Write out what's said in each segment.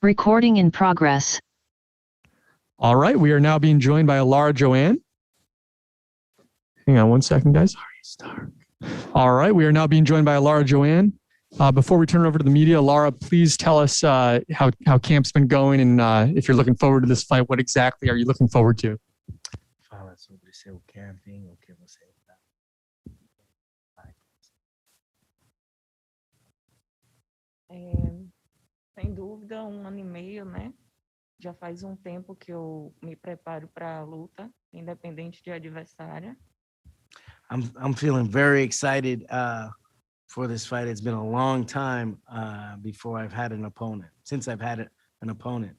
Recording in progress. All right, we are now being joined by Lara Joanne. Hang on one second, guys. All right, we are now being joined by Lara Joanne. Before we turn it over to the media, Lara, please tell us how camp's been going and if you're looking forward to this fight, what exactly are you looking forward to? Fala sobre seu camping, o que você está. Sem dúvida, 1 ano e meio, né? Já faz um tempo que eu me preparo para a luta, independente de adversária. I'm feeling very excited for this fight. It's been a long time before I've had an opponent, since I've had an opponent.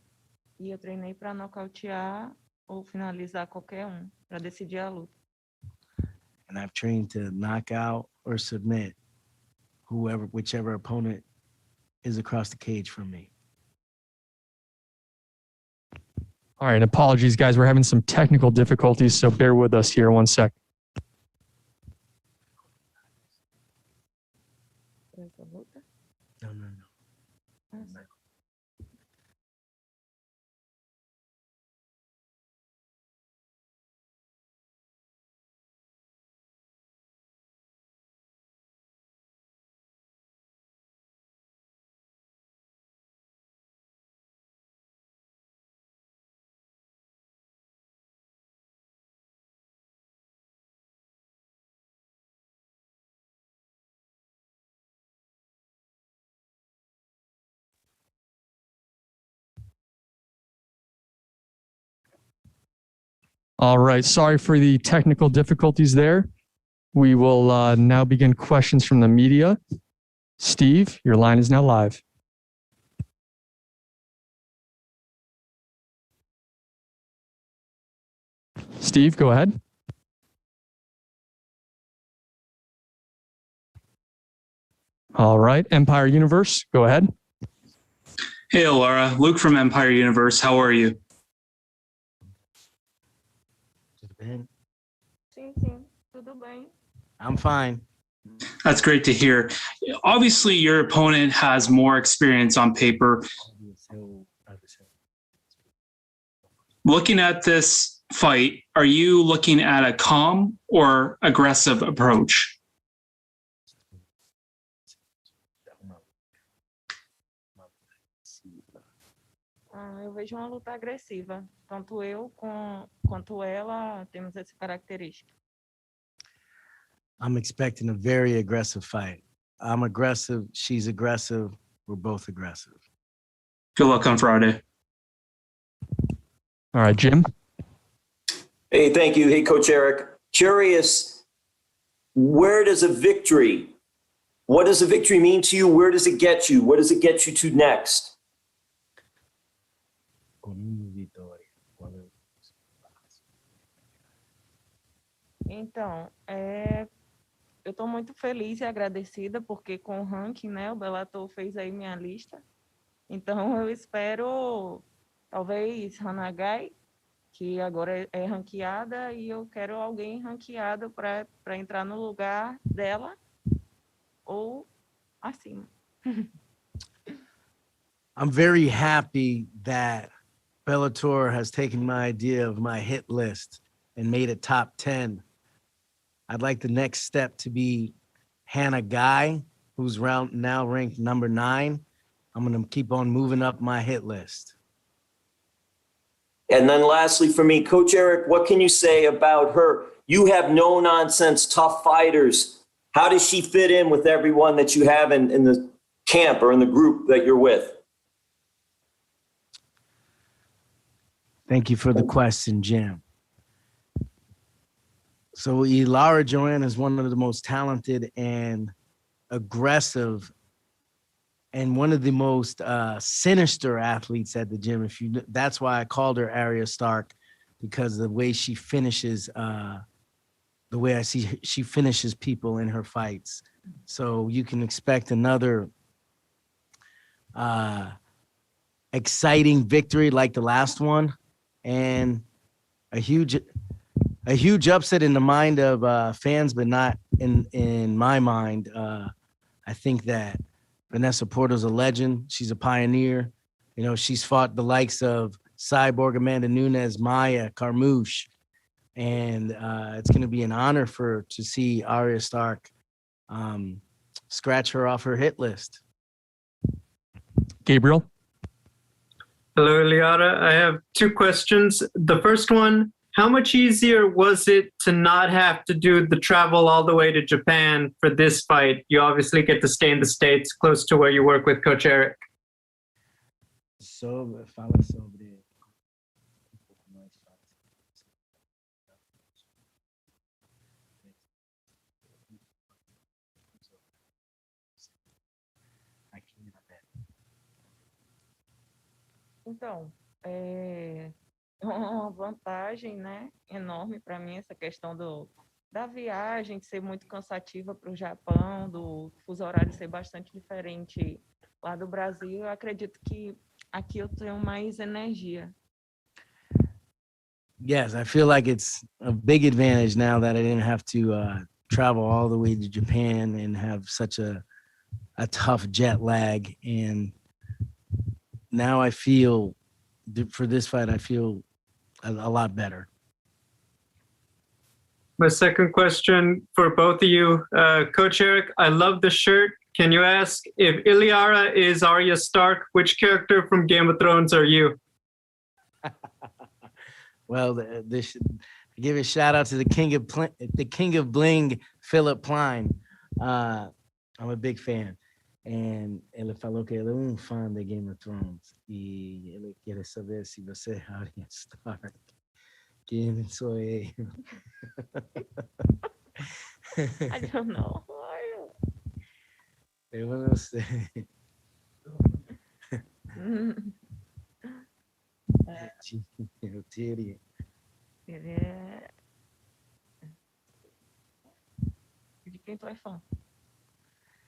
E eu treinei para nocautear ou finalizar qualquer para decidir a luta. And I've trained to knock out or submit whichever opponent is across the cage from me. All right, apologies, guys. We're having some technical difficulties, so bear with us here one sec. No. All right, sorry for the technical difficulties there. We will now begin questions from the media. Steve, your line is now live. Steve, go ahead. All right, Empire Universe, go ahead. Hey, Lara. Luke from Empire Universe. How are you? Sim, tudo bem. I'm fine. That's great to hear. Obviously, your opponent has more experience on paper. Looking at this fight, are you looking at a calm or aggressive approach? Eu vejo uma luta agressiva. Tanto eu quanto ela temos essa característica. I'm expecting a very aggressive fight. I'm aggressive. She's aggressive. We're both aggressive. Good luck on Friday. All right, Jim. Hey, thank you. Hey, Coach Eric. Curious, what does a victory mean to you? Where does it get you? What does it get you to next? Então, eu estou muito feliz e agradecida porque com o ranking, né, o Bellator fez aí minha lista. Então, eu espero, talvez, Hanagai, que agora é ranqueada, e eu quero alguém ranqueado para entrar no lugar dela ou acima. I'm very happy that Bellator has taken my idea of my hit list and made it top 10. I'd like the next step to be Hannah Guy, who's now ranked number 9. I'm going to keep on moving up my hit list. And then lastly for me, Coach Eric, what can you say about her? You have no nonsense, tough fighters. How does she fit in with everyone that you have in the camp or in the group that you're with? Thank you for the question, Jim. So Lara Joanne is one of the most talented and aggressive and one of the most sinister athletes at the gym. That's why I called her Arya Stark, because the way she finishes, the way I see she finishes people in her fights. So you can expect another exciting victory like the last one, and a huge upset in the mind of fans, but not in my mind. I think that Vanessa Porto's a legend. She's a pioneer. You know, she's fought the likes of Cyborg, Amanda Nunes, Maya, Carmouche. And it's going to be an honor to see Arya Stark scratch her off her hit list. Gabriel? Hello, Lara. I have two questions. The first one, how much easier was it to not have to do the travel all the way to Japan for this fight? You obviously get to stay in the States, close to where you work with Coach Eric. Fala sobre. Então, é uma vantagem, né, enorme para mim essa questão da viagem, de ser muito cansativa para o Japão, do fuso horário ser bastante diferente lá do Brasil. Eu acredito que aqui eu tenho mais energia. Yes, I feel like it's a big advantage now that I didn't have to travel all the way to Japan and have such a tough jet lag. And now I feel, for this fight, I feel a lot better. My second question for both of you, Coach Eric, I love the shirt. Can you ask if Iliara is Arya Stark, which character from Game of Thrones are you? Well, give a shout out to the king of bling, Philip Pline. I'm a big fan. And ele falou que ele é fã de Game of Thrones. E ele quer saber se você é Arya Stark. Quem sou eu? I don't know. Eu não sei. Eu teria. De quem tu é fã?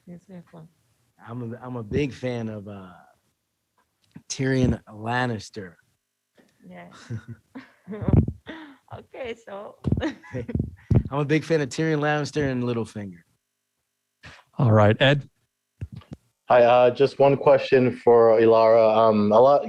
Quem você é fã? I'm a big fan of Tyrion Lannister. Yeah. Okay, so I'm a big fan of Tyrion Lannister and Littlefinger. All right, Ed? Hi, just one question for Ilara. A lot,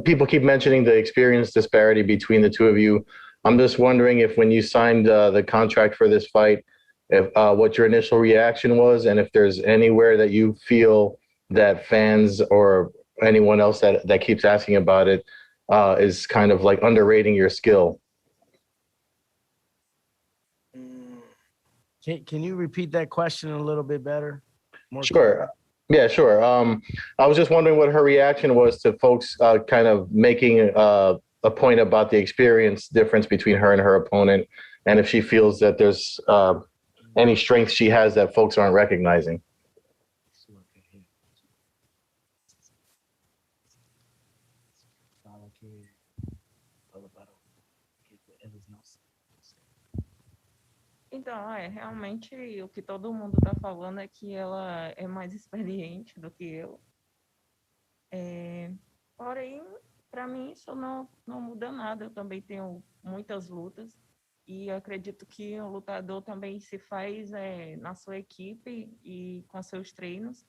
people keep mentioning the experience disparity between the two of you. I'm just wondering if when you signed the contract for this fight, if what your initial reaction was, and if there's anywhere that you feel that fans or anyone else that keeps asking about it is kind of like underrating your skill. Can you repeat that question a little bit better? Sure. Yeah, sure. I was just wondering what her reaction was to folks kind of making a point about the experience difference between her and her opponent, and if she feels that there's any strength she has that folks aren't recognizing. Então, realmente o que todo mundo está falando é que ela é mais experiente do que eu. Porém, para mim isso não muda nada. Eu também tenho muitas lutas e acredito que o lutador também se faz na sua equipe e com seus treinos.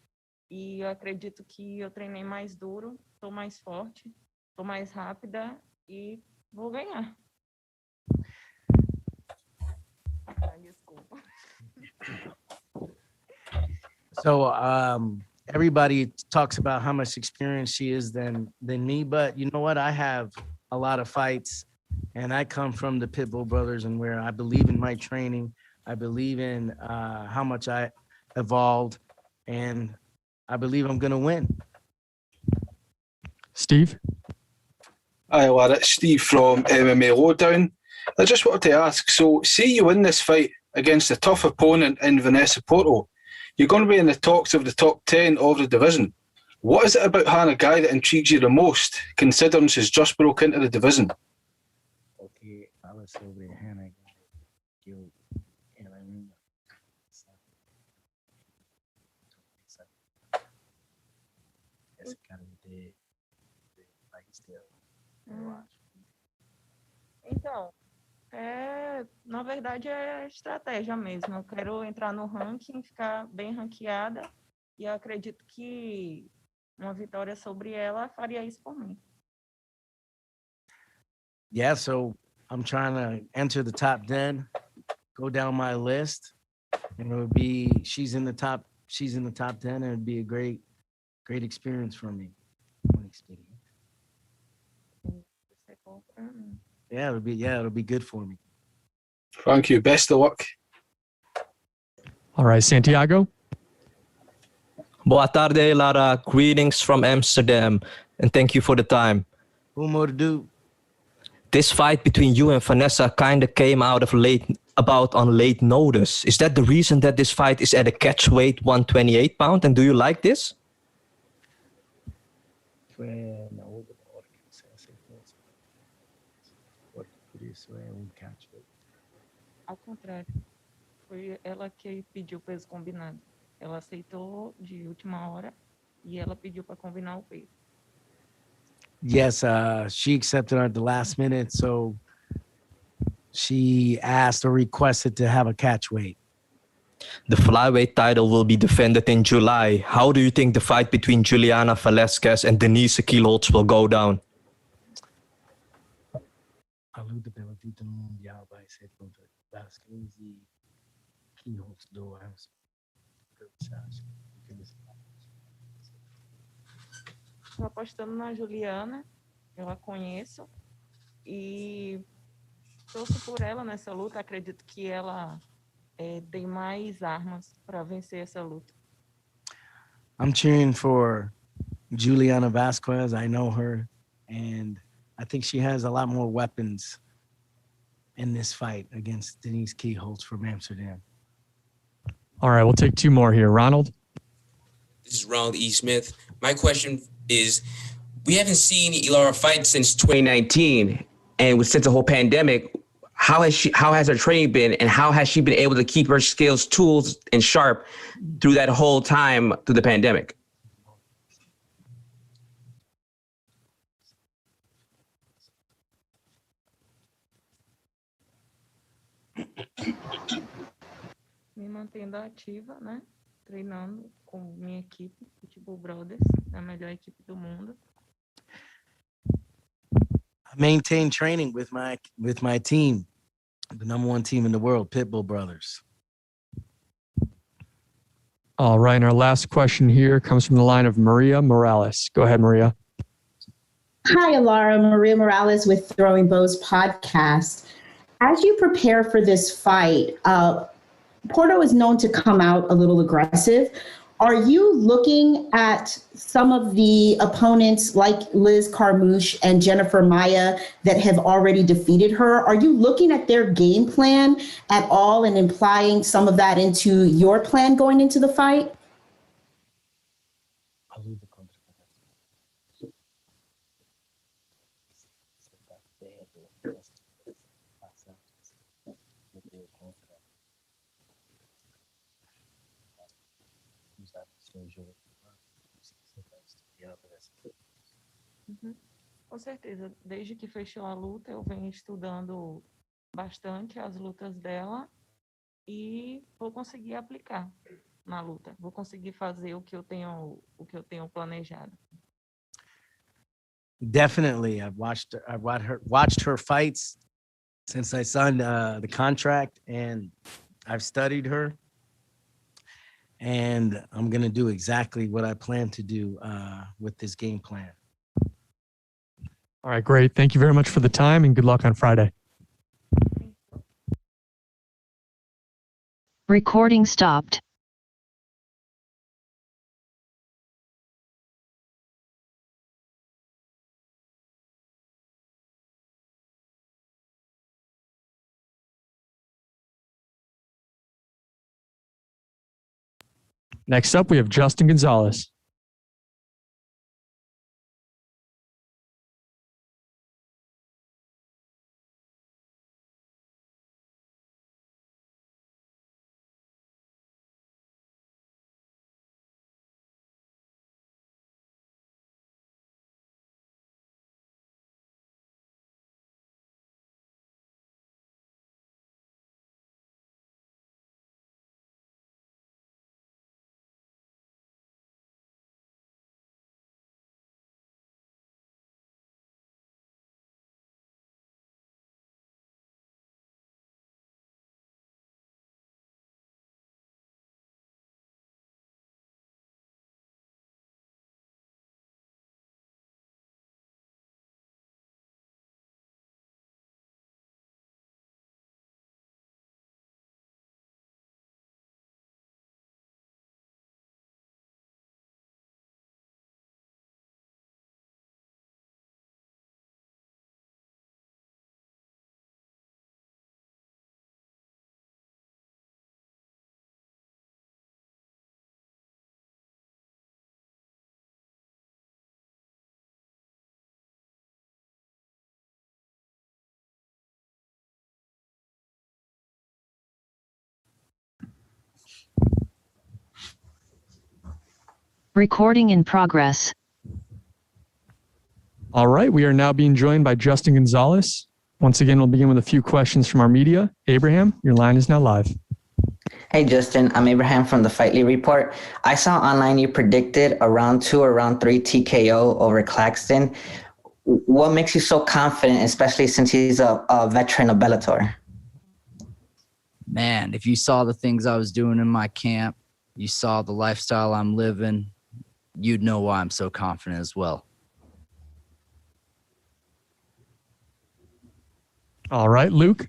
E eu acredito que eu treinei mais duro, estou mais forte, estou mais rápida e vou ganhar. So everybody talks about how much experience she is than me, but you know what? I have a lot of fights, and I come from the Pitbull Brothers, and where I believe in my training, I believe in how much I evolved, and I believe I'm gonna win. Steve? Hi, Lara. It's Steve from MMA Lowdown. I just wanted to ask, so say you win this fight against a tough opponent in Vanessa Porto, you're going to be in the talks of the top 10 of the division. What is it about Hannah Guy that intrigues you the most, considering she's just broke into the division? Okay, fala sobre Hannah Guy, que ela é uma. Esse cara de país dela, eu acho. Então, na verdade é estratégia mesmo. Eu quero entrar no ranking, ficar bem ranqueada, e eu acredito que uma vitória sobre ela faria isso por mim. Yeah, so I'm trying to enter the top 10, go down my list, and it would be she's in the top 10, and it'd be a great experience for me. Yeah, it'll be good for me. Thank you. Best of luck. All right, Santiago. Boa tarde, Lara. Greetings from Amsterdam, and thank you for the time. Who more to do? This fight between you and Vanessa kind of came out of on late notice. Is that the reason that this fight is at a catch weight 128 pound? And do you like this? Ao contrário, foi ela que pediu o peso combinado. Ela aceitou de última hora e ela pediu para combinar o peso. Yes, she accepted at the last minute, so she asked or requested to have a catch weight. The flyweight title will be defended in July. How do you think the fight between Juliana Velasquez and Denise Kielholtz will go down? A luta pelo título mundial vai ser contra Velasquez e Kielholtz dois. Estou apostando na Juliana, eu a conheço e torço por ela nessa luta. Acredito que ela tem mais armas para vencer essa luta. I'm cheering for Juliana Vasquez. I know her, and I think she has a lot more weapons in this fight against Denise Kielholtz from Amsterdam. All right, we'll take two more here. Ronald. This is Ronald E. Smith. My question is, we haven't seen Lara fight since 2019, and since the whole pandemic, how has her training been, and how has she been able to keep her skills, tools, and sharp through that whole time through the pandemic? Me mantendo ativa, né? Treinando com minha equipe, Pitbull Brothers, a melhor equipe do mundo. I maintain training with my team, the number one team in the world, Pitbull Brothers. All right, and our last question here comes from the line of Maria Morales. Go ahead, Maria. Hi, Lara. Maria Morales with Throwing Bows podcast. As you prepare for this fight, Porto is known to come out a little aggressive. Are you looking at some of the opponents like Liz Carmouche and Jennifer Maia that have already defeated her? Are you looking at their game plan at all and implying some of that into your plan going into the fight? Com certeza, desde que fechou a luta, eu venho estudando bastante as lutas dela e vou conseguir aplicar na luta. Vou conseguir fazer o que eu tenho planejado. Definitely, I've watched her fights since I signed the contract, and I've studied her, and I'm gonna do exactly what I plan to do with this game plan. All right, great. Thank you very much for the time, and good luck on Friday. Recording stopped. Next up, we have Justin Gonzalez. Recording in progress. All right, we are now being joined by Justin Gonzalez. Once again, we'll begin with a few questions from our media. Abraham, your line is now live. Hey, Justin. I'm Abraham from the Fightly Report. I saw online you predicted a round 2 or round 3 TKO over Claxton. What makes you so confident, especially since he's a veteran of Bellator? Man, if you saw the things I was doing in my camp, you saw the lifestyle I'm living, you'd know why I'm so confident as well. All right, Luke.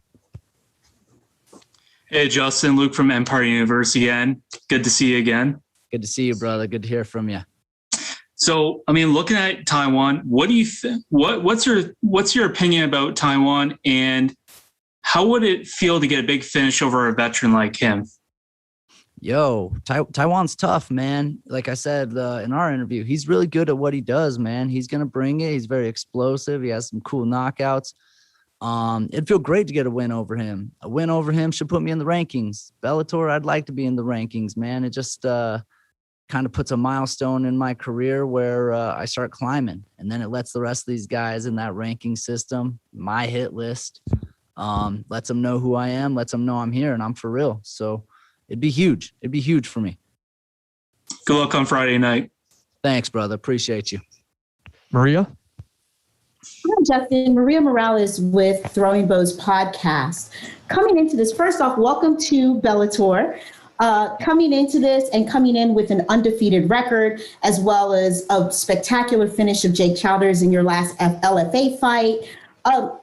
Hey, Justin, Luke from Empire University again. Good to see you again. Good to see you, brother. Good to hear from you. So, I mean, looking at Tywan, what do you what's your opinion about Tywan, and how would it feel to get a big finish over a veteran like him? Yo, Tywan's tough, man. Like I said in our interview, he's really good at what he does, man. He's going to bring it. He's very explosive. He has some cool knockouts. It'd feel great to get a win over him. A win over him should put me in the rankings. Bellator, I'd like to be in the rankings, man. It just kind of puts a milestone in my career where I start climbing. And then it lets the rest of these guys in that ranking system, my hit list, lets them know who I am, lets them know I'm here and I'm for real. So it'd be huge. It'd be huge for me. Good luck on Friday night. Thanks, brother. Appreciate you. Maria? Hi, Justin. Maria Morales with Throwing Bows podcast. Coming into this, first off, welcome to Bellator. Coming into this and coming in with an undefeated record, as well as a spectacular finish of Jake Childers in your last LFA fight.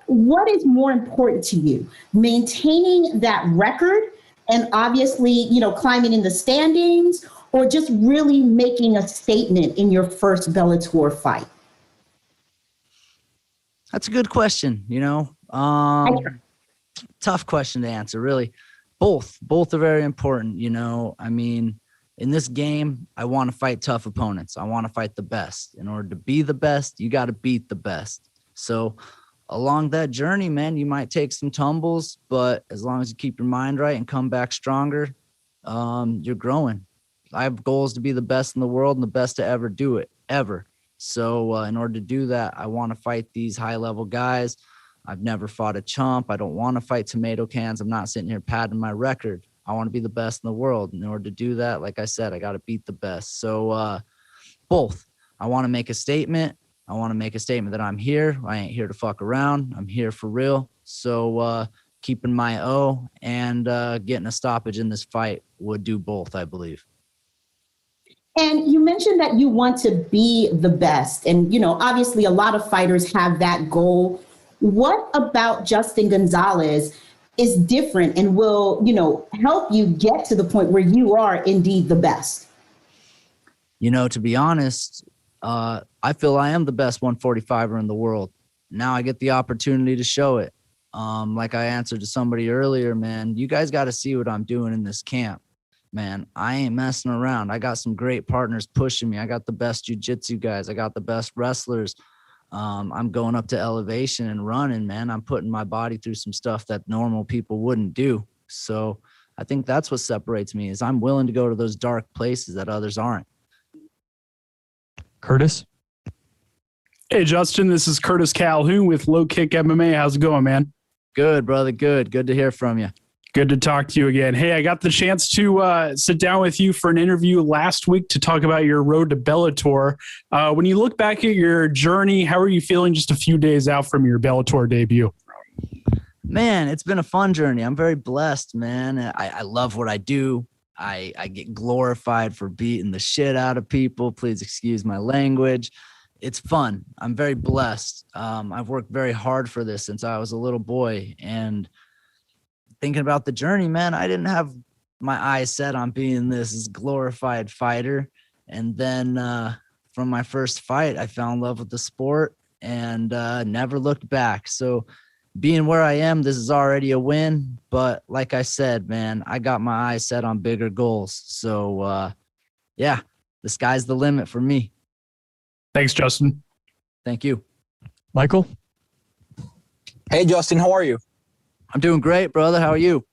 What is more important to you? Maintaining that record and obviously, climbing in the standings, or just really making a statement in your first Bellator fight? That's a good question, tough question to answer, really. Both are very important, I mean, in this game, I want to fight tough opponents. I want to fight the best. In order to be the best, you got to beat the best. So along that journey, man, you might take some tumbles, but as long as you keep your mind right and come back stronger, you're growing. I have goals to be the best in the world and the best to ever do it, ever. So in order to do that, I want to fight these high-level guys. I've never fought a chump. I don't want to fight tomato cans. I'm not sitting here padding my record. I want to be the best in the world. In order to do that, like I said, I got to beat the best. So both. I want to make a statement. I want to make a statement that I'm here. I ain't here to fuck around. I'm here for real. So keeping my O and getting a stoppage in this fight would do both, I believe. And you mentioned that you want to be the best. And, obviously a lot of fighters have that goal. What about Justin Gonzalez is different and will, help you get to the point where you are indeed the best? To be honest, I feel I am the best 145er in the world. Now I get the opportunity to show it. Like I answered to somebody earlier, man, you guys got to see what I'm doing in this camp. Man, I ain't messing around. I got some great partners pushing me. I got the best jiu-jitsu guys. I got the best wrestlers. I'm going up to elevation and running, man. I'm putting my body through some stuff that normal people wouldn't do. So I think that's what separates me is I'm willing to go to those dark places that others aren't. Curtis? Hey, Justin, this is Curtis Calhoun with Low Kick MMA. How's it going, man? Good, brother. Good to hear from you. Good to talk to you again. Hey, I got the chance to sit down with you for an interview last week to talk about your road to Bellator. When you look back at your journey, how are you feeling just a few days out from your Bellator debut? Man, it's been a fun journey. I'm very blessed, man. I love what I do. I get glorified for beating the shit out of people. Please excuse my language. It's fun. I'm very blessed. I've worked very hard for this since I was a little boy, and thinking about the journey, man, I didn't have my eyes set on being this glorified fighter. And then from my first fight, I fell in love with the sport and never looked back. So being where I am, this is already a win. But like I said, man, I got my eyes set on bigger goals. So yeah, the sky's the limit for me. Thanks, Justin. Thank you. Michael? Hey, Justin, how are you? I'm doing great, brother. How are you?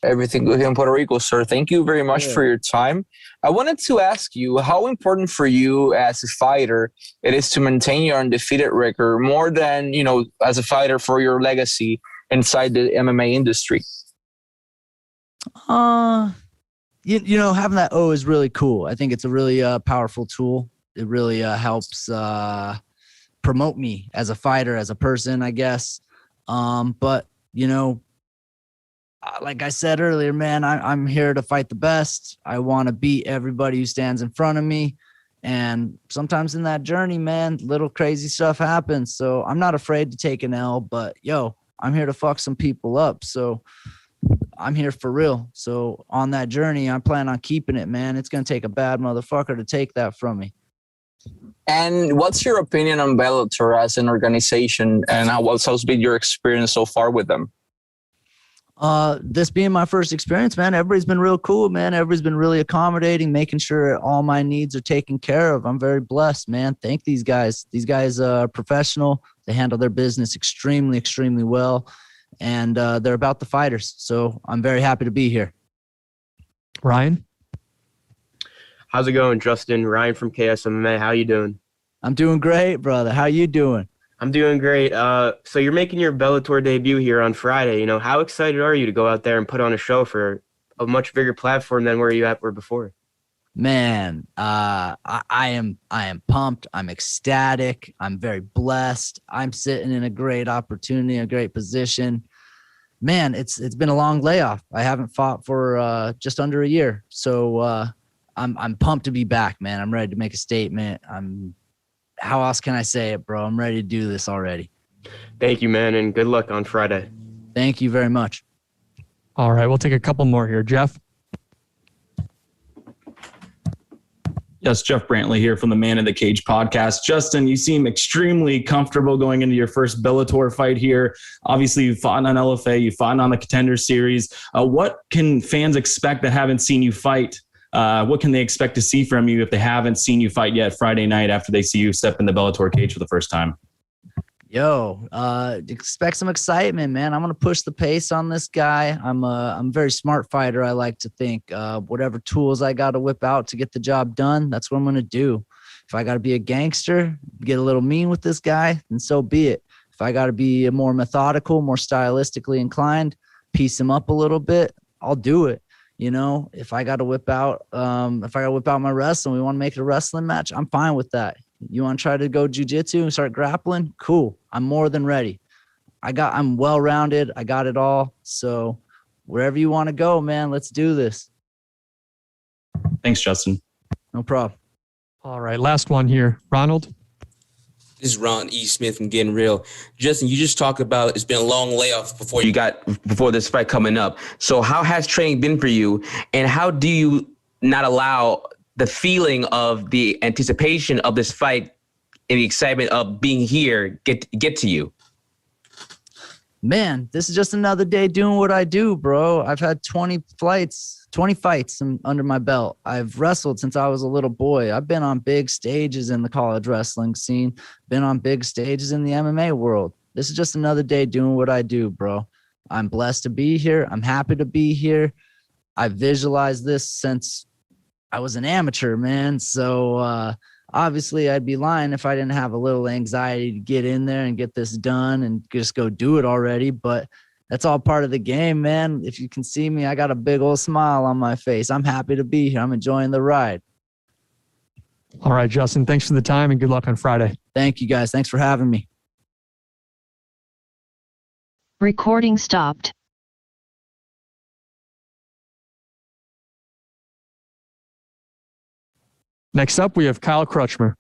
Everything good here in Puerto Rico, sir. Thank you very much for your time. I wanted to ask you how important for you as a fighter it is to maintain your undefeated record more than, as a fighter for your legacy inside the MMA industry. Having that O is really cool. I think it's a really powerful tool. It really helps promote me as a fighter, as a person, I guess. But like I said earlier, man, I'm here to fight the best. I want to beat everybody who stands in front of me. And sometimes in that journey, man, little crazy stuff happens. So I'm not afraid to take an L, but I'm here to fuck some people up. So I'm here for real. So on that journey, I plan on keeping it, man. It's going to take a bad motherfucker to take that from me. And what's your opinion on Bellator as an organization, and how's been your experience so far with them? This being my first experience, man, everybody's been real cool, man. Everybody's been really accommodating, making sure all my needs are taken care of. I'm very blessed, man. Thank these guys. These guys are professional. They handle their business extremely, extremely well. And they're about the fighters. So I'm very happy to be here. Ryan? How's it going, Justin? Ryan from KSMMA. How you doing? I'm doing great, brother. How you doing? I'm doing great. So you're making your Bellator debut here on Friday. How excited are you to go out there and put on a show for a much bigger platform than where you were before? Man, I am pumped. I'm ecstatic. I'm very blessed. I'm sitting in a great opportunity, a great position. Man, it's been a long layoff. I haven't fought for just under a year. So I'm pumped to be back, man. I'm ready to make a statement. How else can I say it, bro? I'm ready to do this already. Thank you, man, and good luck on Friday. Thank you very much. All right, we'll take a couple more here. Jeff? Yes, Jeff Brantley here from the Man in the Cage podcast. Justin, you seem extremely comfortable going into your first Bellator fight here. Obviously, you fought on LFA, you fought on the Contender Series. What can fans expect that haven't seen you fight? What can they expect to see from you if they haven't seen you fight yet Friday night after they see you step in the Bellator cage for the first time? Expect some excitement, man. I'm going to push the pace on this guy. I'm a very smart fighter, I like to think. Whatever tools I got to whip out to get the job done, that's what I'm going to do. If I got to be a gangster, get a little mean with this guy, then so be it. If I got to be more methodical, more stylistically inclined, piece him up a little bit, I'll do it. If I got to whip out my wrestling, we want to make it a wrestling match, I'm fine with that. You want to try to go jiu-jitsu and start grappling? Cool. I'm more than ready. I'm well-rounded. I got it all. So wherever you want to go, man, let's do this. Thanks, Justin. No problem. All right, last one here. Ronald? This is Ron E. Smith from Getting Real. Justin, you just talked about it's been a long layoff before this fight coming up. So how has training been for you, and how do you not allow the feeling of the anticipation of this fight and the excitement of being here get to you? Man, this is just another day doing what I do, bro. I've had 20 fights under my belt. I've wrestled since I was a little boy. I've been on big stages in the college wrestling scene, been on big stages in the MMA world. This is just another day doing what I do, bro. I'm blessed to be here. I'm happy to be here. I visualized this since I was an amateur, man. So obviously I'd be lying if I didn't have a little anxiety to get in there and get this done and just go do it already. But that's all part of the game, man. If you can see me, I got a big old smile on my face. I'm happy to be here. I'm enjoying the ride. All right, Justin, thanks for the time and good luck on Friday. Thank you, guys. Thanks for having me. Recording stopped. Next up, we have Kyle Crutchmer.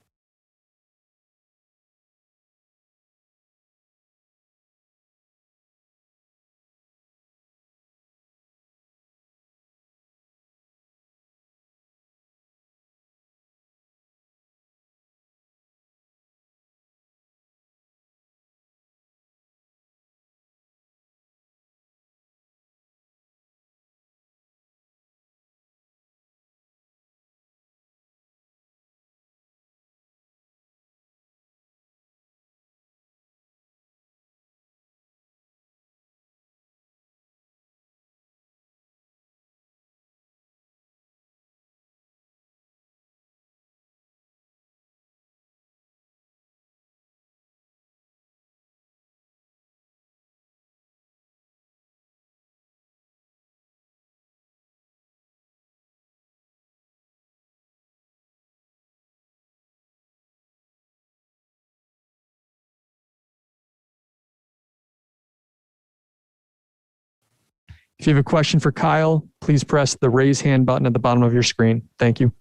If you have a question for Kyle, please press the raise hand button at the bottom of your screen. Thank you.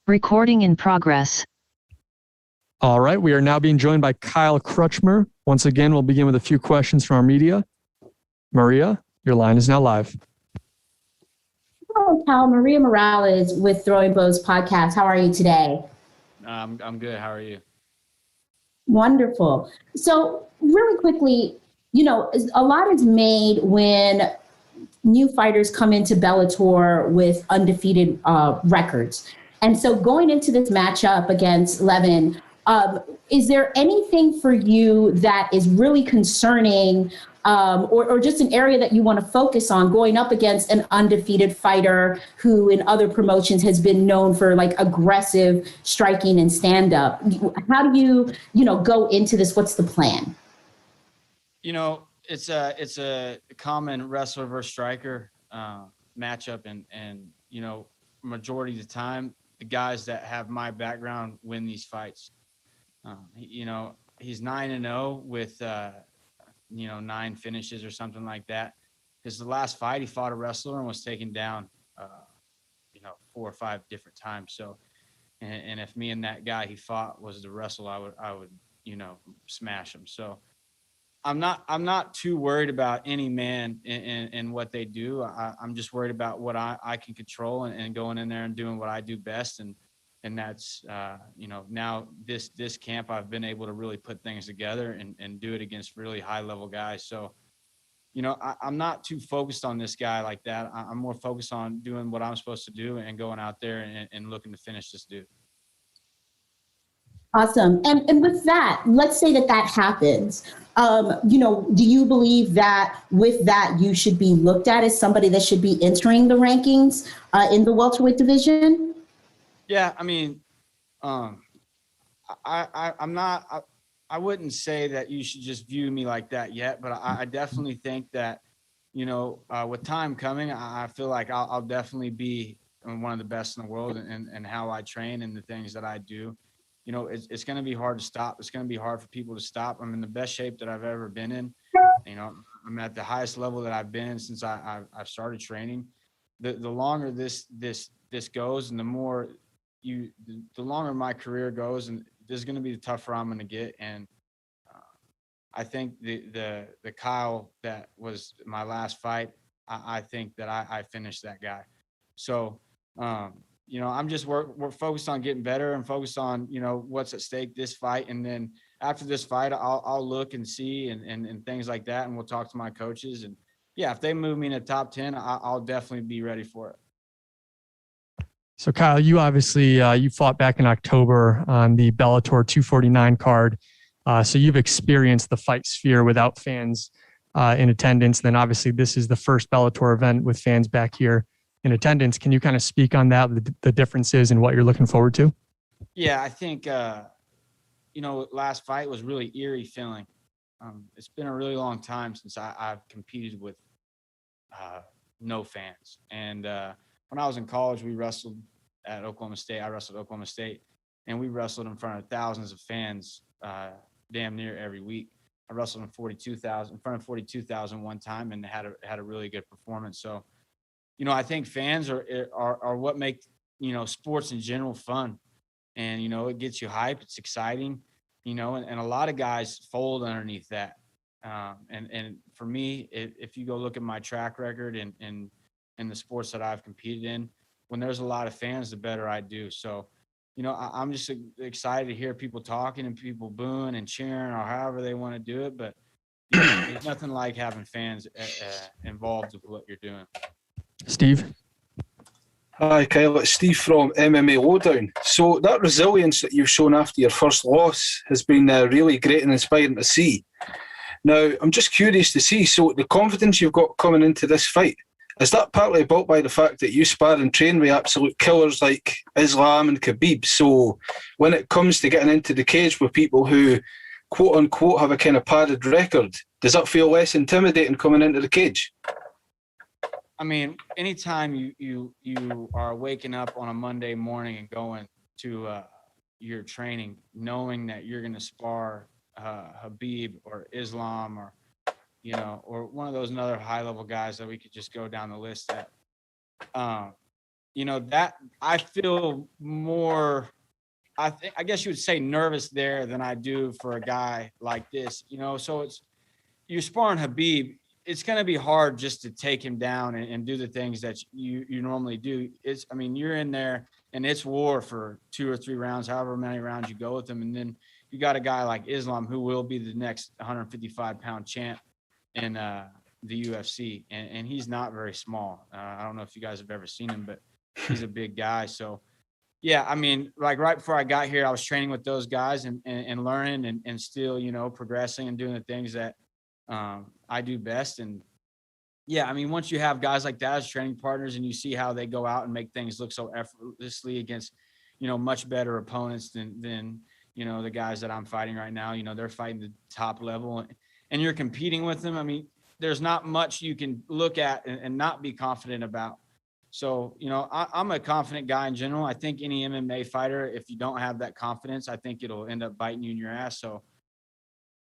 Recording in progress. All right, we are now being joined by Kyle Crutchmer. Once again, we'll begin with a few questions from our media. Maria, your line is now live. Hello, Kyle. Maria Morales with Throwing Bows podcast. How are you today? I'm good. How are you? Wonderful. So really quickly, you know, a lot is made when new fighters come into Bellator with undefeated records. And so going into this matchup against Levin, is there anything for you that is really concerning or just an area that you want to focus on going up against an undefeated fighter who in other promotions has been known for like aggressive striking and stand-up? How do you go into this? What's the plan? You know, it's a common wrestler versus striker matchup, and you know, majority of the time, the guys that have my background win these fights. You know, he's 9-0 with 9 finishes or something like that. Because the last fight he fought a wrestler and was taken down, 4 or 5 different times. So, and if me and that guy he fought was the wrestler, I would smash him. So, I'm not too worried about any man and what they do. I'm just worried about what I can control and going in there and doing what I do best. And that's, now this camp, I've been able to really put things together and do it against really high level guys. So, I'm not too focused on this guy like that. I'm more focused on doing what I'm supposed to do and going out there and looking to finish this dude. Awesome. And with that, let's say that happens. Do you believe that with that you should be looked at as somebody that should be entering the rankings in the welterweight division? Yeah, I mean, I'm not. I wouldn't say that you should just view me like that yet, but I definitely think that with time coming, I feel like I'll definitely be one of the best in the world and how I train and the things that I do. It's going to be hard to stop. It's going to be hard for people to stop. I'm in the best shape that I've ever been in. I'm at the highest level that I've been in since I've started training. The longer this goes, and the longer my career goes, and this is going to be the tougher I'm going to get. And I think the Kyle that was my last fight, I think that I finished that guy. So. I'm just we're focused on getting better and focused on, what's at stake this fight. And then after this fight, I'll look and see and things like that. And we'll talk to my coaches. And yeah, if they move me in the top 10, I'll definitely be ready for it. So Kyle, you obviously, you fought back in October on the Bellator 249 card. So you've experienced the fight sphere without fans in attendance. Then obviously this is the first Bellator event with fans back here in attendance. Can you kind of speak on that, the differences and what you're looking forward to? Yeah, I think, last fight was really eerie feeling. It's been a really long time since I've competed with no fans. And when I was in college, we wrestled at Oklahoma State. I wrestled at Oklahoma State, and we wrestled in front of thousands of fans damn near every week. I wrestled in front of 42,000 one time and had a really good performance. So, I think fans are what make, sports in general fun. And, it gets you hyped. It's exciting. and a lot of guys fold underneath that. And for me, if you go look at my track record in the sports that I've competed in, when there's a lot of fans, the better I do. So, I'm just excited to hear people talking and people booing and cheering or however they want to do it. But there's nothing like having fans involved with what you're doing. Steve? Hi, Kyle. It's Steve from MMA Lowdown. So that resilience that you've shown after your first loss has been really great and inspiring to see. Now, I'm just curious to see, so the confidence you've got coming into this fight, is that partly built by the fact that you spar and train with absolute killers like Islam and Khabib? So when it comes to getting into the cage with people who, quote unquote, have a kind of padded record, does that feel less intimidating coming into the cage? I mean, anytime you are waking up on a Monday morning and going to your training, knowing that you're going to spar Khabib or Islam or one of those other high-level guys that we could just go down the list that, that I feel more, I guess you would say nervous there than I do for a guy like this, so you're sparring Khabib. It's going to be hard just to take him down and do the things that you normally do. You're in there and it's war for 2 or 3 rounds, however many rounds you go with him. And then you got a guy like Islam who will be the next 155-pound champ in the UFC. And he's not very small. I don't know if you guys have ever seen him, but he's a big guy. So, yeah, like right before I got here, I was training with those guys and learning and still, progressing and doing the things that I do best. And yeah, once you have guys like that as training partners and you see how they go out and make things look so effortlessly against, much better opponents than the guys that I'm fighting right now, they're fighting the top level and you're competing with them. There's not much you can look at and not be confident about. So, I'm a confident guy in general. I think any MMA fighter, if you don't have that confidence, I think it'll end up biting you in your ass. So,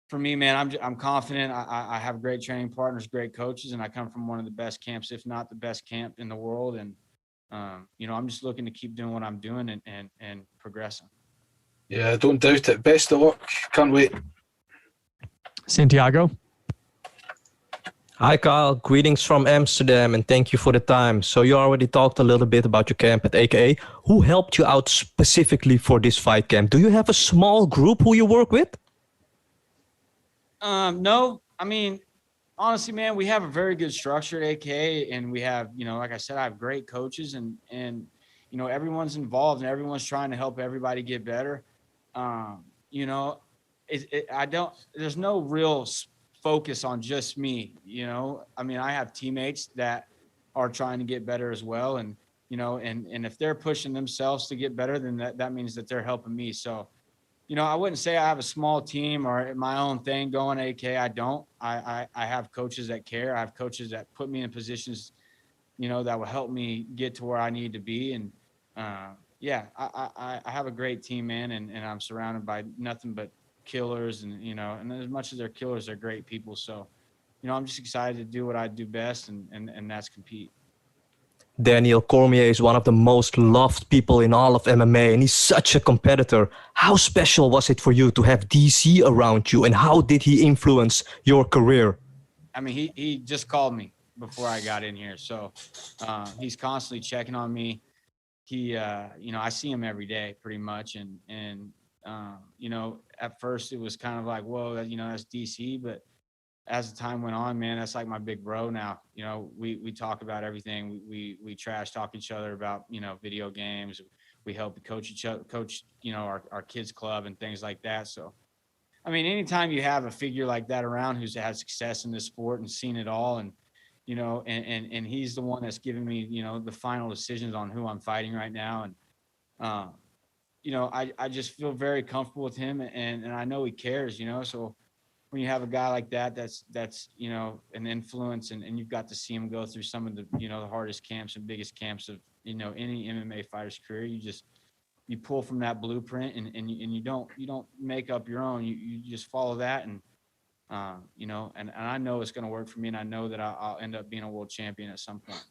for me, man, I'm confident. I have great training partners, great coaches, and I come from one of the best camps, if not the best camp in the world. And, I'm just looking to keep doing what I'm doing and progressing. Yeah, don't doubt it. Best of luck. Can't wait. Santiago? Hi, Kyle. Greetings from Amsterdam, and thank you for the time. So you already talked a little bit about your camp at AKA. Who helped you out specifically for this fight camp? Do you have a small group who you work with? No, honestly, man, we have a very good structure at AKA, and we have, like I said, I have great coaches and everyone's involved and everyone's trying to help everybody get better. There's no real focus on just me, I have teammates that are trying to get better as well. And, and if they're pushing themselves to get better, then that means that they're helping me. So, I wouldn't say I have a small team or my own thing going, AK. I don't. I have coaches that care. I have coaches that put me in positions, that will help me get to where I need to be. And I have a great team, man, and I'm surrounded by nothing but killers and as much as they're killers, they're great people. So, I'm just excited to do what I do best and that's compete. Daniel Cormier is one of the most loved people in all of MMA, and he's such a competitor. How special was it for you to have DC around you, and how did he influence your career? He just called me before I got in here, so he's constantly checking on me. He, I see him every day pretty much, and at first it was kind of like, whoa, that's DC, but as the time went on, man, that's like my big bro now. We talk about everything. We trash talk each other about, video games. We help coach each other, our kids club and things like that. So, anytime you have a figure like that around who's had success in this sport and seen it all, and, and he's the one that's giving me, the final decisions on who I'm fighting right now. And, I just feel very comfortable with him and I know he cares, so when you have a guy like that's an influence and you've got to see him go through some of the the hardest camps and biggest camps of any MMA fighter's career, you pull from that blueprint and you don't make up your own, you just follow that and and I know it's going to work for me, and I know that I'll end up being a world champion at some point.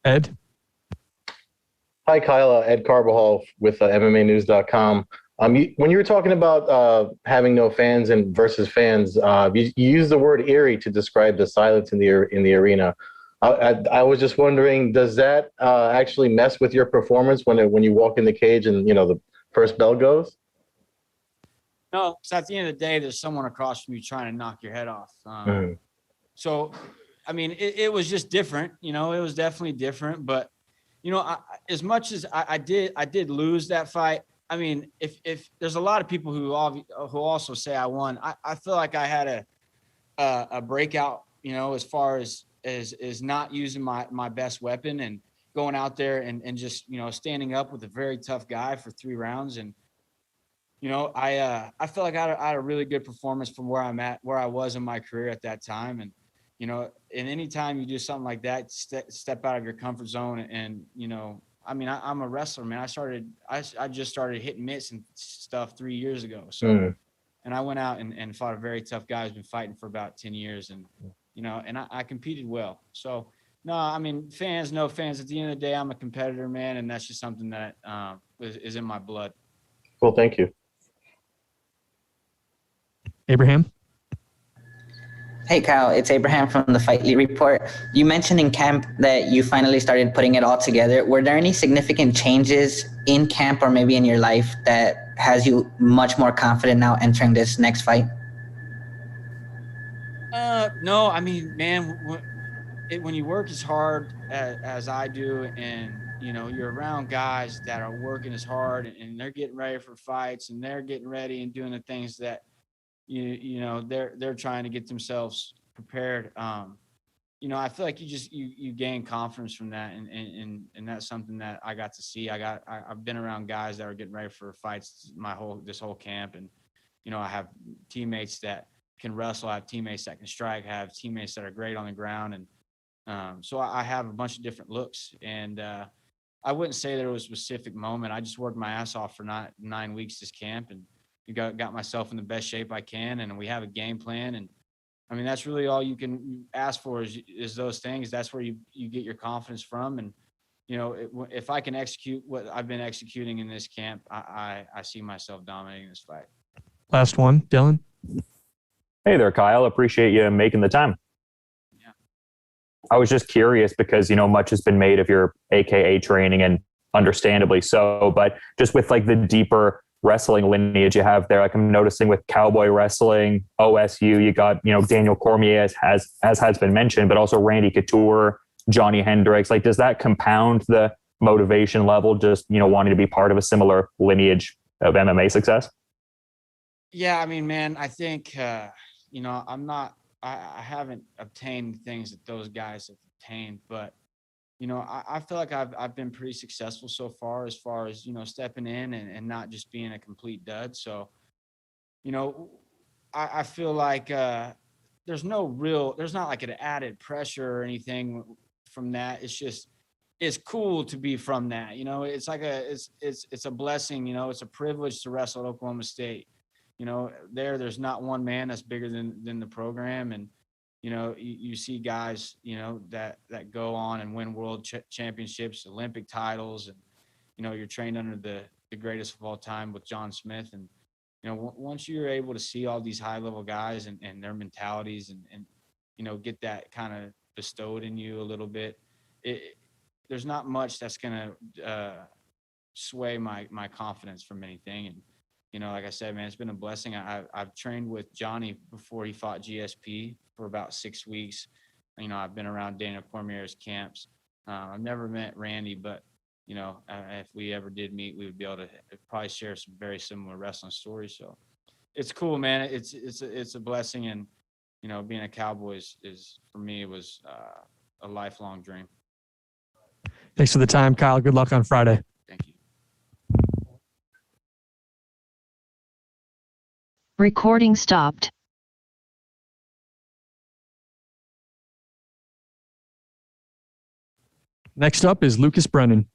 Ed? Hi, Kyle. Ed Carbajal with MMAnews.com. When you were talking about having no fans and versus fans, you used the word eerie to describe the silence in the arena. I was just wondering, does that actually mess with your performance when you walk in the cage and the first bell goes? No, because at the end of the day, there's someone across from you trying to knock your head off. So, I mean, it was just different. It was definitely different. But as much as I did lose that fight. I mean, if there's a lot of people who also say I won, I feel like I had a breakout, as far as not using my best weapon and going out there and just, standing up with a very tough guy for 3 rounds. And, I feel like I had a really good performance from where I was in my career at that time. And, and any time you do something like that, step out of your comfort zone and, I mean, I'm a wrestler, man. I just started hitting mitts and stuff 3 years ago. So, and I went out and fought a very tough guy who's been fighting for about 10 years. And, and I competed well. So, no, I mean, no fans. At the end of the day, I'm a competitor, man. And that's just something that is in my blood. Cool. Thank you. Abraham? Hey, Kyle, it's Abraham from the Fight League Report. You mentioned in camp that you finally started putting it all together. Were there any significant changes in camp or maybe in your life that has you much more confident now entering this next fight? No, I mean, man, when you work as hard as I do and, you're around guys that are working as hard and they're getting ready for fights and they're getting ready and doing the things that, they're trying to get themselves prepared. I feel like you gain confidence from that. And that's something that I got to see. I've been around guys that are getting ready for fights this whole camp. And, I have teammates that can wrestle. I have teammates that can strike. I have teammates that are great on the ground. And so I have a bunch of different looks. And I wouldn't say there was a specific moment. I just worked my ass off for 9 weeks this camp and got myself in the best shape I can. And we have a game plan. And I mean, that's really all you can ask for is those things. That's where you get your confidence from. And, if I can execute what I've been executing in this camp, I see myself dominating this fight. Last one, Dylan. Hey there, Kyle. Appreciate you making the time. Yeah. I was just curious because, much has been made of your AKA training and understandably so, but just with like the deeper wrestling lineage you have there, like I'm noticing with cowboy wrestling, OSU, you got, Daniel Cormier as has been mentioned, but also Randy Couture, Johnny Hendricks. Like, does that compound the motivation level, just, wanting to be part of a similar lineage of MMA success? Yeah. I mean, man, I think, I haven't obtained things that those guys have obtained, but I feel like I've been pretty successful so far as stepping in and not just being a complete dud. So, I feel like there's not like an added pressure or anything from that. It's cool to be from that. It's like it's a blessing. It's a privilege to wrestle at Oklahoma State. There's not one man that's bigger than the program. And you see guys, that go on and win world championships, Olympic titles, and, you're trained under the greatest of all time with John Smith. And, once you're able to see all these high level guys and their mentalities and get that kind of bestowed in you a little bit, there's not much that's going to sway my confidence from anything. And, like I said, man, it's been a blessing. I've trained with Johnny before he fought GSP for about 6 weeks. I've been around Daniel Cormier's camps. I've never met Randy, but, if we ever did meet, we would be able to probably share some very similar wrestling stories. So it's cool, man. It's a blessing. And, being a Cowboy is for me, it was a lifelong dream. Thanks for the time, Kyle. Good luck on Friday. Thank you. Recording stopped. Next up is Lucas Brennan.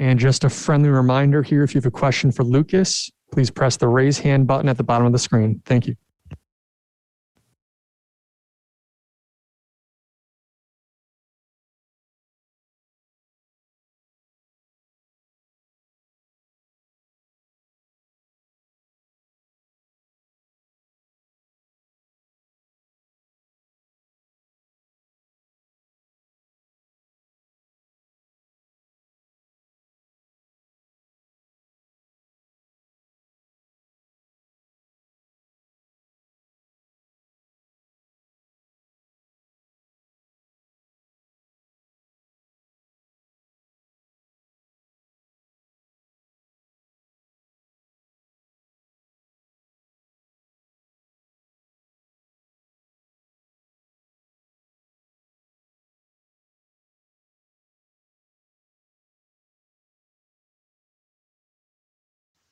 And just a friendly reminder here, if you have a question for Lucas, please press the raise hand button at the bottom of the screen. Thank you.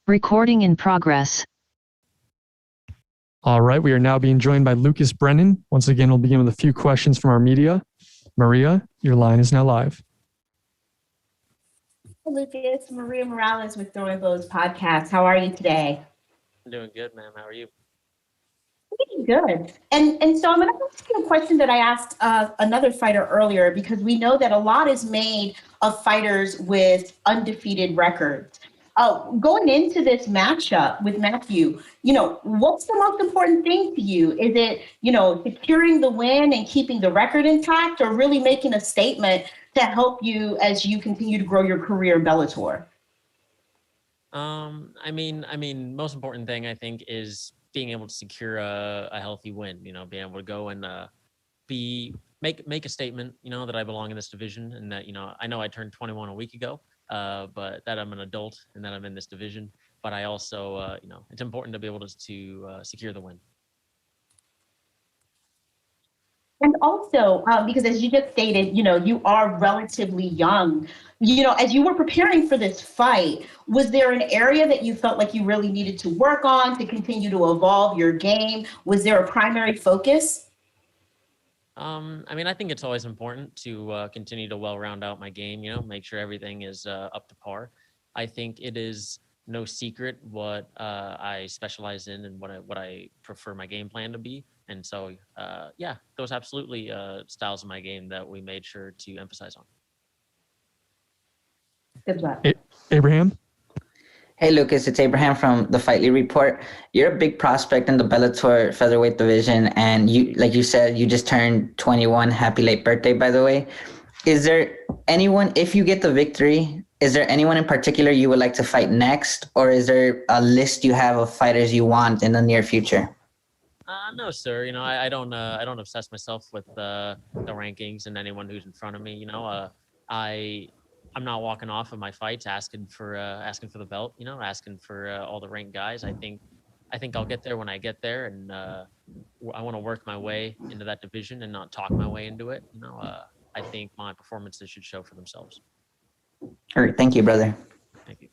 Recording in progress. All right, we are now being joined by Lucas Brennan. Once again, we'll begin with a few questions from our media. Maria, your line is now live. Hey, Lucas, Maria Morales with Throwing Bows Podcast. How are you today? I'm doing good, ma'am. How are you? Pretty good. And so I'm going to ask you a question that I asked another fighter earlier, because we know that a lot is made of fighters with undefeated records. Going into this matchup with Matthew, what's the most important thing to you? Is it, securing the win and keeping the record intact, or really making a statement to help you as you continue to grow your career in Bellator? I mean, most important thing I think is being able to secure a healthy win. Being able to go and make a statement. That I belong in this division, and that I know I turned 21 a week ago. But that I'm an adult and that I'm in this division. But I also, it's important to be able to secure the win. And also, because as you just stated, you are relatively young. As you were preparing for this fight, was there an area that you felt like you really needed to work on to continue to evolve your game? Was there a primary focus? I think it's always important to continue to round out my game, make sure everything is up to par. I think it is no secret what I specialize in and what I prefer my game plan to be. And so, those absolutely styles of my game that we made sure to emphasize on. Good luck. Abraham? Hey, Lucas, it's Abraham from the Fightly Report. You're a big prospect in the Bellator featherweight division, and you, like you said, you just turned 21. Happy late birthday, by the way. Is there anyone, if you get the victory, is there anyone in particular you would like to fight next, or is there a list you have of fighters you want in the near future? No, sir. I don't obsess myself with the rankings and anyone who's in front of me. I'm not walking off of my fights asking for the belt, asking for all the ranked guys. I think I'll get there when I get there, and I want to work my way into that division and not talk my way into it. I think my performances should show for themselves. All right, thank you, brother. Thank you.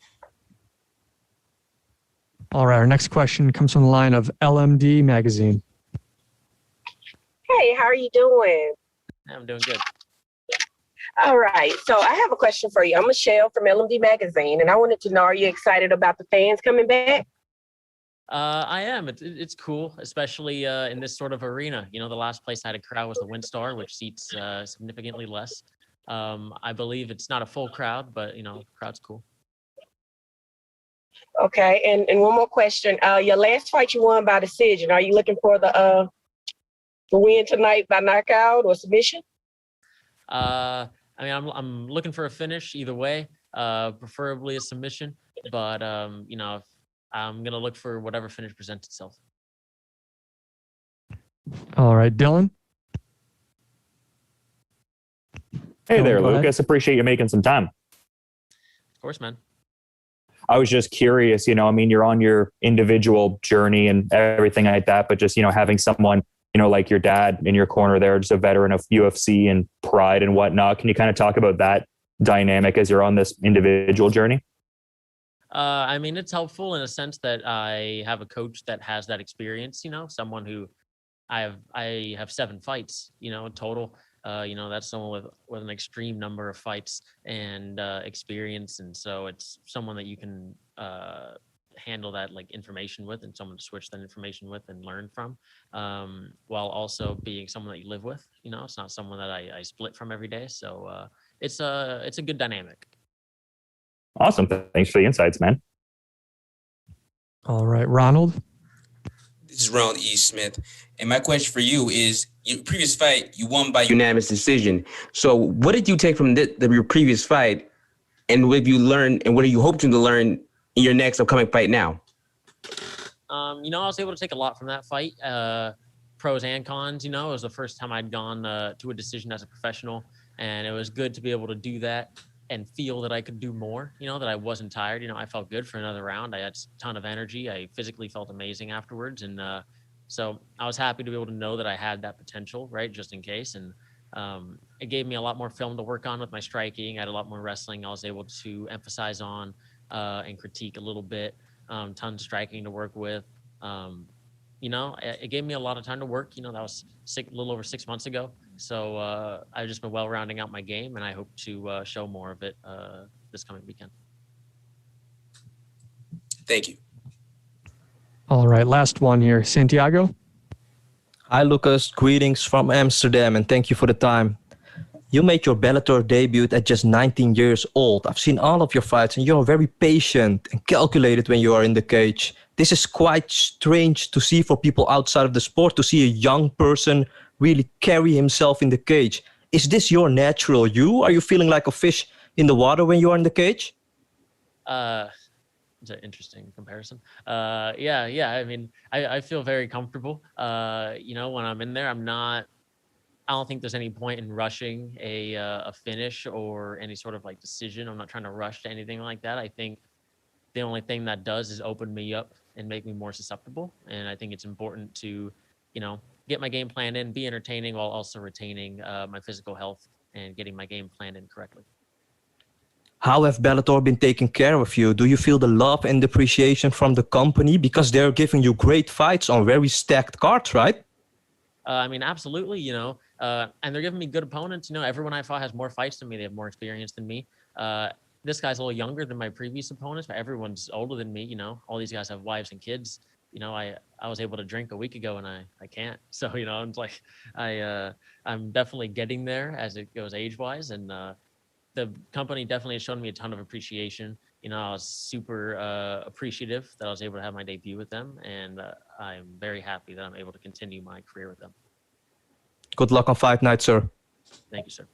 All right, our next question comes from the line of LMD Magazine. Hey, how are you doing? I'm doing good. All right, so I have a question for you. I'm Michelle from LMD Magazine, and I wanted to know, are you excited about the fans coming back? I am. It's cool, especially in this sort of arena. The last place I had a crowd was the WinStar, which seats significantly less. I believe it's not a full crowd, but the crowd's cool. Okay, and one more question. Your last fight you won by decision. Are you looking for the win tonight by knockout or submission? I'm looking for a finish either way, preferably a submission. But I'm gonna look for whatever finish presents itself. All right, Dylan. Hey there, Lucas. Appreciate you making some time. Of course, man. I was just curious, you're on your individual journey and everything like that, but just, having someone, like your dad in your corner there, just a veteran of UFC and pride and whatnot. Can you kind of talk about that dynamic as you're on this individual journey? It's helpful in a sense that I have a coach that has that experience, someone who I have 7 fights, total. That's someone with an extreme number of fights and experience, and so it's someone that you can handle that like information with, and someone to switch that information with and learn from, while also being someone that you live with. It's not someone that I split from every day, so it's a good dynamic. Awesome. Thanks for the insights, man. All right, Ronald. This is Ronald E. Smith. And my question for you is, your previous fight, you won by unanimous decision. So what did you take from your previous fight, and what have you learned, and what are you hoping to learn in your next upcoming fight now? I was able to take a lot from that fight, pros and cons. It was the first time I'd gone to a decision as a professional, and it was good to be able to do that and feel that I could do more, that I wasn't tired. I felt good for another round. I had a ton of energy. I physically felt amazing afterwards. And so I was happy to be able to know that I had that potential, right, just in case. And it gave me a lot more film to work on with my striking. I had a lot more wrestling I was able to emphasize on and critique a little bit. Tons of striking to work with. It gave me a lot of time to work. That was a little over 6 months ago. So I've just been rounding out my game, and I hope to show more of it this coming weekend. Thank you. All right, last one here. Santiago. Hi, Lucas. Greetings from Amsterdam, and thank you for the time. You made your Bellator debut at just 19 years old. I've seen all of your fights, and you're very patient and calculated when you are in the cage. This is quite strange to see for people outside of the sport, to see a young person really carry himself in the cage. Is this your natural you? Are you feeling like a fish in the water when you are in the cage? It's an interesting comparison. Yeah. I mean, I feel very comfortable. When I'm in there, I don't think there's any point in rushing a finish or any sort of like decision. I'm not trying to rush to anything like that. I think the only thing that does is open me up and make me more susceptible. And I think it's important to, get my game plan in, be entertaining while also retaining my physical health and getting my game plan in correctly. How have Bellator been taking care of you? Do you feel the love and appreciation from the company? Because they're giving you great fights on very stacked cards, right? Absolutely, and they're giving me good opponents. Everyone I fought has more fights than me. They have more experience than me. This guy's a little younger than my previous opponents, but everyone's older than me. All these guys have wives and kids. I was able to drink a week ago and I can't. So, it's like I'm definitely getting there as it goes age-wise. And the company definitely has shown me a ton of appreciation. I was super appreciative that I was able to have my debut with them. And I'm very happy that I'm able to continue my career with them. Good luck on fight night, sir. Thank you, sir.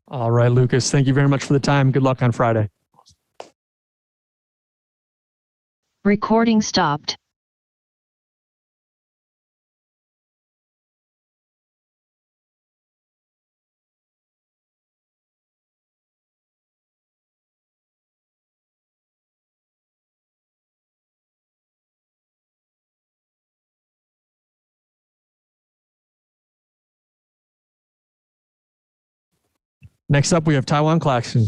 All right, Lucas. Thank you very much for the time. Good luck on Friday. Recording stopped. Next up, we have Tywan Claxton.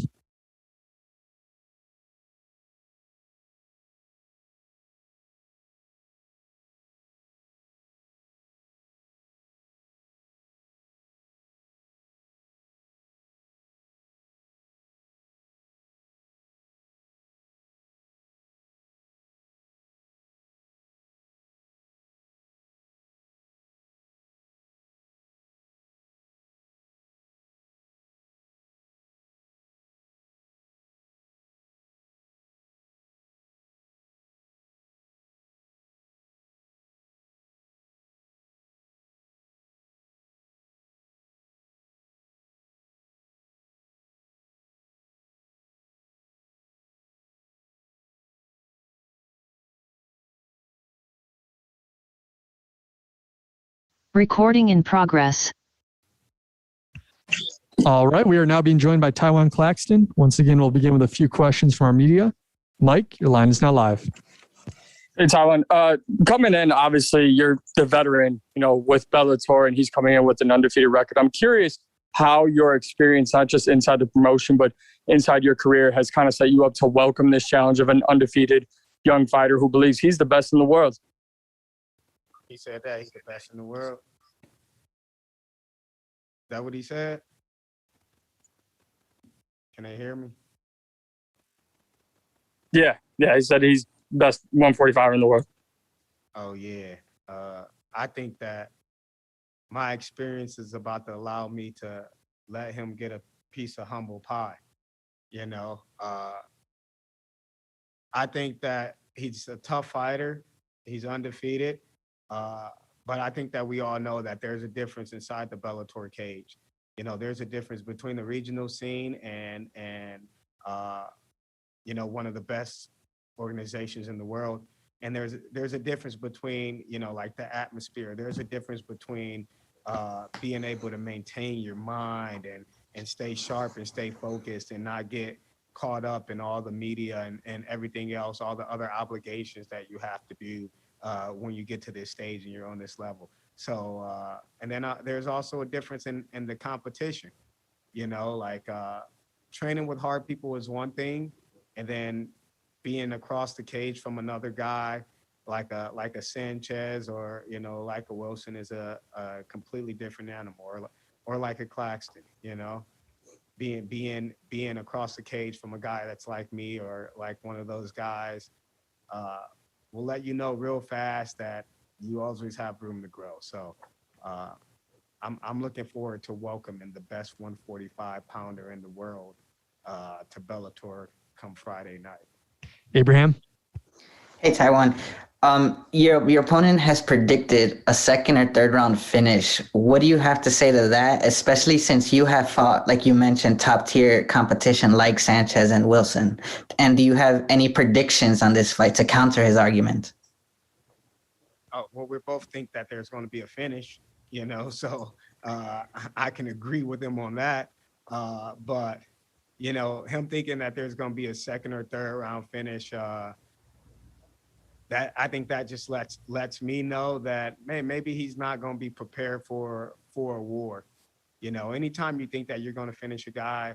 Recording in progress. All right, we are now being joined by Tywan Claxton. Once again, we'll begin with a few questions from our media. Mike, your line is now live. Hey, Tywan. Coming in, obviously, you're the veteran, with Bellator, and he's coming in with an undefeated record. I'm curious how your experience, not just inside the promotion, but inside your career, has kind of set you up to welcome this challenge of an undefeated young fighter who believes he's the best in the world. He said that he's the best in the world. that what he said? Can they hear me? Yeah, he said he's best 145 in the world. Oh yeah. I think that my experience is about to allow me to let him get a piece of humble pie. You know, I think that he's a tough fighter. He's undefeated. But I think that we all know that there's a difference inside the Bellator cage. You know, there's a difference between the regional scene and you know, one of the best organizations in the world. And there's a difference between, you know, like the atmosphere. There's a difference between being able to maintain your mind and stay sharp and stay focused and not get caught up in all the media and everything else, all the other obligations that you have to do when you get to this stage and you're on this level. So, and then there's also a difference in the competition, you know, like training with hard people is one thing, and then being across the cage from another guy like a Sanchez or, you know, like a Wilson is a completely different animal, or like a Claxton, you know, being across the cage from a guy that's like me or like one of those guys will let you know real fast that you always have room to grow. So I'm looking forward to welcoming the best 145 pounder in the world to Bellator come Friday night. Abraham? Hey, Tywan. Your opponent has predicted a second or third round finish. What do you have to say to that, especially since you have fought, like you mentioned, top tier competition like Sanchez and Wilson? And do you have any predictions on this fight to counter his argument? Oh, well, we both think that there's going to be a finish, you know, so I can agree with him on that. But, you know, him thinking that there's going to be a second or third round finish, that I think that just lets me know that, man, maybe he's not going to be prepared for a war. You know, anytime you think that you're going to finish a guy,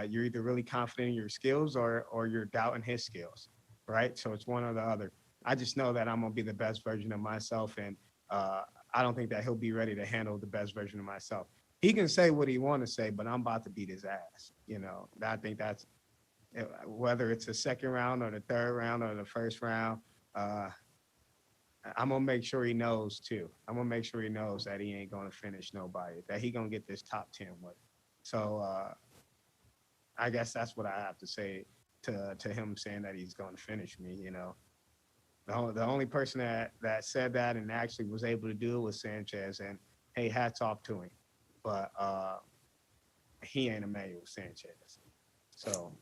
you're either really confident in your skills or you're doubting his skills, right? So it's one or the other. I just know that I'm going to be the best version of myself, and I don't think that he'll be ready to handle the best version of myself. He can say what he want to say, but I'm about to beat his ass. You know, I think that's, whether it's the second round or the third round or the first round, I'm going to make sure he knows too. I'm going to make sure he knows that he ain't going to finish nobody, that he going to get this top 10 with. So I guess that's what I have to say to him saying that he's going to finish me, you know. The only person that said that and actually was able to do it was Sanchez, and hey, hats off to him. But he ain't Emmanuel Sanchez. So.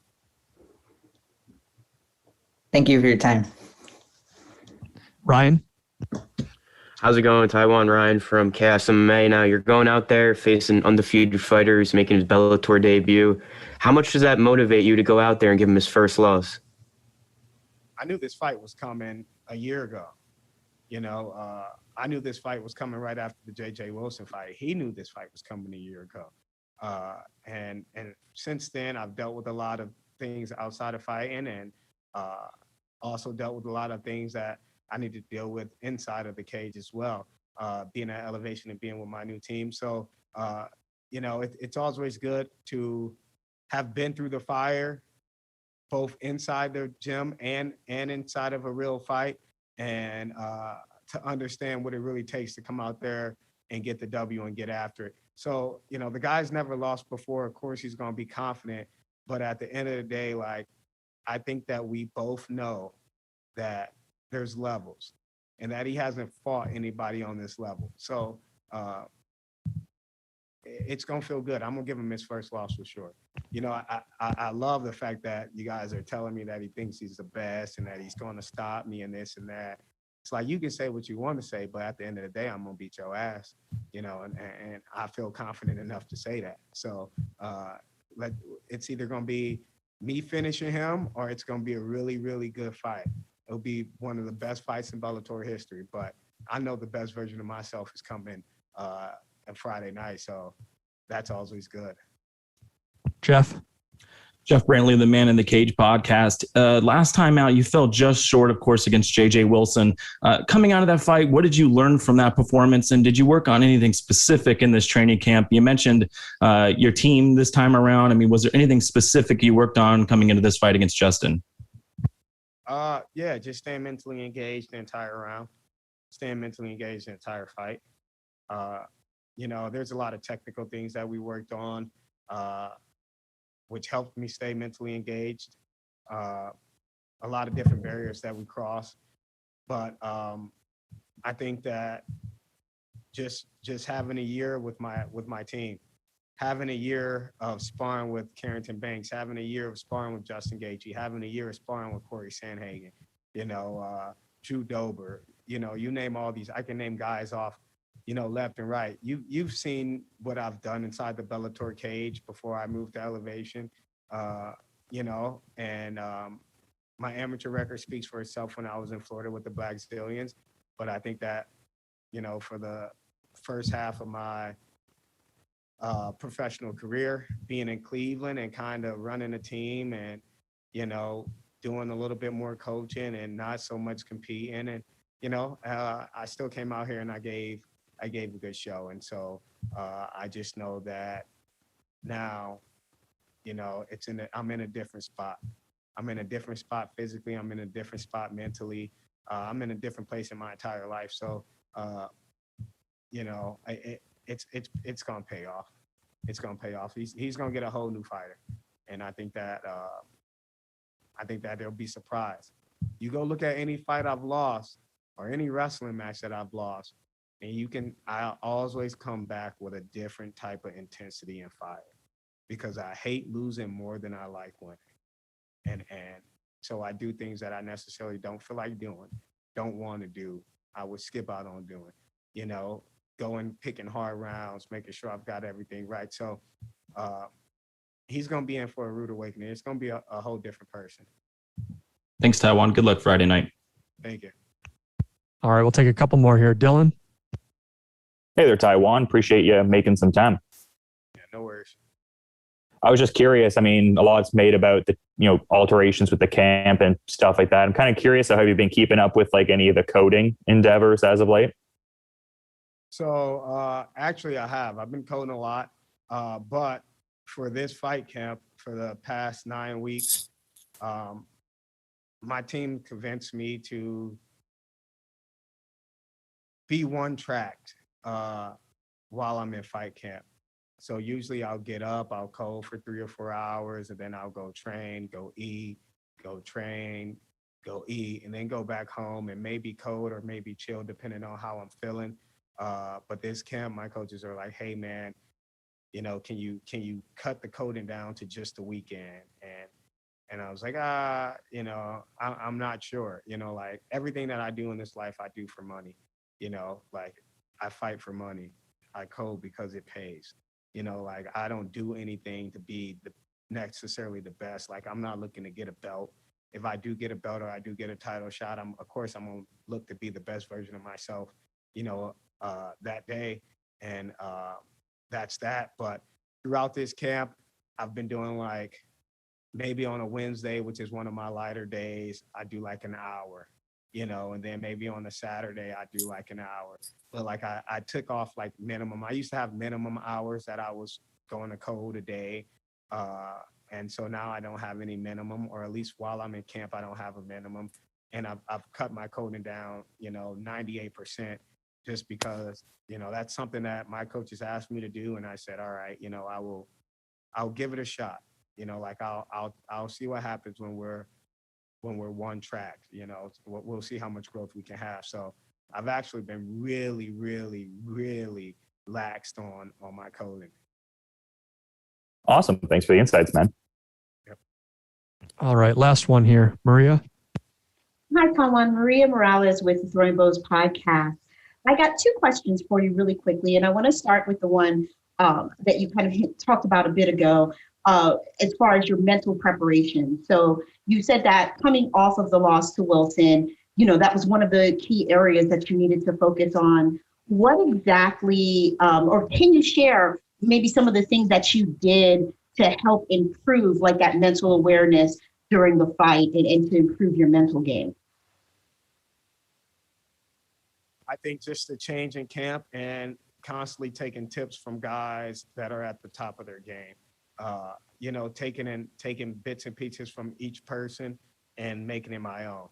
Thank you for your time. Ryan? How's it going, Tywan? Ryan from Chaos MMA. Now you're going out there facing undefeated fighters, making his Bellator debut. How much does that motivate you to go out there and give him his first loss? I knew this fight was coming a year ago. You know, I knew this fight was coming right after the J.J. Wilson fight. He knew this fight was coming a year ago. And since then, I've dealt with a lot of things outside of fighting, and also dealt with a lot of things that I need to deal with inside of the cage as well, being at Elevation and being with my new team. So, you know, it's always good to have been through the fire, both inside the gym and inside of a real fight, and to understand what it really takes to come out there and get the W and get after it. So, you know, the guy's never lost before. Of course, he's going to be confident. But at the end of the day, like, I think that we both know that there's levels and that he hasn't fought anybody on this level. So it's going to feel good. I'm going to give him his first loss for sure. You know, I love the fact that you guys are telling me that he thinks he's the best and that he's going to stop me and this and that. It's like, you can say what you want to say, but at the end of the day, I'm going to beat your ass, you know, and I feel confident enough to say that. So it's either going to be me finishing him or it's going to be a really, really good fight. It'll be one of the best fights in Bellator history, but I know the best version of myself is coming on Friday night, so that's always good. Jeff? Jeff Brantley, the Man in the Cage podcast. Last time out, you fell just short, of course, against JJ Wilson. Coming out of that fight, what did you learn from that performance? And did you work on anything specific in this training camp? You mentioned your team this time around. I mean, was there anything specific you worked on coming into this fight against Justin? Yeah, just staying mentally engaged the entire round, staying mentally engaged the entire fight. There's a lot of technical things that we worked on, which helped me stay mentally engaged. A lot of different barriers that we crossed, but I think that just having a year with my team, having a year of sparring with Carrington Banks, having a year of sparring with Justin Gaethje, having a year of sparring with Corey Sandhagen, Drew Dober, you name all these. I can name guys off, left and right. You've seen what I've done inside the Bellator cage before I moved to Elevation, and my amateur record speaks for itself when I was in Florida with the Black Stallions. But I think that, for the first half of my professional career, being in Cleveland and kind of running a team and, doing a little bit more coaching and not so much competing. And, I still came out here and I gave a good show. And so I just know that now, I'm in a different spot. I'm in a different spot physically. I'm in a different spot mentally. I'm in a different place in my entire life. So, it's going to pay off. It's going to pay off. He's going to get a whole new fighter. And I think that they'll be surprised. You go look at any fight I've lost or any wrestling match that I've lost, and I always come back with a different type of intensity and fire because I hate losing more than I like winning. And so I do things that I necessarily don't feel like doing, don't want to do. I would skip out on doing, going, picking hard rounds, making sure I've got everything right. So he's going to be in for a rude awakening. It's going to be a whole different person. Thanks, Tywan. Good luck Friday night. Thank you. All right, we'll take a couple more here. Dylan? Hey there, Tywan. Appreciate you making some time. Yeah, no worries. I was just curious. I mean, a lot's made about the, alterations with the camp and stuff like that. I'm kind of curious, have you been keeping up with like any of the coding endeavors as of late? So actually I have. I've been coding a lot, but for this fight camp for the past 9 weeks, my team convinced me to be one-tracked while I'm in fight camp. So usually I'll get up, I'll code for 3 or 4 hours, and then I'll go train, go eat, go train, go eat, and then go back home and maybe code or maybe chill depending on how I'm feeling. But this camp, my coaches are like, hey man, can you cut the coding down to just a weekend? And I was like, I'm not sure. Like everything that I do in this life, I do for money. Like I fight for money. I code because it pays. Like I don't do anything to be necessarily the best. Like I'm not looking to get a belt. If I do get a belt or I do get a title shot, I'm gonna look to be the best version of myself, that day. And that's that. But throughout this camp, I've been doing like maybe on a Wednesday, which is one of my lighter days, I do like an hour, and then maybe on a Saturday, I do like an hour. But like I took off like minimum. I used to have minimum hours that I was going to code a day. And so now I don't have any minimum, or at least while I'm in camp, I don't have a minimum. And I've cut my coding down, 98%, just because, that's something that my coaches asked me to do. And I said, all right, I'll give it a shot. Like I'll see what happens when we're one tracked, we'll see how much growth we can have. So I've actually been really, really, really laxed on my coding. Awesome. Thanks for the insights, man. Yep. All right, last one here. Maria? Hi, Tywan. Maria Morales with the Throwing Bows podcast. I got 2 questions for you really quickly, and I want to start with the one that you kind of talked about a bit ago, as far as your mental preparation. So you said that coming off of the loss to Wilson, that was one of the key areas that you needed to focus on. What exactly, or can you share maybe some of the things that you did to help improve like that mental awareness during the fight and to improve your mental game? I think just the change in camp and constantly taking tips from guys that are at the top of their game. Taking bits and pieces from each person and making it my own.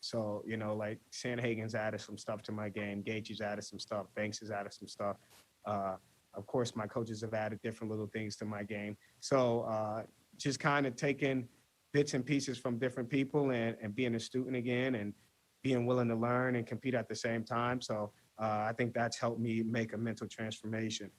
So, like Sandhagen's added some stuff to my game. Gaethje's added some stuff. Banks has added some stuff. Of course, my coaches have added different little things to my game. So just kind of taking bits and pieces from different people and being a student again and being willing to learn and compete at the same time. So I think that's helped me make a mental transformation.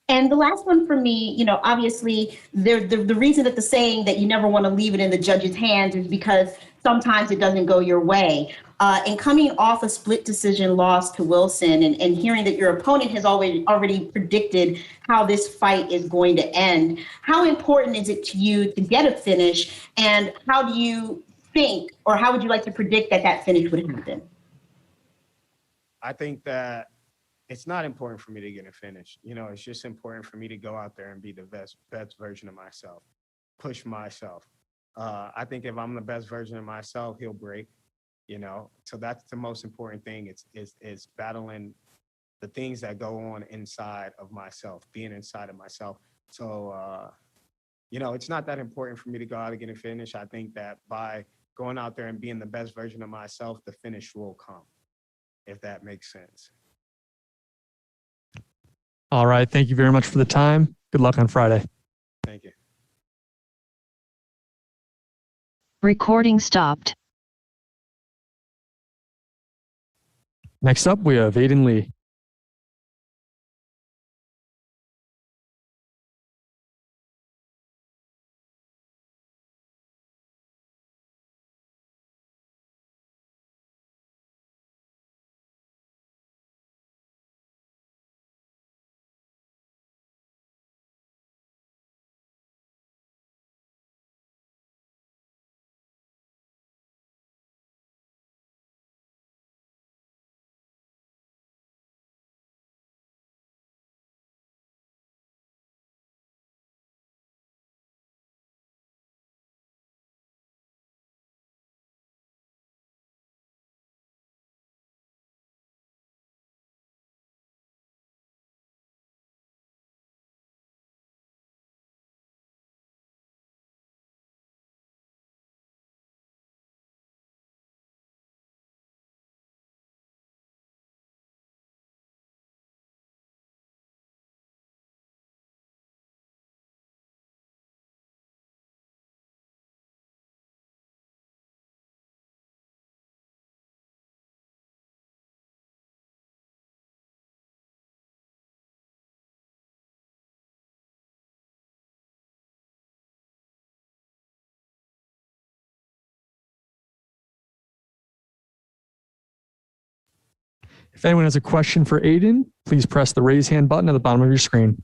And the last one for me, obviously the reason that the saying that you never want to leave it in the judge's hands is because sometimes it doesn't go your way. And coming off a split decision loss to Wilson and hearing that your opponent has already predicted how this fight is going to end, how important is it to you to get a finish? And how do you think, or how would you like to predict that finish would happen? I think that it's not important for me to get a finish. It's just important for me to go out there and be the best version of myself, push myself. I think if I'm the best version of myself, he'll break, So that's the most important thing. It's battling the things that go on inside of myself, being inside of myself. So, it's not that important for me to go out and get a finish. I think that by going out there and being the best version of myself, the finish will come, if that makes sense. All right. Thank you very much for the time. Good luck on Friday. Thank you. Recording stopped. Next up, we have Aiden Lee. If anyone has a question for Aiden, please press the raise hand button at the bottom of your screen.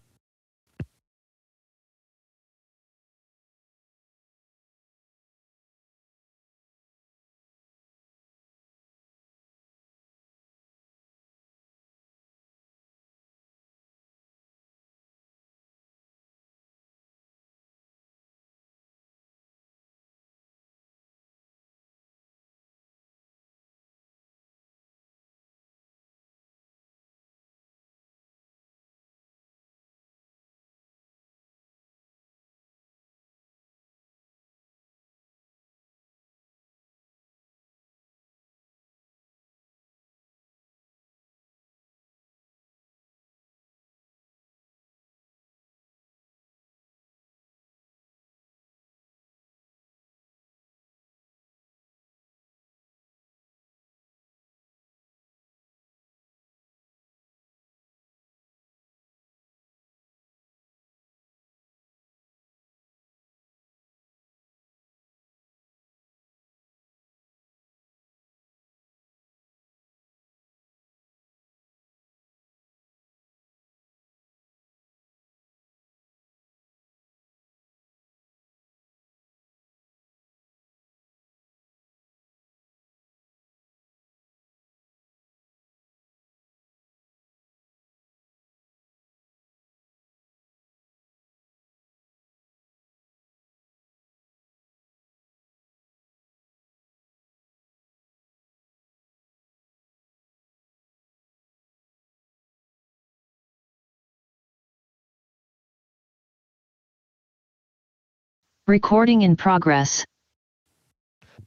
Recording in progress.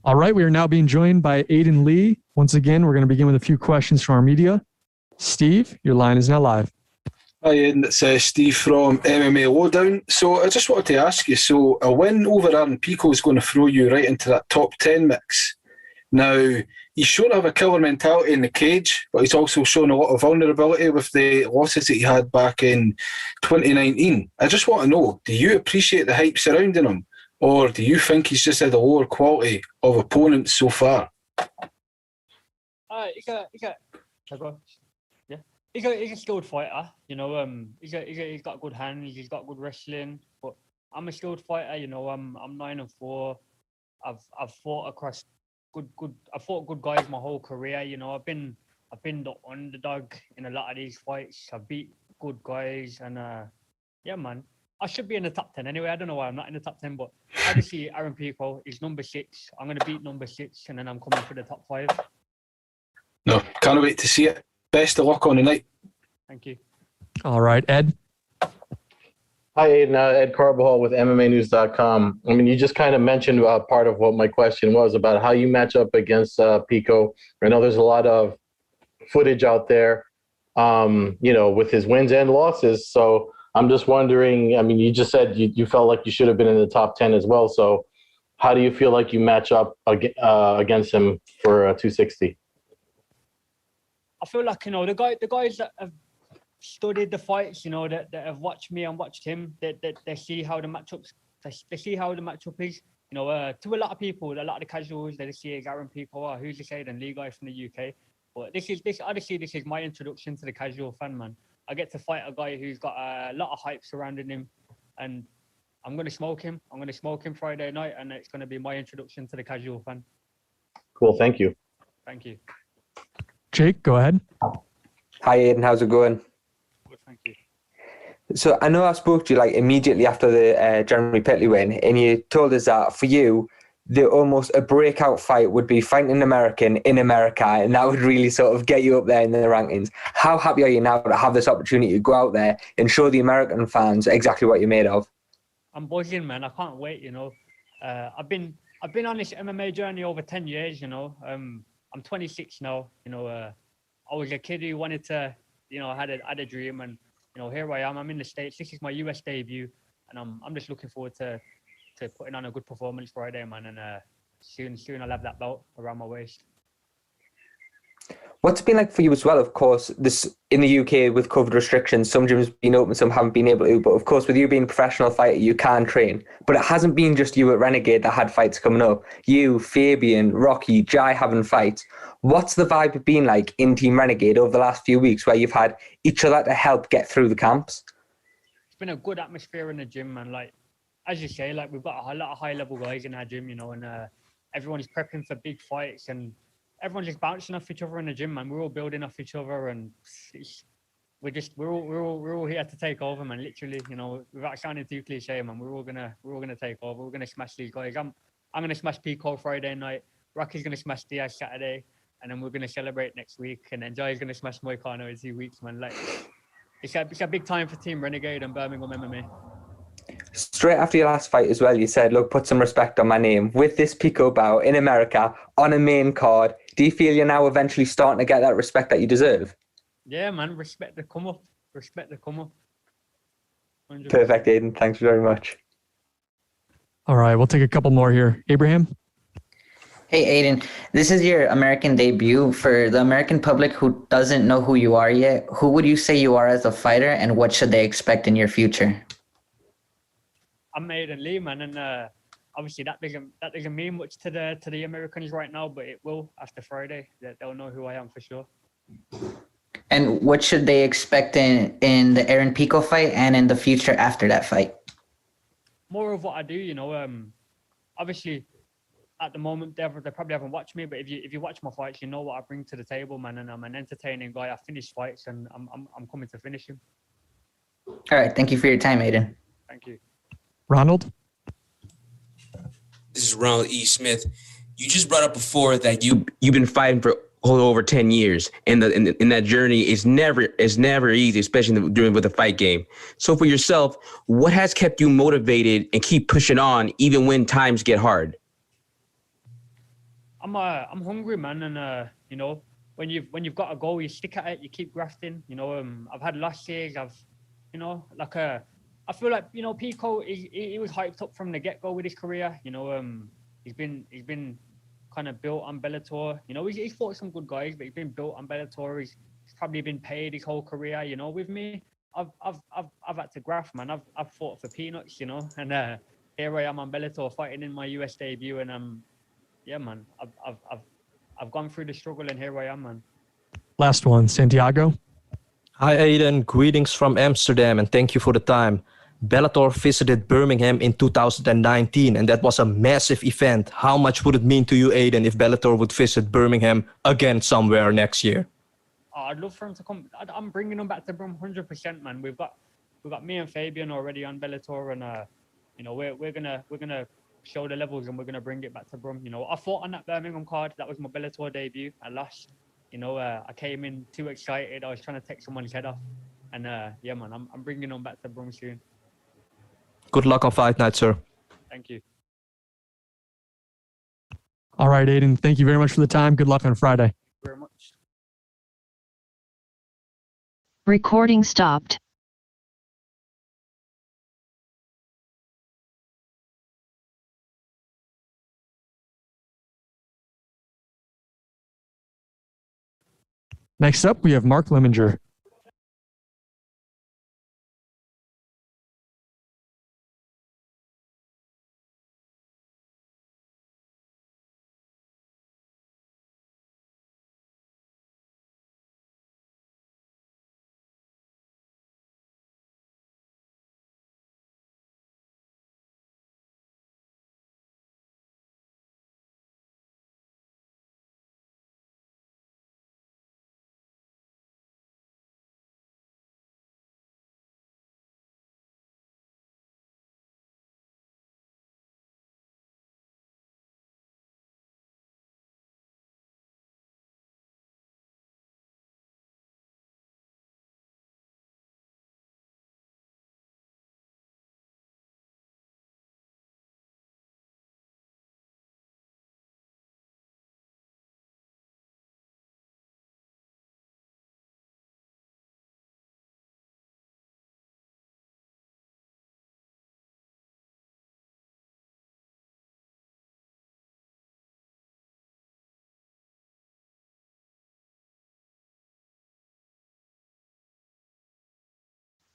All right, we are now being joined by Aiden Lee. Once again, we're going to begin with a few questions from our media. Steve, your line is now live. Hi, Ian. It's Steve from MMA Lowdown. So I just wanted to ask you, so a win over Aaron Pico is going to throw you right into that top 10 mix. Now, he's shown to have a killer mentality in the cage, but he's also shown a lot of vulnerability with the losses that he had back in 2019. I just want to know, do you appreciate the hype surrounding him? Or do you think he's just had a lower quality of opponents so far? He's a skilled fighter, you know. He's got good hands, he's got good wrestling. But I'm a skilled fighter, you know. I'm 9-4. I've fought across I've fought good guys my whole career, you know. I've been the underdog in a lot of these fights. I've beat good guys, and yeah, man. I should be in the top 10 anyway. I don't know why I'm not in the top 10, but obviously Aaron Pico is number 6. I'm going to beat number 6, and then I'm coming for the top 5. No, can't wait to see it. Best of luck on the night. Thank you. All right, Ed. Hi, Aiden. Ed Carbajal with MMAnews.com. I mean, you just kind of mentioned part of what my question was about how you match up against Pico. I know there's a lot of footage out there, you know, with his wins and losses. So I'm just wondering, I mean, you just said you felt like you should have been in the top 10 as well. So how do you feel like you match up against him for 260? I feel like, you know, the guys that have studied the fights, you know, that have watched me and watched him, they see how the matchups, they see how the matchup is. You know, to a lot of people, a lot of the casuals, they just see Aaron Pico, who's this Aiden Lee guy from the UK. But this is my introduction to the casual fan, man. I get to fight a guy who's got a lot of hype surrounding him, and I'm going to smoke him. I'm going to smoke him Friday night, and it's going to be my introduction to the casual fan. Cool. Thank you. Thank you. Jake, go ahead. Hi, Aiden. How's it going? Good, thank you. So I know I spoke to you like immediately after the Jeremy Petley win, and you told us that for you, almost a breakout fight would be fighting an American in America, and that would really sort of get you up there in the rankings. How happy are you now to have this opportunity to go out there and show the American fans exactly what you're made of? I'm buzzing, man. I can't wait, you know. I've been on this MMA journey over 10 years, you know. I'm 26 now, you know. I was a kid who wanted to, you know, had a dream, and, you know, here I am. I'm in the States. This is my US debut, and I'm just looking forward to putting on a good performance Friday, man, and soon I'll have that belt around my waist. What's it been like for you as well? Of course, this in the UK with COVID restrictions, some gyms have been open, some haven't been able to. But of course, with you being a professional fighter, you can train. But it hasn't been just you at Renegade that had fights coming up. You, Fabian, Rocky, Jai having fights. What's the vibe been like in Team Renegade over the last few weeks, where you've had each other to help get through the camps? It's been a good atmosphere in the gym, man. Like, as you say, like, we've got a lot of high-level guys in our gym, you know, and everyone's prepping for big fights, and everyone's just bouncing off each other in the gym, man. We're all building off each other, and we're all here to take over, man. Literally, you know, without sounding too cliche, man. We're all gonna take over. We're gonna smash these guys. I'm gonna smash Pico Friday night. Rocky's gonna smash Diaz Saturday, and then we're gonna celebrate next week. And then Jai's gonna smash Moicano in 2 weeks, man. Like, it's a big time for Team Renegade and Birmingham MMA. Straight after your last fight as well, you said, look, put some respect on my name. With this Pico bout in America on a main card, do you feel you're now eventually starting to get that respect that you deserve? Yeah, man. Respect the come up. Respect the come up. 100%. Perfect, Aiden. Thanks very much. All right, we'll take a couple more here. Abraham? Hey, Aiden, this is your American debut. For the American public who doesn't know who you are yet, who would you say you are as a fighter, and what should they expect in your future? I'm Aiden Lee, man, and obviously that doesn't mean much to the Americans right now, but it will after Friday. They'll know who I am for sure. And what should they expect in the Aaron Pico fight and in the future after that fight? More of what I do, you know. Obviously, at the moment they probably haven't watched me, but if you watch my fights, you know what I bring to the table, man. And I'm an entertaining guy. I finish fights, and I'm coming to finish him. All right, thank you for your time, Aiden. Thank you. Ronald? This is Ronald E. Smith. You just brought up before that you've been fighting for over 10 years, and in that journey is never easy, especially doing with the fight game. So for yourself, what has kept you motivated and keep pushing on even when times get hard? I'm hungry, man, and you know, when you've got a goal, you stick at it, you keep grafting. You know, I've had losses, you know, like I feel like, you know, Pico, he was hyped up from the get-go with his career. You know, he's been kind of built on Bellator. You know, he's fought some good guys, but he's been built on Bellator. He's probably been paid his whole career. You know, with me, I've had to graft, man. I've fought for peanuts, you know, and here I am on Bellator fighting in my US debut, and yeah, man, I've gone through the struggle, and here I am, man. Last one, Santiago. Hi, Aiden. Greetings from Amsterdam, and thank you for the time. Bellator visited Birmingham in 2019, and that was a massive event. How much would it mean to you, Aiden, if Bellator would visit Birmingham again somewhere next year? Oh, I'd love for him to come. I'm bringing him back to Brum 100%, man. We've got me and Fabian already on Bellator, and you know, we're gonna show the levels, and we're gonna bring it back to Brum. You know, I fought on that Birmingham card. That was my Bellator debut. I lost. You know, I came in too excited. I was trying to take someone's head off, and yeah, man, I'm bringing him back to Brum soon. Good luck on fight night, sir. Thank you. All right, Aiden. Thank you very much for the time. Good luck on Friday. Thank you very much. Recording stopped. Next up, we have Mark Lemminger.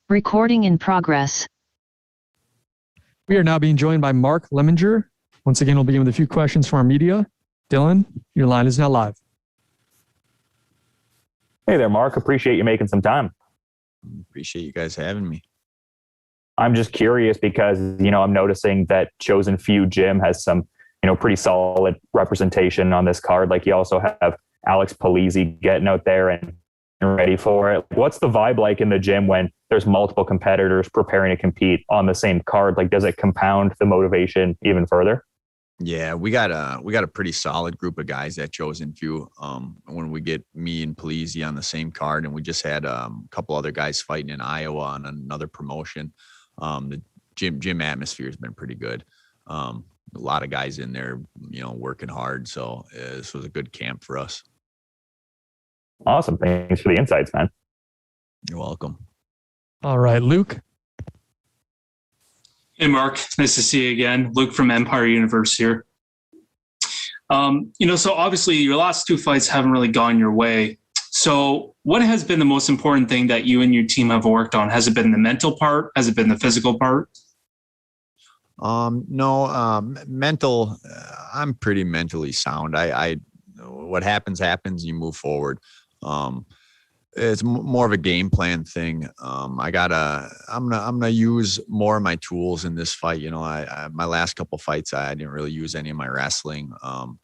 Recording in progress. We are now being joined by Mark Lemminger. Once again, we'll begin with a few questions from our media. Dylan, your line is now live. Hey there, Mark. Appreciate you making some time. Appreciate you guys having me. I'm just curious because, you know, I'm noticing that Chosen Few Gym has some, you know, pretty solid representation on this card. Like you also have Alex Polizzi getting out there and ready for it. What's the vibe like in the gym when there's multiple competitors preparing to compete on the same card? Like, does it compound the motivation even further? Yeah, we got a pretty solid group of guys at Chosen Few. When we get me and Polizzi on the same card, and we just had a couple other guys fighting in Iowa on another promotion. The gym atmosphere has been pretty good. A lot of guys in there, you know, working hard. So this was a good camp for us. Awesome. Thanks for the insights, man. You're welcome. All right, Luke. Hey, Mark. Nice to see you again. Luke from Empire Universe here. You know, so obviously your last two fights haven't really gone your way. So what has been the most important thing that you and your team have worked on? Has it been the mental part? Has it been the physical part? No, mental, I'm pretty mentally sound. What happens, you move forward. It's more of a game plan thing. I'm gonna use more of my tools in this fight. You know, my last couple fights, I didn't really use any of my wrestling. I'm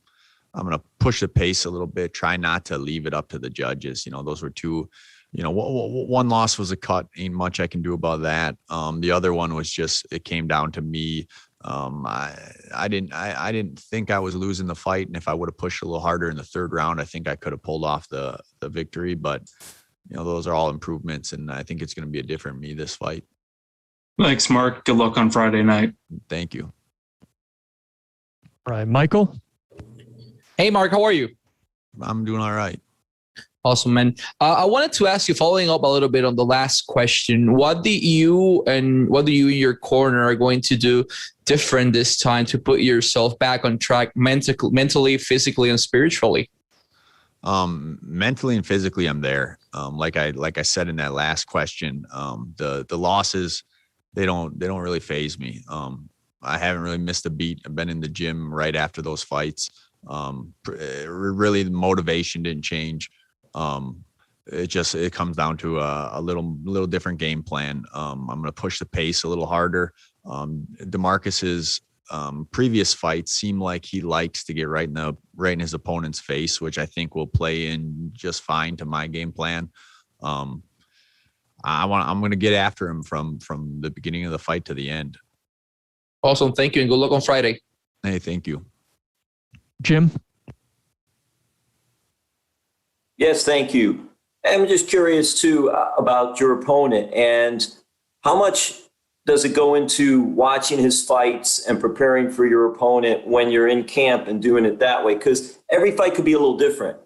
gonna push the pace a little bit, try not to leave it up to the judges. You know, those were two, you know, one loss was a cut. Ain't much I can do about that. The other one was just, it came down to me I didn't think I was losing the fight, and if I would have pushed a little harder in the third round, I think I could have pulled off the victory. But those are all improvements, and I think it's going to be a different me this fight. Thanks, Mark. Good luck on Friday night. Thank you. All right, Michael. Hey, Mark, how are you? I'm doing all right. Awesome, man. I wanted to ask you, following up a little bit on the last question, what do you and your corner are going to do different this time to put yourself back on track mentally, physically, and spiritually? Mentally and physically, I'm there. Like I said in that last question, the losses, they don't really faze me. I haven't really missed a beat. I've been in the gym right after those fights. Really, the motivation didn't change. It comes down to a little different game plan. I'm going to push the pace a little harder. Demarques's previous fights seem like he likes to get right in his opponent's face, which I think will play in just fine to my game plan. I'm going to get after him from the beginning of the fight to the end. Awesome. Thank you. And good luck on Friday. Hey, thank you. Jim? Yes, thank you. I'm just curious too about your opponent and how much does it go into watching his fights and preparing for your opponent when you're in camp and doing it that way? Because every fight could be a little different.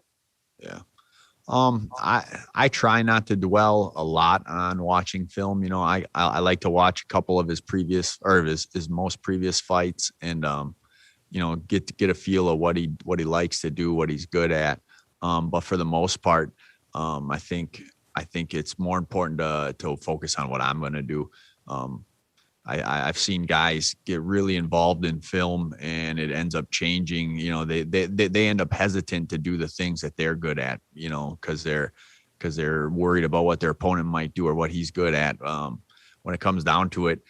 Yeah. I try not to dwell a lot on watching film. I like to watch a couple of his previous or his most previous fights and get a feel of what he likes to do, what he's good at. But for the most part, I think it's more important to focus on what I'm going to do. I've seen guys get really involved in film and it ends up changing. They end up hesitant to do the things that they're good at, because they're worried about what their opponent might do or what he's good at. When it comes down to it,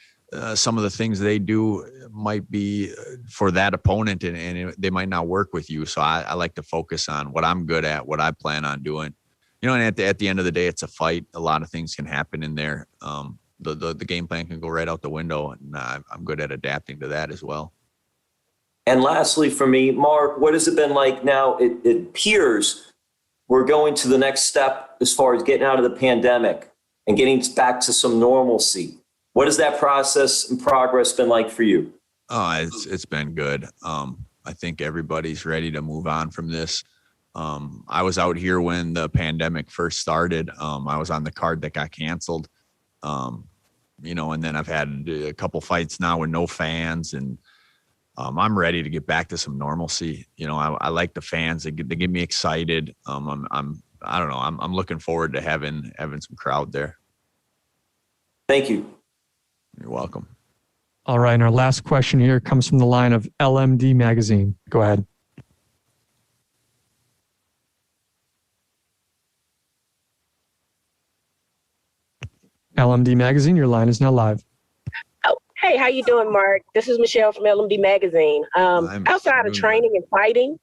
some of the things they do might be for that opponent and they might not work with you. So I like to focus on what I'm good at, what I plan on doing, and at the end of the day, it's a fight. A lot of things can happen in there. The game plan can go right out the window, and I'm good at adapting to that as well. And lastly, for me, Mark, what has it been like now? It appears we're going to the next step as far as getting out of the pandemic and getting back to some normalcy. What has that process and progress been like for you? Oh, it's been good. I think everybody's ready to move on from this. I was out here when the pandemic first started. I was on the card that got canceled. And then I've had a couple fights now with no fans, and I'm ready to get back to some normalcy. I like the fans; they get me excited. I don't know. I'm looking forward to having some crowd there. Thank you. You're welcome. All right. And our last question here comes from the line of LMD Magazine. Go ahead. LMD Magazine, your line is now live. Oh, hey, how you doing, Mark? This is Michelle from LMD Magazine. Outside of training and fighting,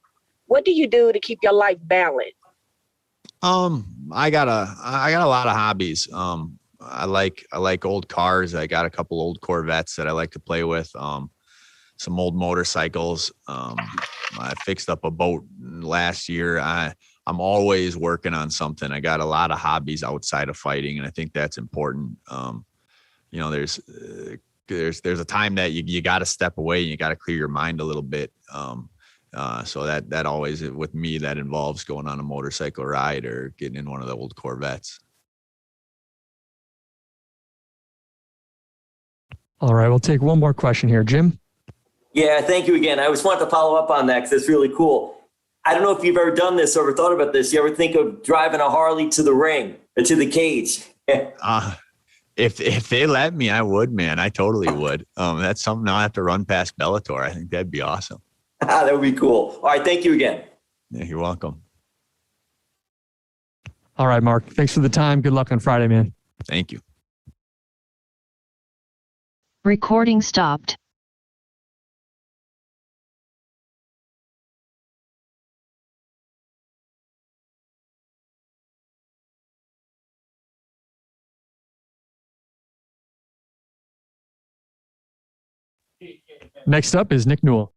what do you do to keep your life balanced? I got a lot of hobbies. I like old cars. I got a couple old Corvettes that I like to play with. Some old motorcycles. I fixed up a boat last year. I'm always working on something. I got a lot of hobbies outside of fighting, and I think that's important. There's a time that you got to step away and you got to clear your mind a little bit. So that always, with me, that involves going on a motorcycle ride or getting in one of the old Corvettes. All right, we'll take one more question here. Jim? Yeah, thank you again. I just want to follow up on that because it's really cool. I don't know if you've ever done this or ever thought about this. You ever think of driving a Harley to the ring or to the cage? If they let me, I would, man. I totally would. That's something I'll have to run past Bellator. I think that'd be awesome. That would be cool. All right, thank you again. Yeah, you're welcome. All right, Mark. Thanks for the time. Good luck on Friday, man. Thank you. Recording stopped. Next up is Nick Newell.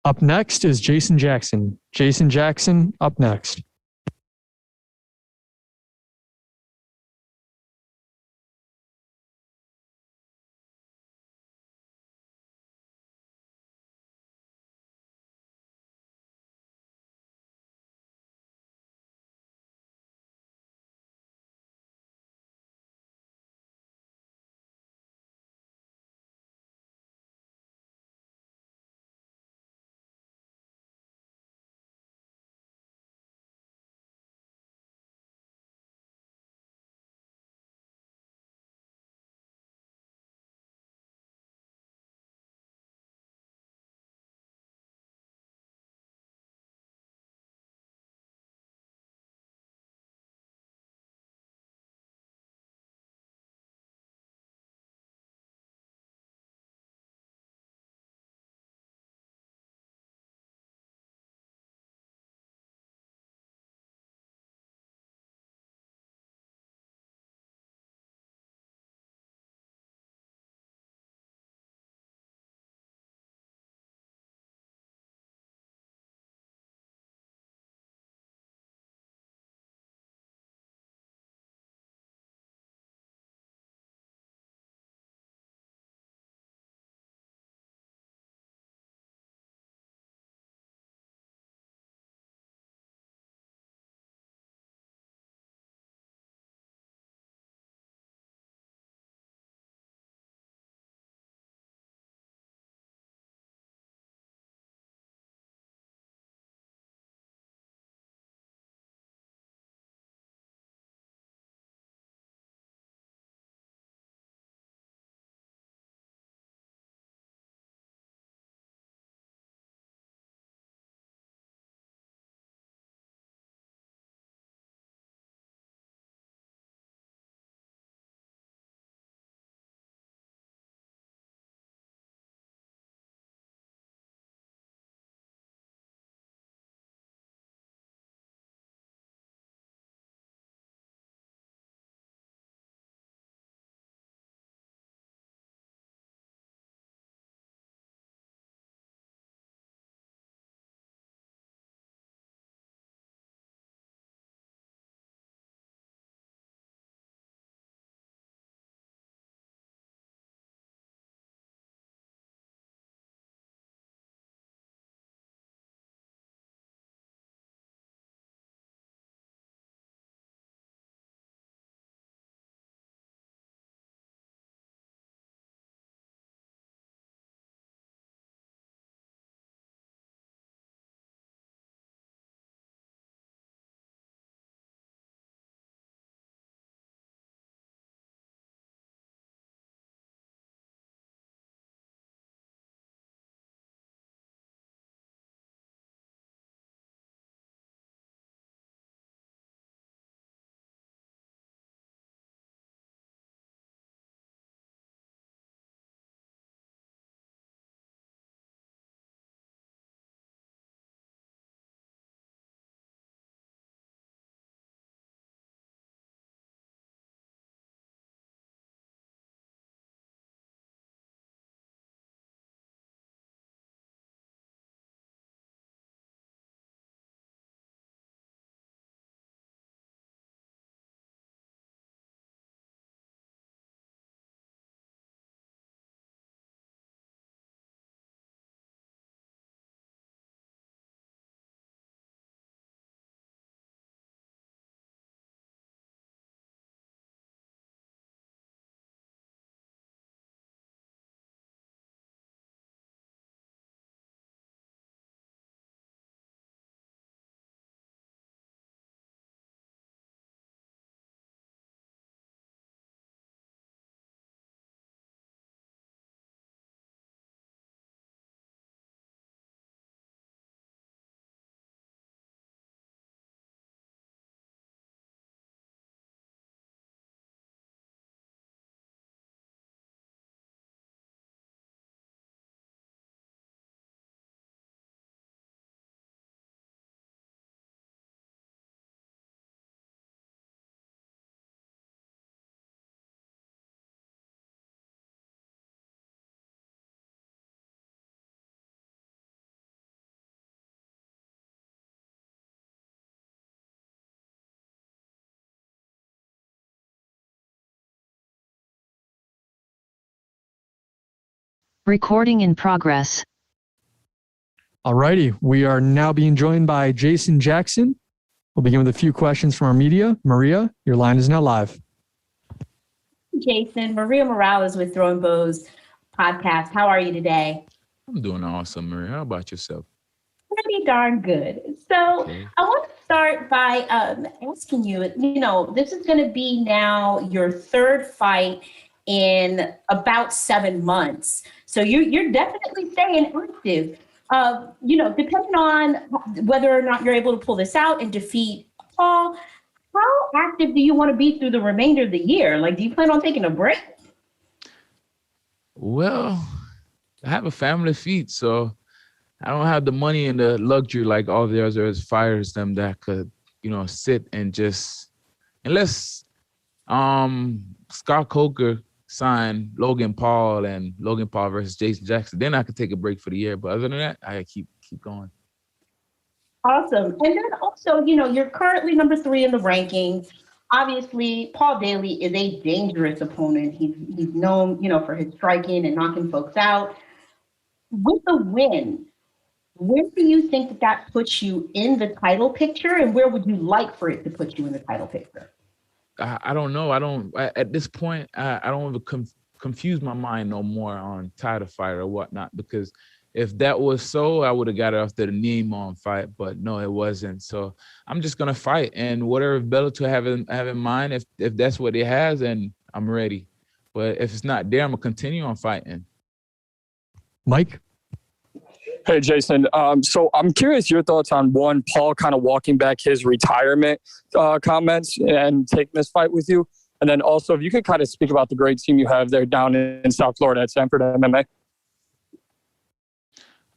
Up next is Jason Jackson. Jason Jackson up next. Recording in progress. All righty. We are now being joined by Jason Jackson. We'll begin with a few questions from our media. Maria, your line is now live. Jason, Maria Morales with Throwing Bows podcast. How are you today? I'm doing awesome, Maria. How about yourself? Pretty darn good. So I want to start by asking you, this is going to be now your third fight in about 7 months. So you're definitely staying active. Depending on whether or not you're able to pull this out and defeat Paul, how active do you want to be through the remainder of the year? Like, do you plan on taking a break? Well, I have a family feat, so I don't have the money and the luxury like all the other fighters them that could, sit and just, unless Scott Coker signed Logan Paul and Logan Paul versus Jason Jackson, then I could take a break for the year. But other than that, I keep going. Awesome. And then also, you're currently number 3 in the rankings. Obviously, Paul Daley is a dangerous opponent. He's known, for his striking and knocking folks out. With the win, where do you think that puts you in the title picture, and where would you like for it to put you in the title picture? I don't know. At this point, I don't even confuse my mind no more on title fight or whatnot, because if that was so, I would have got it after the Newell fight, but no, it wasn't. So I'm just gonna fight, and whatever Bellator have in mind, if that's what it has, and I'm ready. But if it's not there, I'm gonna continue on fighting. Mike? Hey, Jason. So I'm curious your thoughts on Paul kind of walking back his retirement comments and taking this fight with you. And then also, if you could kind of speak about the great team you have there down in South Florida at Sanford MMA.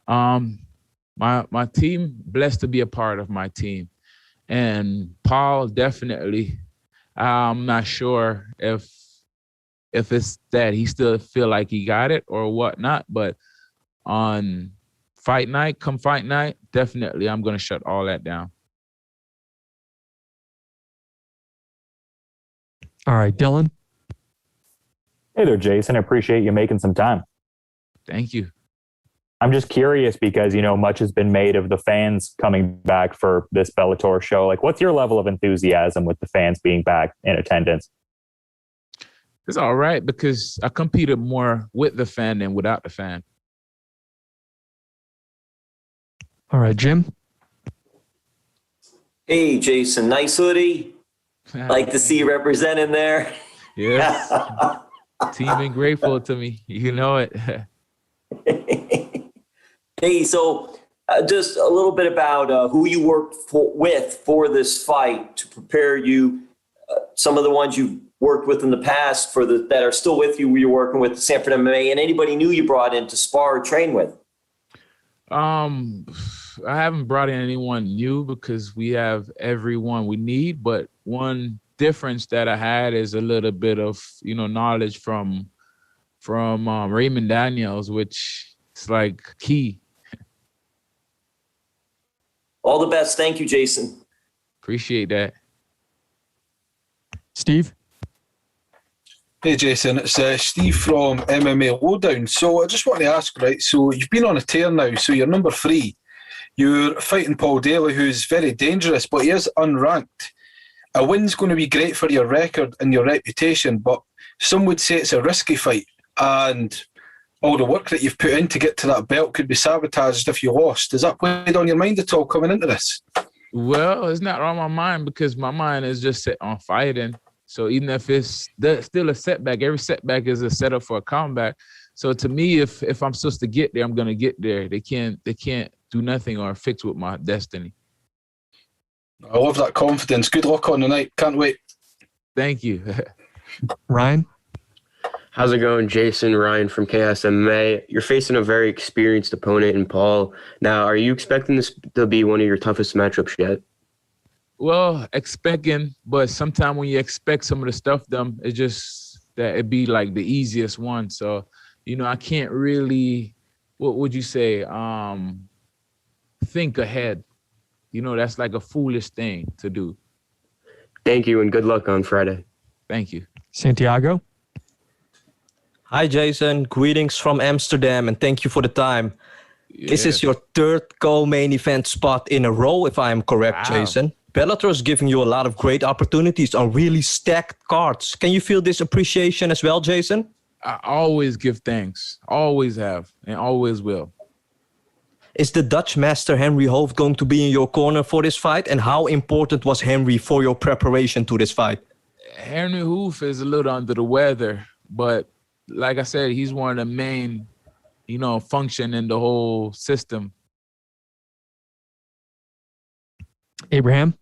My team, blessed to be a part of my team. And Paul, definitely, I'm not sure if it's that he still feel like he got it or whatnot, but on fight night, definitely I'm going to shut all that down. All right, Dylan. Hey there, Jason. I appreciate you making some time. Thank you. I'm just curious because, much has been made of the fans coming back for this Bellator show. Like, what's your level of enthusiasm with the fans being back in attendance? It's all right because I competed more with the fan than without the fan. All right, Jim. Hey, Jason, nice hoodie. Like to see you representing there. Yes. Team been grateful to me. You know it. Hey, so just a little bit about who you worked with for this fight to prepare you. Some of the ones you've worked with in the past that are still with you, you're working with Sanford MMA, and anybody new you brought in to spar or train with. I haven't brought in anyone new because we have everyone we need. But one difference that I had is a little bit of knowledge from Raymond Daniels, which is like key. All the best. Thank you, Jason. Appreciate that. Steve? Hey, Jason. It's Steve from MMA Lowdown. So I just want to ask, right, so you've been on a tear now, so you're number 3. You're fighting Paul Daley, who's very dangerous, but he is unranked. A win's going to be great for your record and your reputation, but some would say it's a risky fight, and all the work that you've put in to get to that belt could be sabotaged if you lost. Has that played on your mind at all coming into this? Well, it's not on my mind because my mind is just set on fighting. So even if it's still a setback, every setback is a setup for a comeback. So to me, if I'm supposed to get there, I'm gonna get there. They can't do nothing or fix with my destiny. I love that confidence. Good luck on the night. Can't wait. Thank you. Ryan? How's it going, Jason? Ryan from KSMA. You're facing a very experienced opponent in Paul. Now, are you expecting this to be one of your toughest matchups yet? Well, expecting, but sometimes when you expect some of the stuff done, it's just that it'd be like the easiest one. So, I can't really, what would you say, think ahead. That's like a foolish thing to do. Thank you, and good luck on Friday. Thank you. Santiago? Hi, Jason. Greetings from Amsterdam, and thank you for the time. This is your third co-main event spot in a row, if I am correct, Jason. Bellator is giving you a lot of great opportunities on really stacked cards. Can you feel this appreciation as well, Jason? I always give thanks. Always have, and always will. Is the Dutch master Henry Hooft going to be in your corner for this fight? And how important was Henry for your preparation to this fight? Henry Hooft is a little under the weather, but like I said, he's one of the main, function in the whole system. Abraham?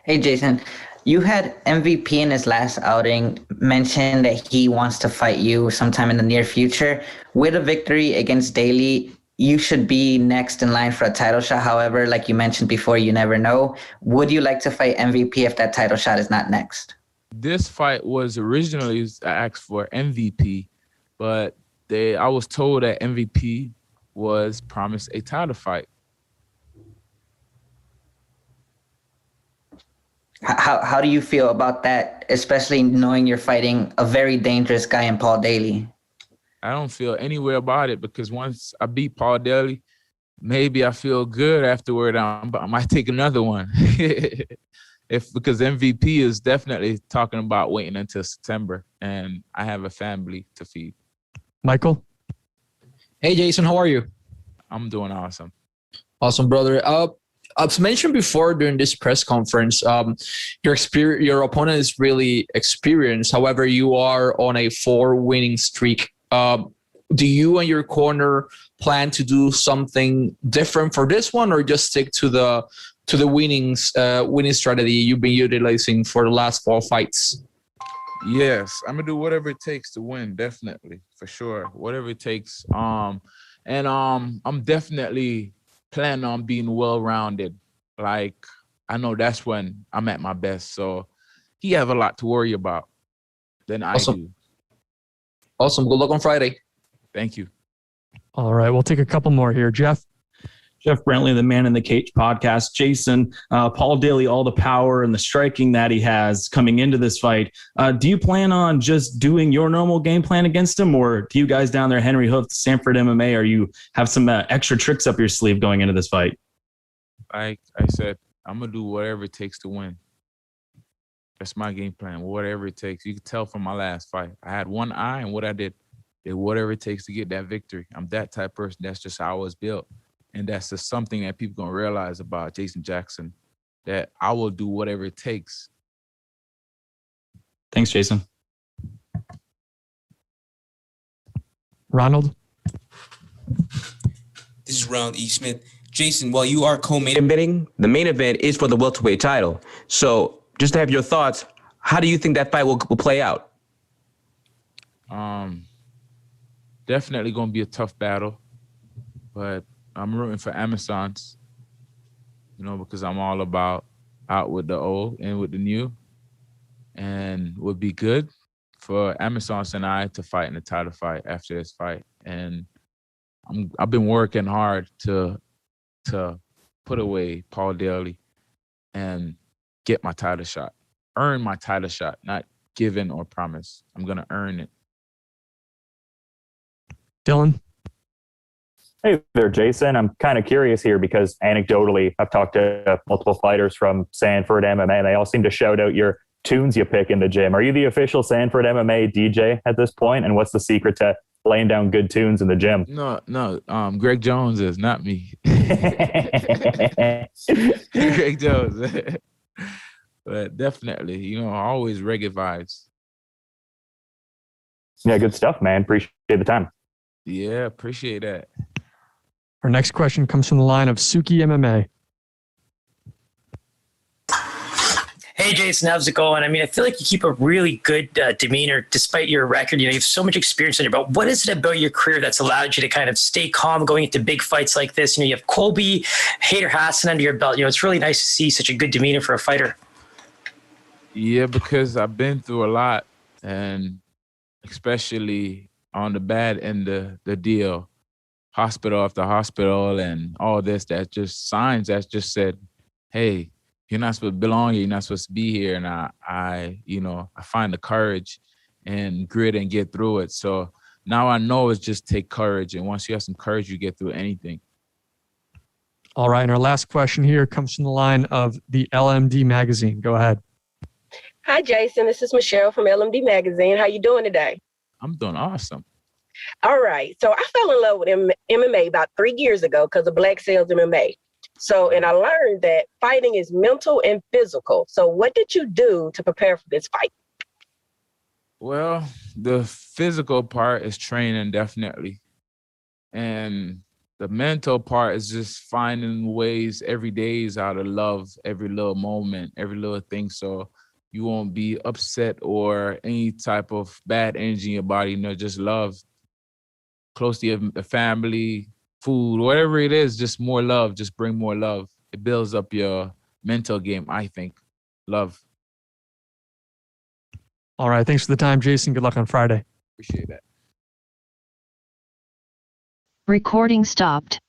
Hey, Jason. You had MVP in his last outing mentioned that he wants to fight you sometime in the near future. With a victory against Daley, you should be next in line for a title shot. However, like you mentioned before, you never know. Would you like to fight MVP if that title shot is not next? This fight was originally asked for MVP, but I was told that MVP was promised a title fight. How do you feel about that, especially knowing you're fighting a very dangerous guy in Paul Daley? I don't feel anywhere about it because once I beat Paul Daley, maybe I feel good afterward. I might take another one. Because MVP is definitely talking about waiting until September, and I have a family to feed. Michael? Hey, Jason, how are you? I'm doing awesome. Awesome, brother. As mentioned before during this press conference, your opponent is really experienced. However, you are on a 4-winning streak. Do you and your corner plan to do something different for this one, or just stick to the winning strategy you've been utilizing for the last 4 fights? Yes, I'm gonna do whatever it takes to win, definitely, for sure. Whatever it takes. I'm definitely planning on being well-rounded. Like, I know that's when I'm at my best. So he have a lot to worry about than I do. Awesome. Good luck on Friday. Thank you. All right, we'll take a couple more here. Jeff? Jeff Brentley, the Man in the Cage podcast. Jason, Paul Daley, all the power and the striking that he has coming into this fight. Do you plan on just doing your normal game plan against him, or do you guys down there, Henry Hooft, Sanford MMA, or you have some extra tricks up your sleeve going into this fight? Like I said, I'm going to do whatever it takes to win. That's my game plan, whatever it takes. You can tell from my last fight. I had one eye, and what I did whatever it takes to get that victory. I'm that type of person. That's just how I was built. And that's just something that people gonna realize about Jason Jackson, that I will do whatever it takes. Thanks, Jason. Ronald? This is Ronald E. Smith. Jason, while you are co-main eventing, the main event is for the welterweight title. So just to have your thoughts, how do you think that fight will play out? Definitely gonna be a tough battle, but I'm rooting for Amazons, because I'm all about out with the old and with the new, and would be good for Amazons and I to fight in a title fight after this fight. And I've been working hard to put away Paul Daley and get my title shot, earn my title shot, not given or promised. I'm gonna earn it. Dylan? Hey there, Jason. I'm kind of curious here because anecdotally, I've talked to multiple fighters from Sanford MMA, and they all seem to shout out your tunes you pick in the gym. Are you the official Sanford MMA DJ at this point? And what's the secret to laying down good tunes in the gym? No. Greg Jones is, not me. Greg Jones. But definitely, always reggae vibes. Yeah, good stuff, man. Appreciate the time. Yeah, appreciate that. Our next question comes from the line of Suki MMA. Hey, Jason, how's it going? I mean, I feel like you keep a really good demeanor despite your record. You have so much experience in your belt. What is it about your career that's allowed you to kind of stay calm going into big fights like this? You have Colby, Hayter Hassan under your belt. It's really nice to see such a good demeanor for a fighter. Yeah, because I've been through a lot, and especially on the bad end of the deal, hospital after hospital and all this, that just signs that just said, hey, you're not supposed to belong here, you're not supposed to be here. And I find the courage and grit and get through it. So now I know it's just take courage. And once you have some courage, you get through anything. All right. And our last question here comes from the line of the LMD magazine. Go ahead. Hi, Jason. This is Michelle from LMD Magazine. How you doing today? I'm doing awesome. All right. So I fell in love with MMA about 3 years ago because of Black Sales MMA. So, and I learned that fighting is mental and physical. So what did you do to prepare for this fight? Well, the physical part is training, definitely. And the mental part is just finding ways every day is out of love, every little moment, every little thing. So you won't be upset or any type of bad energy in your body, just love. Close to your family, food, whatever it is, just more love, just bring more love. It builds up your mental game, I think. Love. All right. Thanks for the time, Jason. Good luck on Friday. Appreciate that. Recording stopped.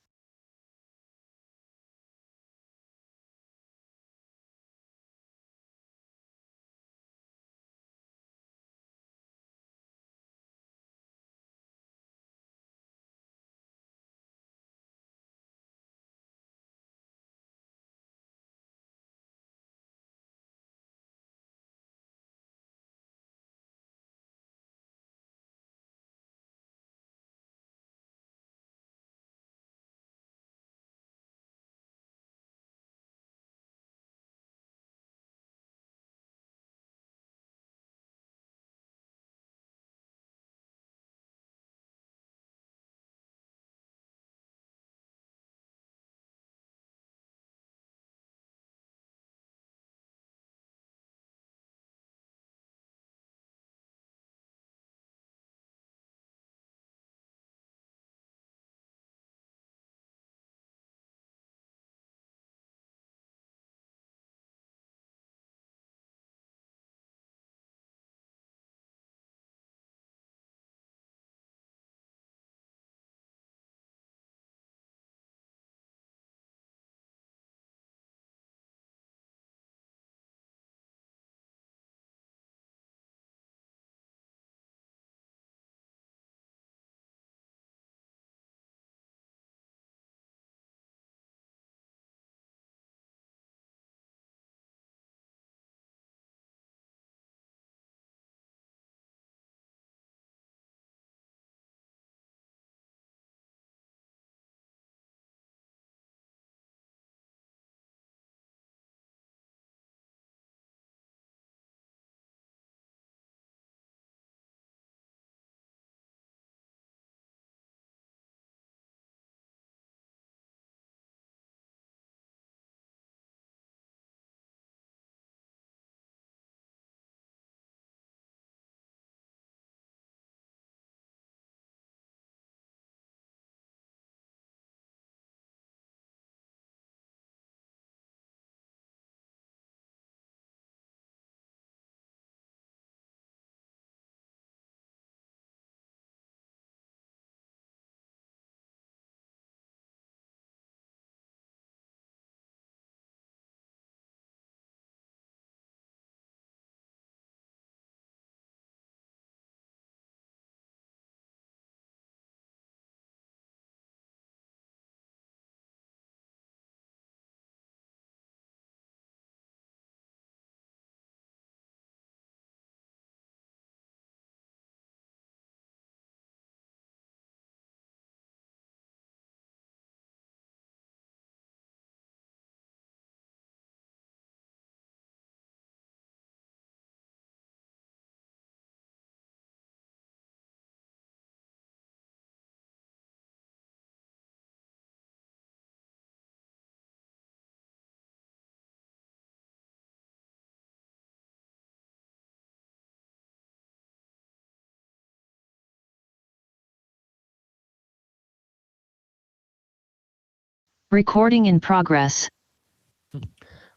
Recording in progress.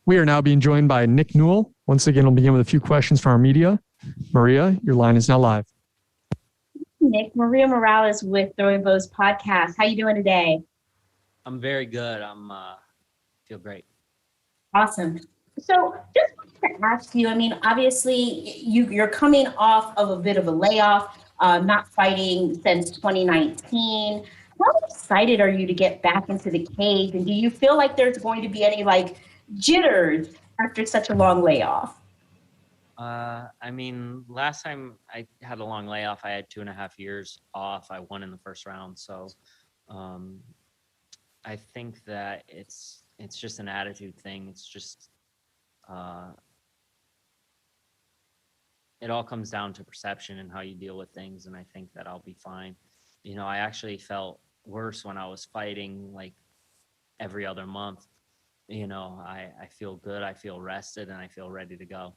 We are now being joined by Nick Newell. Once again, we'll begin with a few questions from our media. Maria, your line is now live. Nick, Maria Morales with Throwing Bows Podcast. How you doing today? I'm very good. I'm feel great. Awesome. So just to ask you, I mean, obviously you're coming off of a bit of a layoff, not fighting since 2019. How excited are you to get back into the cage? And do you feel like there's going to be any like jitters after such a long layoff? I mean, last time I had a long layoff, I had 2.5 years off. I won in the first round. So I think that it's just an attitude thing. It's just, it all comes down to perception and how you deal with things. And I think that I'll be fine. You know, I actually felt worse when I was fighting like every other month. You know, I feel good, I feel rested, and I feel ready to go.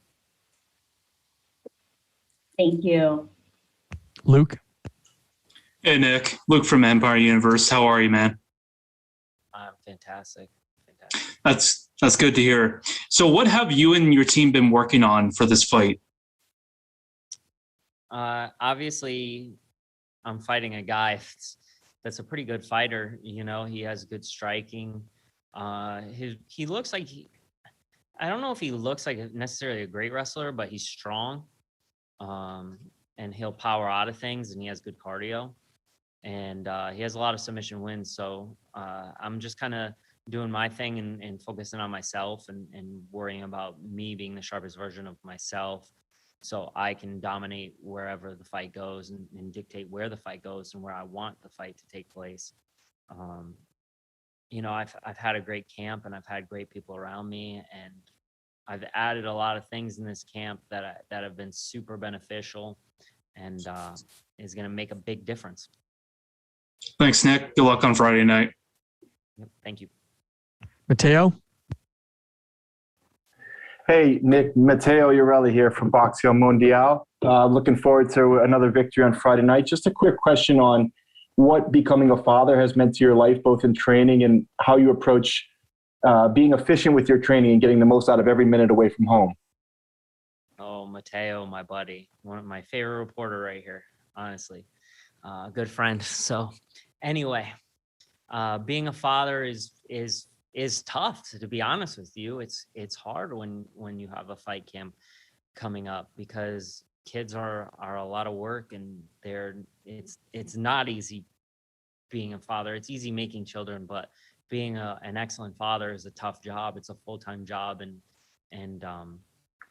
Thank you. Luke. Hey, Nick. Luke from Empire Universe. How are you, man? I'm fantastic. That's good to hear. So what have you and your team been working on for this fight? Obviously, I'm fighting a guy that's a pretty good fighter. You know, he has good striking. He looks like I don't know if he looks like necessarily a great wrestler, but he's strong. And he'll power out of things, and he has good cardio, and he has a lot of submission wins. So I'm just kind of doing my thing and focusing on myself and worrying about me being the sharpest version of myself, so I can dominate wherever the fight goes and dictate where the fight goes and where I want the fight to take place. You know, I've had a great camp, and I've had great people around me, and I've added a lot of things in this camp that have been super beneficial, and is going to make a big difference. Thanks, Nick. Good luck on Friday night. Yep, thank you. Mateo. Hey, Nick. Mateo Urelli here from Boxeo Mundial. Looking forward to another victory on Friday night. Just a quick question on what becoming a father has meant to your life, both in training and how you approach being efficient with your training and getting the most out of every minute away from home. Oh, Mateo, my buddy, one of my favorite reporter right here, honestly, good friend. So anyway, being a father is tough, to be honest with you. It's hard when you have a fight camp coming up, because kids are a lot of work, and it's not easy being a father. It's easy making children, but being an excellent father is a tough job. It's a full-time job, and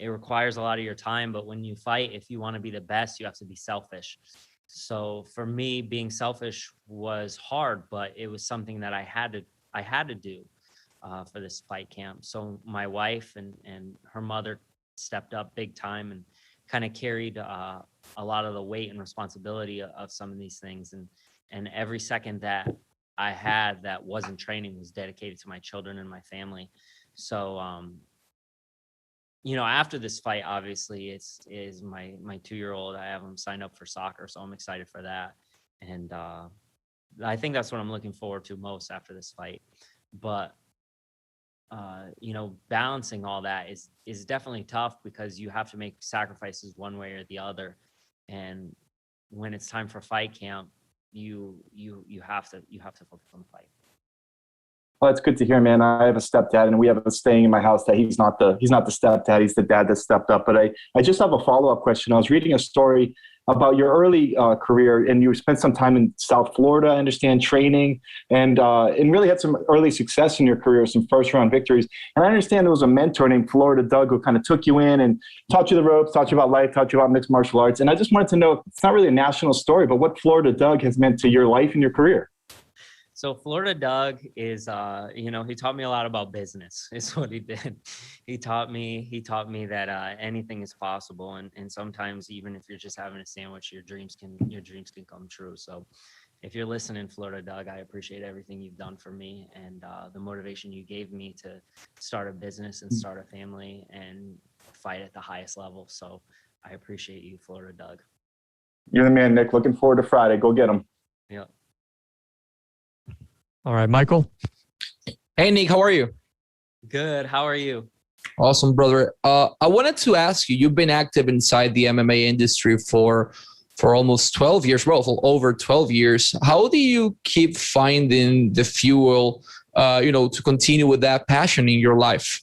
it requires a lot of your time. But when you fight, if you want to be the best, you have to be selfish. So for me, being selfish was hard, but it was something that I had to do for this fight camp. So my wife and her mother stepped up big time and kind of carried a lot of the weight and responsibility of some of these things. And every second that I had that wasn't training was dedicated to my children and my family. So, you know, after this fight, obviously is my 2-year-old. I have him signed up for soccer, so I'm excited for that. And I think that's what I'm looking forward to most after this fight. But, you know, balancing all that is definitely tough, because you have to make sacrifices one way or the other. And when it's time for fight camp, you have to focus on the fight. Well, that's good to hear, man. I have a stepdad, and we have a saying in my house that he's not the stepdad, he's the dad that stepped up. But I just have a follow-up question. I was reading a story about your early career, and you spent some time in South Florida, I understand, training, and really had some early success in your career, some first-round victories. And I understand there was a mentor named Florida Doug who kind of took you in and taught you the ropes, taught you about life, taught you about mixed martial arts. And I just wanted to know, it's not really a national story, but what Florida Doug has meant to your life and your career. So Florida Doug is, you know, he taught me a lot about business, is what he did. He taught me that anything is possible. And sometimes even if you're just having a sandwich, your dreams can come true. So if you're listening, Florida Doug, I appreciate everything you've done for me, and the motivation you gave me to start a business and start a family and fight at the highest level. So I appreciate you, Florida Doug. You're the man, Nick. Looking forward to Friday. Go get him. Yeah. All right, Michael. Hey, Nick, how are you? Good. How are you? Awesome, brother. I wanted to ask you, you've been active inside the MMA industry for almost 12 years, well, for over 12 years. How do you keep finding the fuel, you know, to continue with that passion in your life?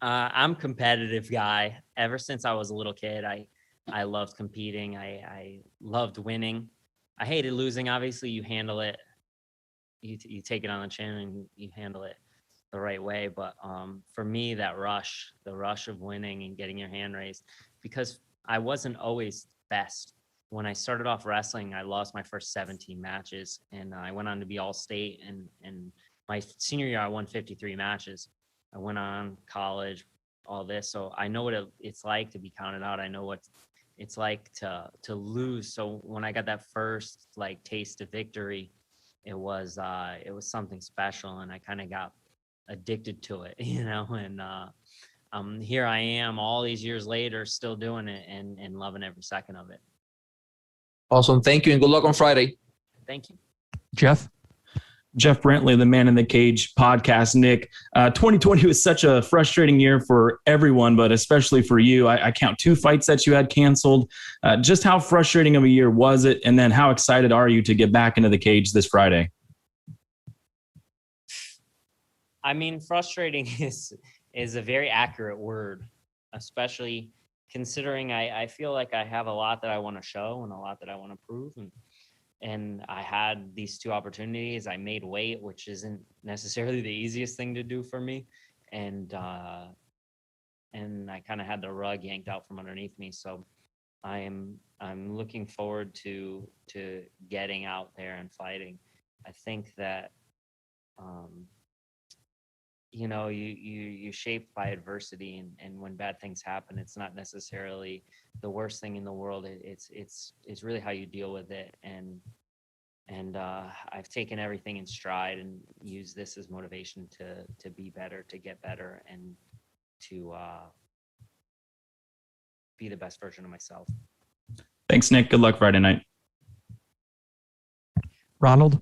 I'm a competitive guy. Ever since I was a little kid, I loved competing. I loved winning. I hated losing. Obviously, you handle it. You take it on the chin and you handle it the right way. But for me, the rush of winning and getting your hand raised, because I wasn't always best. When I started off wrestling, I lost my first 17 matches, and I went on to be all state. And my senior year, I won 53 matches. I went on college, all this, so I know what it's like to be counted out. I know what it's like to lose. So when I got that first like taste of victory, it was something special, and I kind of got addicted to it, you know. And here I am all these years later, still doing it and loving every second of it. Awesome. Thank you, and good luck on Friday. Thank you. Jeff Brantley, the Man in the Cage podcast. Nick, 2020 was such a frustrating year for everyone, but especially for you. I count 2 fights that you had canceled. Just how frustrating of a year was it? And then how excited are you to get back into the cage this Friday? I mean, frustrating is a very accurate word, especially considering I feel like I have a lot that I want to show and a lot that I want to prove. And I had these 2 opportunities. I made weight, which isn't necessarily the easiest thing to do for me. And I kind of had the rug yanked out from underneath me. So I'm looking forward to getting out there and fighting. I think that, you know, you shaped by adversity, and when bad things happen, it's not necessarily the worst thing in the world. It's really how you deal with it. And I've taken everything in stride and used this as motivation to be better, to get better, and to be the best version of myself. Thanks, Nick. Good luck Friday night. Ronald?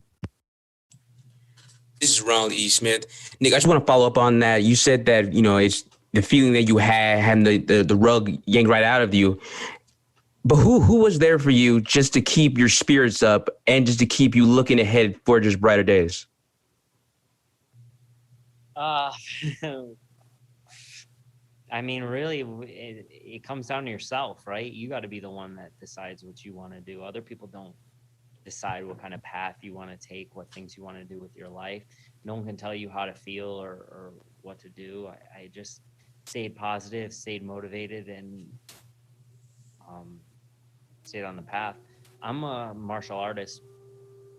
This is Ronald E. Smith. Nick, I just want to follow up on that. You said that, you know, it's the feeling that you had having the rug yanked right out of you. But who was there for you just to keep your spirits up and just to keep you looking ahead for just brighter days? I mean, really, it comes down to yourself, right? You got to be the one that decides what you want to do. Other people don't decide what kind of path you want to take, what things you want to do with your life. No one can tell you how to feel or what to do. I just stayed positive, stayed motivated, and stayed on the path. I'm a martial artist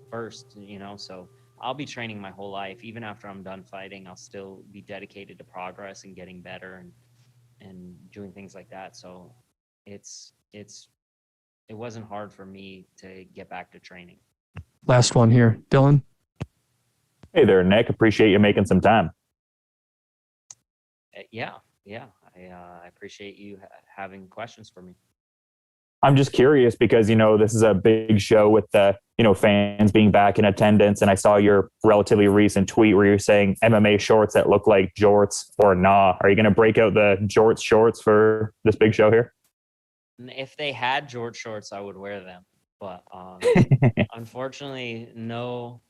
first, you know, so I'll be training my whole life. Even after I'm done fighting, I'll still be dedicated to progress and getting better and doing things like that. So it wasn't hard for me to get back to training. Last one here. Dylan? Hey there, Nick. Appreciate you making some time. Yeah. I appreciate you having questions for me. I'm just curious because, you know, this is a big show with the, you know, fans being back in attendance. And I saw your relatively recent tweet where you're saying MMA shorts that look like jorts or nah. Are you going to break out the jorts shorts for this big show here? If they had George shorts, I would wear them. But unfortunately, no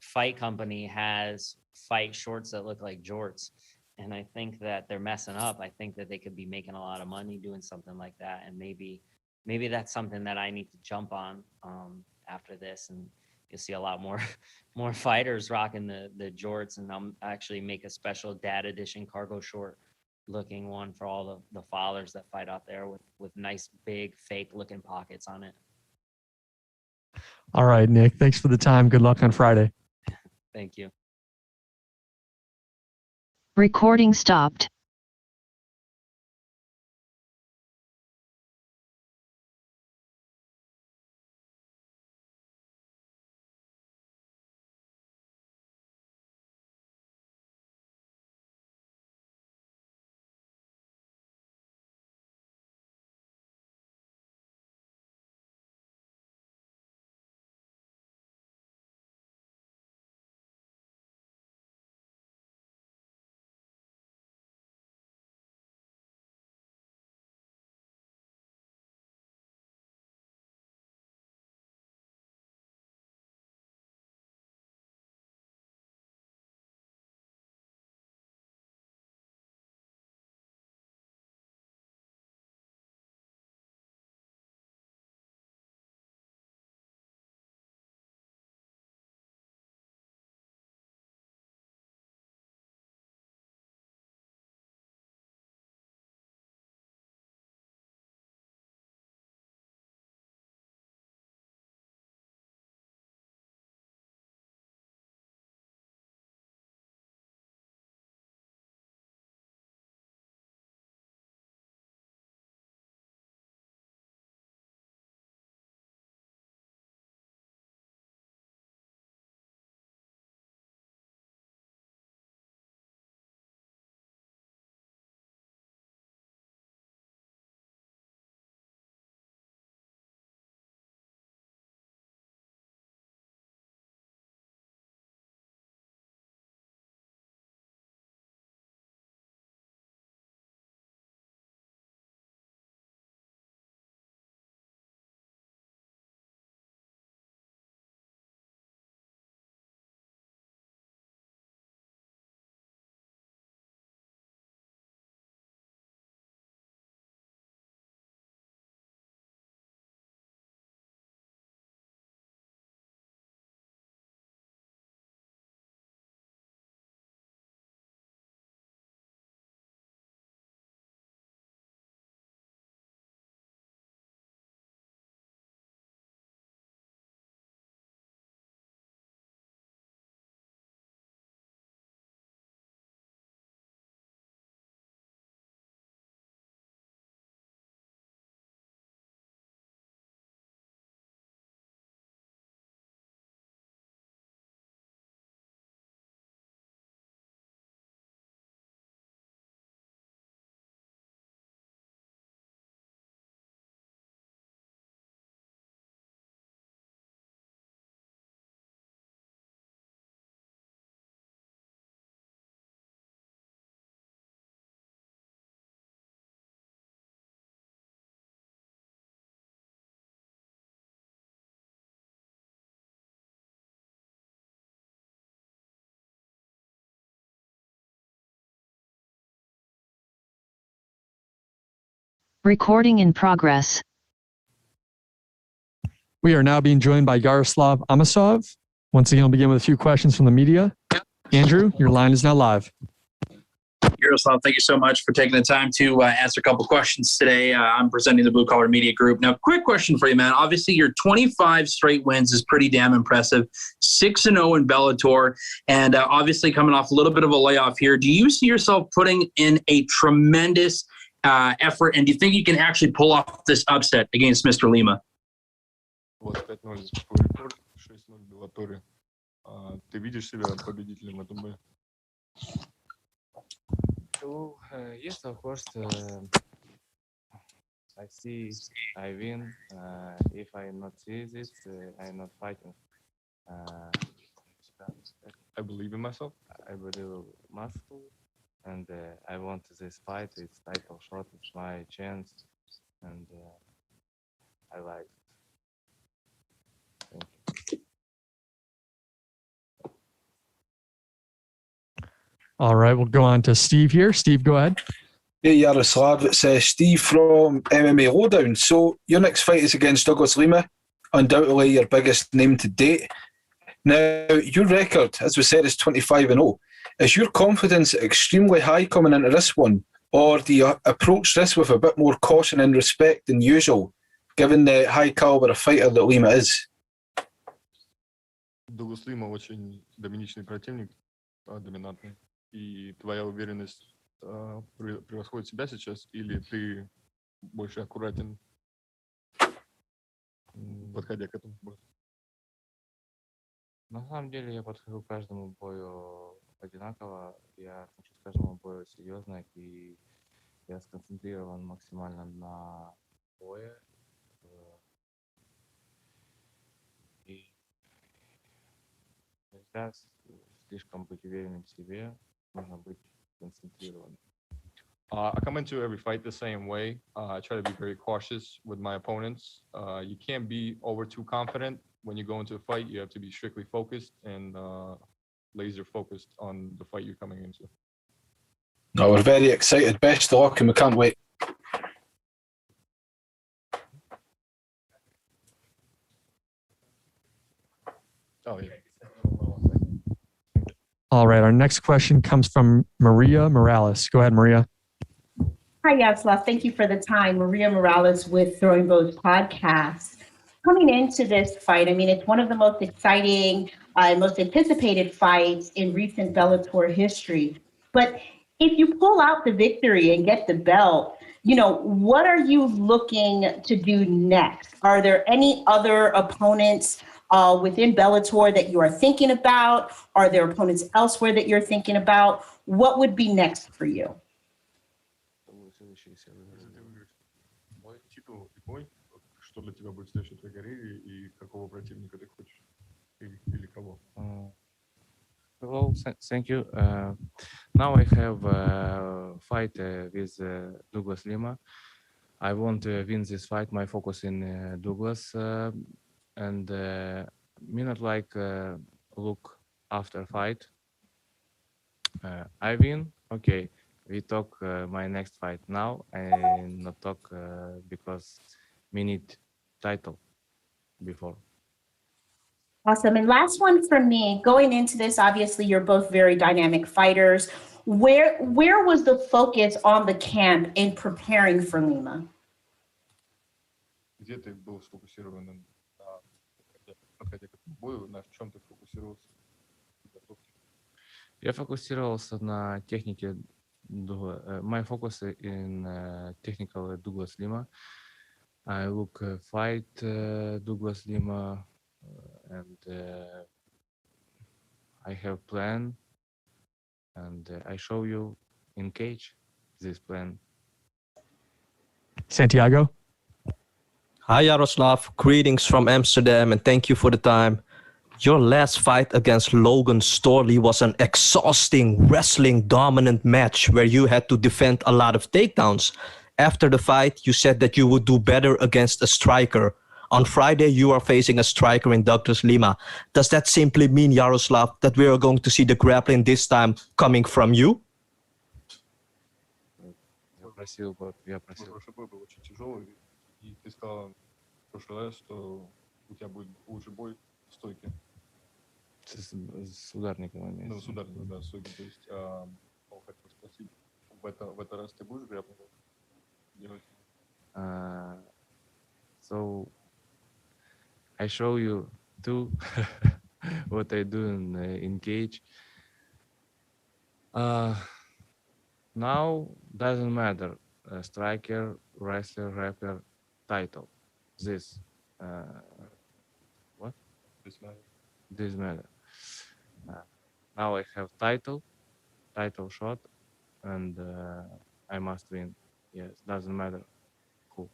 fight company has fight shorts that look like jorts. And I think that they're messing up. I think that they could be making a lot of money doing something like that. And maybe that's something that I need to jump on after this. And you'll see a lot more fighters rocking the jorts. And I'll actually make a special dad edition cargo short looking one for all the fathers that fight out there with nice big fake looking pockets on it. All right, Nick. Thanks for the time. Good luck on Friday. Thank you. Recording stopped. Recording in progress. We are now being joined by Yaroslav Amosov. Once again, we'll begin with a few questions from the media. Andrew, your line is now live. Yaroslav, thank you so much for taking the time to answer a couple questions today. I'm presenting the Blue Collar Media Group. Now, quick question for you, man. Obviously, your 25 straight wins is pretty damn impressive. 6-0 in Bellator, and obviously coming off a little bit of a layoff here. Do you see yourself putting in a tremendous effort, and do you think you can actually pull off this upset against Mr. Lima? 25-0 рекорд, 6-0 в Беллаторе. Ты видишь себя победителем в этом бою? So, yes, of course. I see I win. If I not see this, I'm not fighting. I believe in myself. I believe muscle, and I want this fight. It's title shot. It's my chance, and I like. Thank you. All right, we'll go on to Steve here. Steve, go ahead. Hey, Yaroslav, it's Steve from MMA Lowdown. So your next fight is against Douglas Lima, undoubtedly your biggest name to date. Now, your record, as we said, is 25-0. Is your confidence extremely high coming into this one, or do you approach this with a bit more caution and respect than usual, given the high caliber of fighter that Lima is? Дуглас Лима очень доминичный противник, доминантный. И твоя уверенность превосходит себя сейчас, или ты больше аккуратен, подходя к этому бою? На самом деле я подхожу к каждому бою одинаково. Я хочу к каждому бою серьезно, и я сконцентрирован максимально на бое. И нельзя слишком быть уверенным в себе, нужно быть концентрированным. I come into every fight the same way. I try to be very cautious with my opponents. You can't be over too confident. When you go into a fight, you have to be strictly focused and laser focused on the fight you're coming into. No, we're very excited. Best of luck, and we can't wait. Oh, yeah. All right, our next question comes from Maria Morales. Go ahead, Maria. Hi, Yaroslav. Thank you for the time. Maria Morales with Throwing Bows Podcast. Coming into this fight, I mean, it's one of the most exciting, most anticipated fights in recent Bellator history. But if you pull out the victory and get the belt, you know, what are you looking to do next? Are there any other opponents within Bellator that you are thinking about? Are there opponents elsewhere that you're thinking about? What would be next for you? Что для тебя будет следующей твоей карьере и какого противника ты хочешь? Или кого? Well, thank you. Now I have a fight with Douglas Lima. I want to win this fight. My focus in Douglas, and me not like look after fight. I win. Okay, we talk my next fight now. I not talk because we need title before. Awesome. And last one from me, going into this, obviously you're both very dynamic fighters. Where was the focus on the camp in preparing for Lima? Где ты был сфокусирован на подходе к этому бою, на чем ты фокусировался? Я фокусировался на технике. My focus in technical Douglas Lima. I look fight Douglas Lima, and I have plan, and I show you in cage this plan. Santiago. Hi, Yaroslav. Greetings from Amsterdam, and thank you for the time. Your last fight against Logan Storley was an exhausting, wrestling dominant match where you had to defend a lot of takedowns. After the fight, you said that you would do better against a striker. On Friday, you are facing a striker in Douglas Lima. Does that simply mean, Yaroslav, that we are going to see the grappling this time coming from you? просил бы, я просил. Прошлый бой был очень тяжелый, и ты сказал в прошлый раз, что у тебя будет лучший бой в стойке. С ударником. Ну, с ударником, да, стойки. То есть, он хотел спросить, в этот раз ты будешь грэпплинг делать? So I show you too what I do in cage. Now doesn't matter. Striker, wrestler, rapper, title. This. What? This matter. This matter. Now I have title shot, and I must win. Yes, doesn't matter. Cool.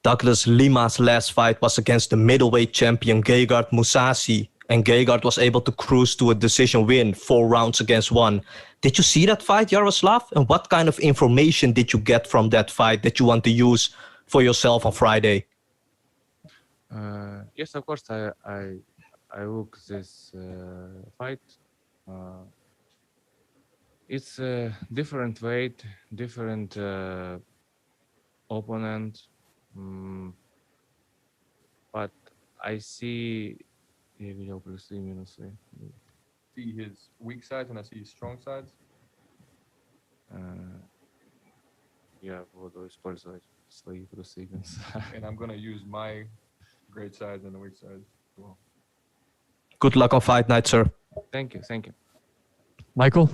Douglas Lima's last fight was against the middleweight champion Gegard Mousasi, and Gegard was able to cruise to a decision win, 4 rounds against 1. Did you see that fight, Yaroslav? And what kind of information did you get from that fight that you want to use for yourself on Friday? Yes, of course. I look this fight. It's a different weight, different opponent, but I see. Я видел плюсы и минусы. See his weak sides and I see his strong sides. Я буду использовать свои плюсы и минусы. And I'm gonna use my great sides and the weak sides as well. Good luck on fight night, sir. Thank you. Michael?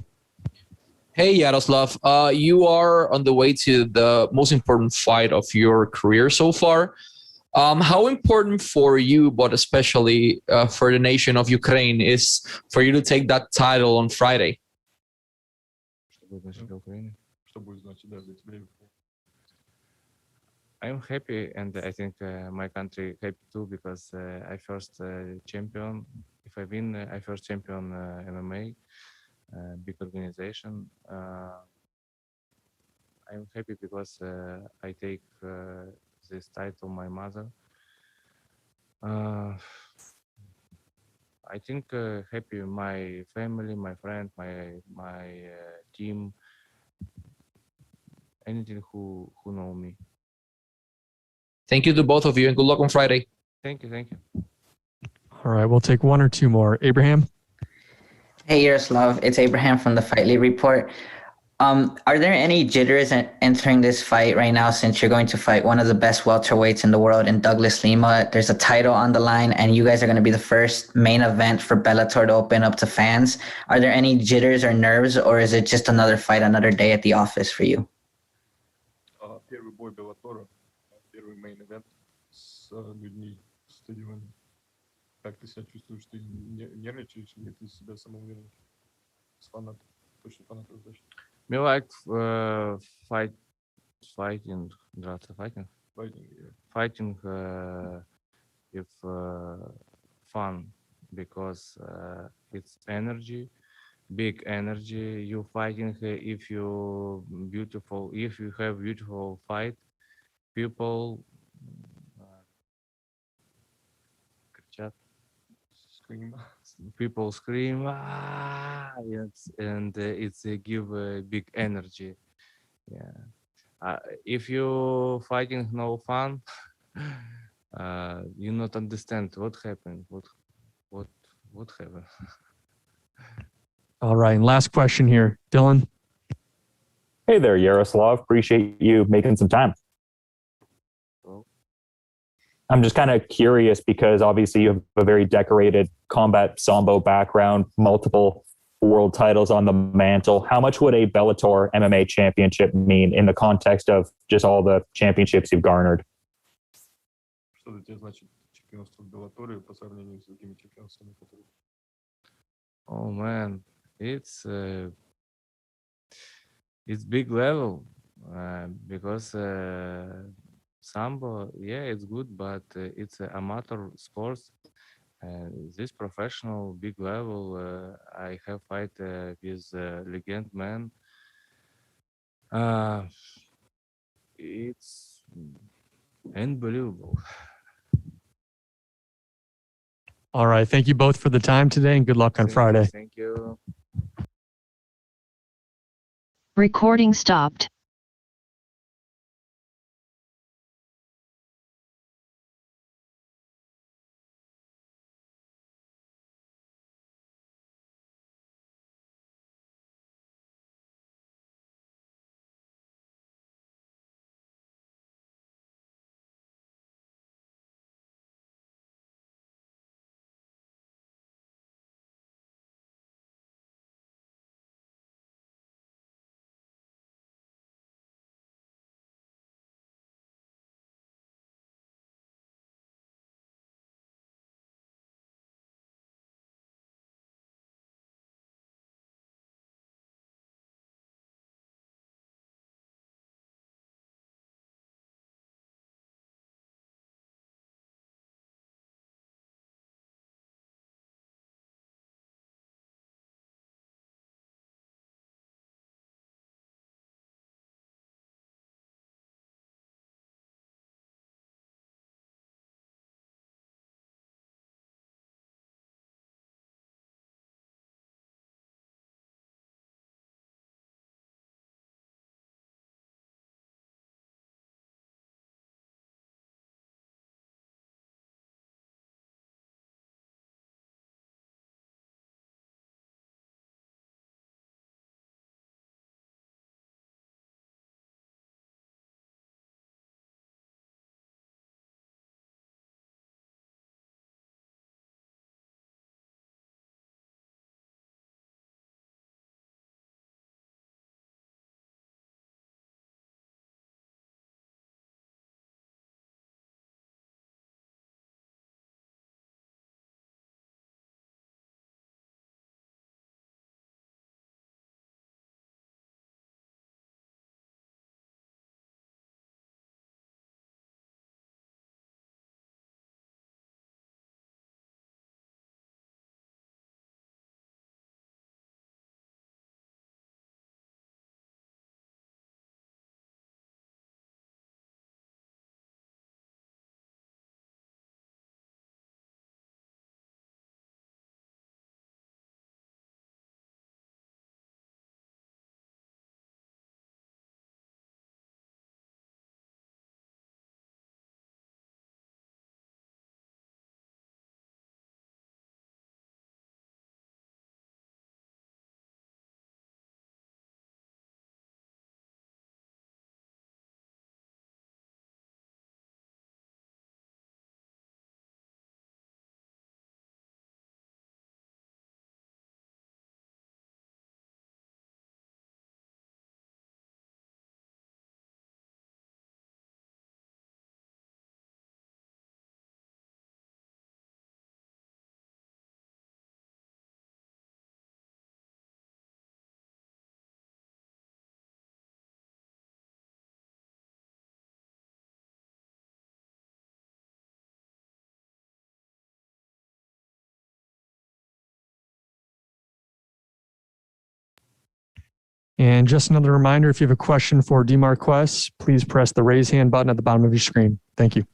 Hey, Yaroslav. You are on the way to the most important fight of your career so far. How important for you, but especially for the nation of Ukraine, is for you to take that title on Friday? I'm happy, and I think my country happy too, because I first champion. If I win, I first champion MMA, big organization. I'm happy because I take this title, my mother. I think happy my family, my friend, my team, anything who know me. Thank you to both of you, and good luck on Friday. Thank you. All right, we'll take 1 or 2 more. Abraham? Hey, Yaroslav. It's Abraham from the Fight League Report. Are there any jitters entering this fight right now, since you're going to fight one of the best welterweights in the world in Douglas Lima? There's a title on the line, and you guys are going to be the first main event for Bellator to open up to fans. Are there any jitters or nerves, or is it just another fight, another day at the office for you? Первый бой Беллатора, первый main event с людьми в стадионе. Как ты себя чувствуешь? Ты нервничаешь или ты себя самоуверен? С фанатом, точно фанатом, значит. Me like fighting. Fighting with fun, because it's energy, big energy. You fighting if you have beautiful fight, people people scream, yes, and it's give big energy. Yeah. If you fighting no fun, you not understand what happened. What happened? All right, and last question here, Dylan. Hey there, Yaroslav. Appreciate you making some time. I'm just kind of curious because obviously you have a very decorated combat sambo background, multiple world titles on the mantle. How much would a Bellator MMA championship mean in the context of just all the championships you've garnered? Что для тебя значит чемпионство в Беллаторе по сравнению с другими чемпионствами, которые... Oh man, it's big level because sambo, yeah, it's good, but it's an amateur sports. This professional big level, I have fight with legend man. It's unbelievable. All right, thank you both for the time today, and good luck on Friday. Thank you. Recording stopped. And just another reminder, if you have a question for Demarques, please press the raise hand button at the bottom of your screen. Thank you.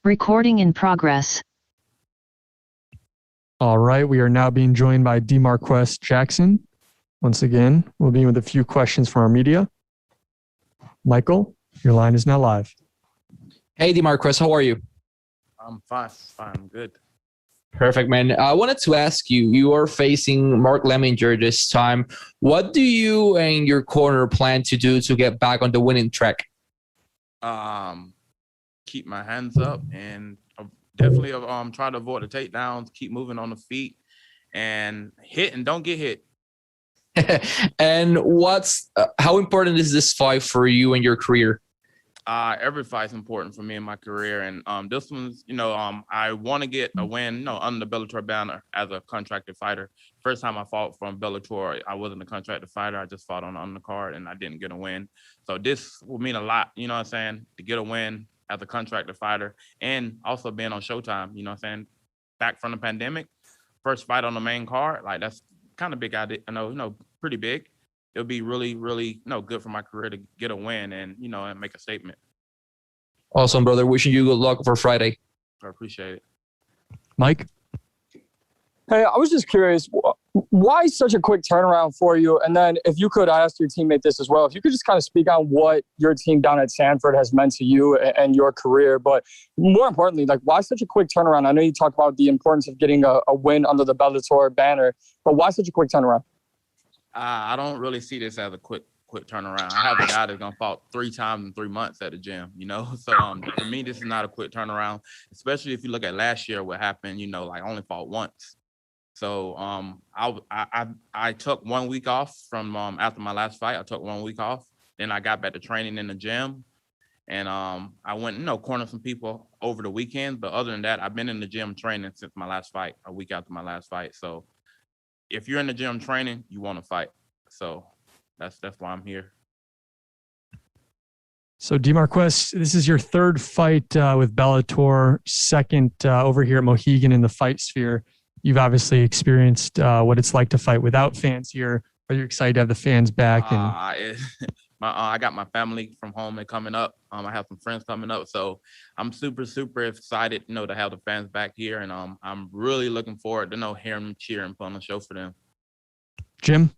Recording in progress. All right, we are now being joined by Demarques Jackson. Once again, we'll be with a few questions from our media. Michael, your line is now live. Hey, Demarques, how are you? I'm fine. I'm good. Perfect, man. I wanted to ask you, you are facing Mark Lemminger this time. What do you and your corner plan to do to get back on the winning track? Keep my hands up and definitely try to avoid the takedowns, keep moving on the feet, and hit and don't get hit. And how important is this fight for you and your career? Every fight's important for me in my career, and this one's, I want to get a win, under the Bellator banner as a contracted fighter. First time I fought from Bellator, I wasn't a contracted fighter. I just fought on the undercard, and I didn't get a win. So this will mean a lot, to get a win as a contracted fighter, and also being on Showtime, back from the pandemic, first fight on the main card, like that's kind of big idea, pretty big. It'll be really, really, good for my career to get a win and, and make a statement. Awesome, brother. Wishing you good luck for Friday. I appreciate it. Mike? Hey, I was just curious, why such a quick turnaround for you? And then if you could, I asked your teammate this as well, if you could just kind of speak on what your team down at Sanford has meant to you and your career, but more importantly, why such a quick turnaround? I know you talked about the importance of getting a win under the Bellator banner, but why such a quick turnaround? I don't really see this as a quick turnaround. I have a guy that's gonna fight 3 times in 3 months at the gym, So for me, this is not a quick turnaround, especially if you look at last year, what happened, I only fought once. So I took 1 week off from after my last fight. I took 1 week off. Then I got back to training in the gym, and I went, cornered some people over the weekend. But other than that, I've been in the gym training since my last fight, a week after my last fight. So if you're in the gym training, you want to fight. So that's why I'm here. So Demarques, this is your third fight with Bellator, second over here at Mohegan in the fight sphere. You've obviously experienced what it's like to fight without fans here. Are you excited to have the fans back? I got my family from home. They're coming up. I have some friends coming up. So I'm super, super excited, to have the fans back here. And I'm really looking forward to hearing them cheer and put on a show for them. Jim?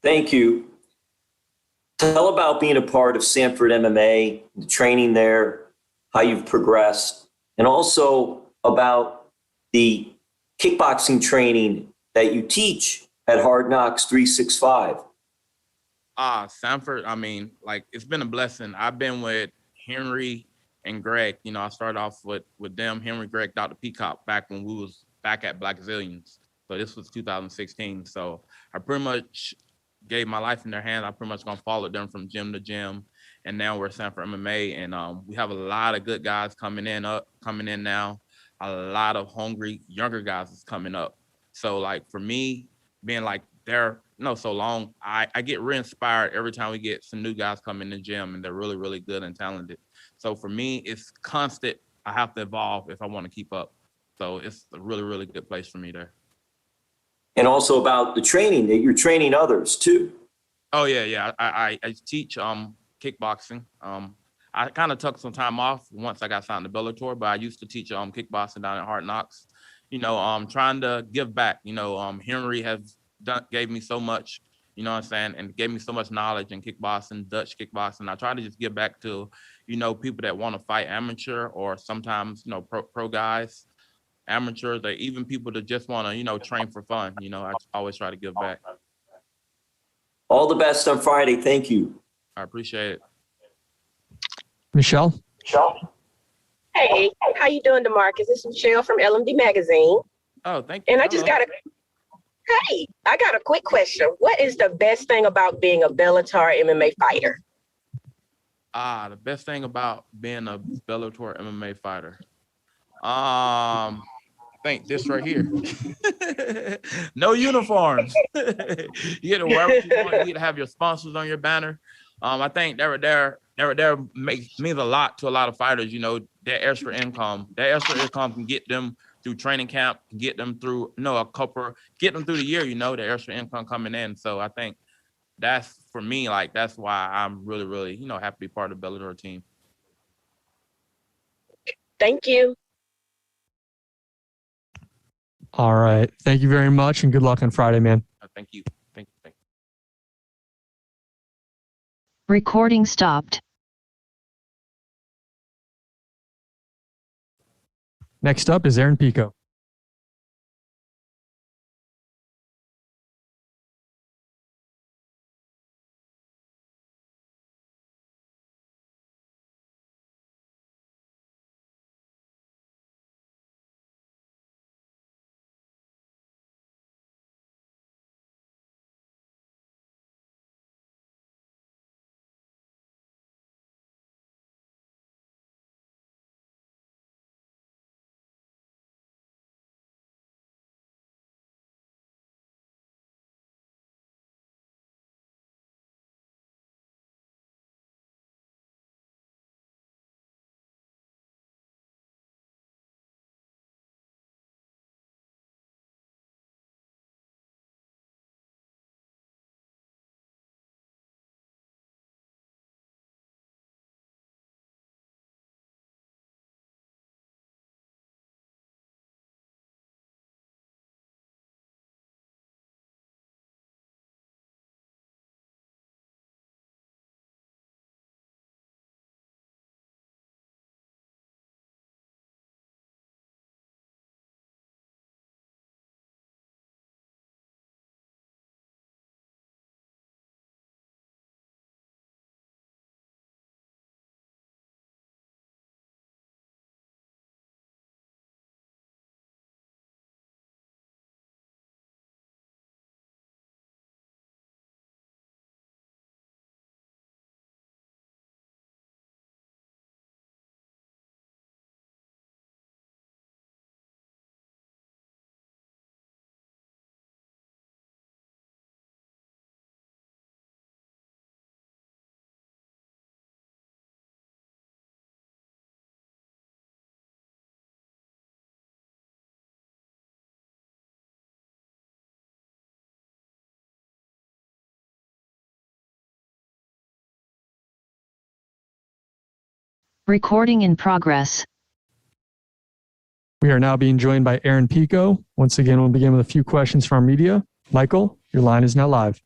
Thank you. Tell about being a part of Sanford MMA, the training there, how you've progressed, and also about the kickboxing training that you teach at Hard Knocks 365. Sanford, it's been a blessing. I've been with Henry and Greg. I started off with them, Henry, Greg, Dr. Peacock, back when we was back at Black Zillions. So this was 2016. So I pretty much gave my life in their hands. I pretty much gonna follow them from gym to gym. And now we're at Sanford MMA, and we have a lot of good guys coming in now. A lot of hungry younger guys is coming up. So for me, being there so long, I get re-inspired every time we get some new guys come in the gym, and they're really, really good and talented. So for me, it's constant. I have to evolve if I want to keep up. So it's a really, really good place for me there. And also about the training, that you're training others too. Oh yeah. I teach kickboxing. I kind of took some time off once I got signed to Bellator, but I used to teach kickboxing down at Hard Knocks. Trying to give back. Henry gave me so much, and gave me so much knowledge in kickboxing, Dutch kickboxing. I try to just give back to, people that want to fight amateur, or sometimes, pro guys, amateurs, or even people that just want to, train for fun. I always try to give back. All the best on Friday. Thank you. I appreciate it. Michelle? Hey, how you doing, Demarques? This is Michelle from LMD Magazine. Oh, thank you. And I got a quick question. What is the best thing about being a Bellator MMA fighter? The best thing about being a Bellator MMA fighter. I think this right here. No uniforms. You get to wear what you want. You get to have your sponsors on your banner. I think that means a lot to a lot of fighters. That extra income. That extra income can get them through training camp, get them through get them through the year. The extra income coming in. So I think that's, for me, that's why I'm really, really happy to be part of the Bellator team. Thank you. All right. Thank you very much and good luck on Friday, man. Thank you. Thank you. Recording stopped. Next up is Aaron Pico. Recording in progress. We are now being joined by Aaron Pico. Once again, we'll begin with a few questions from our media. Michael, your line is now live.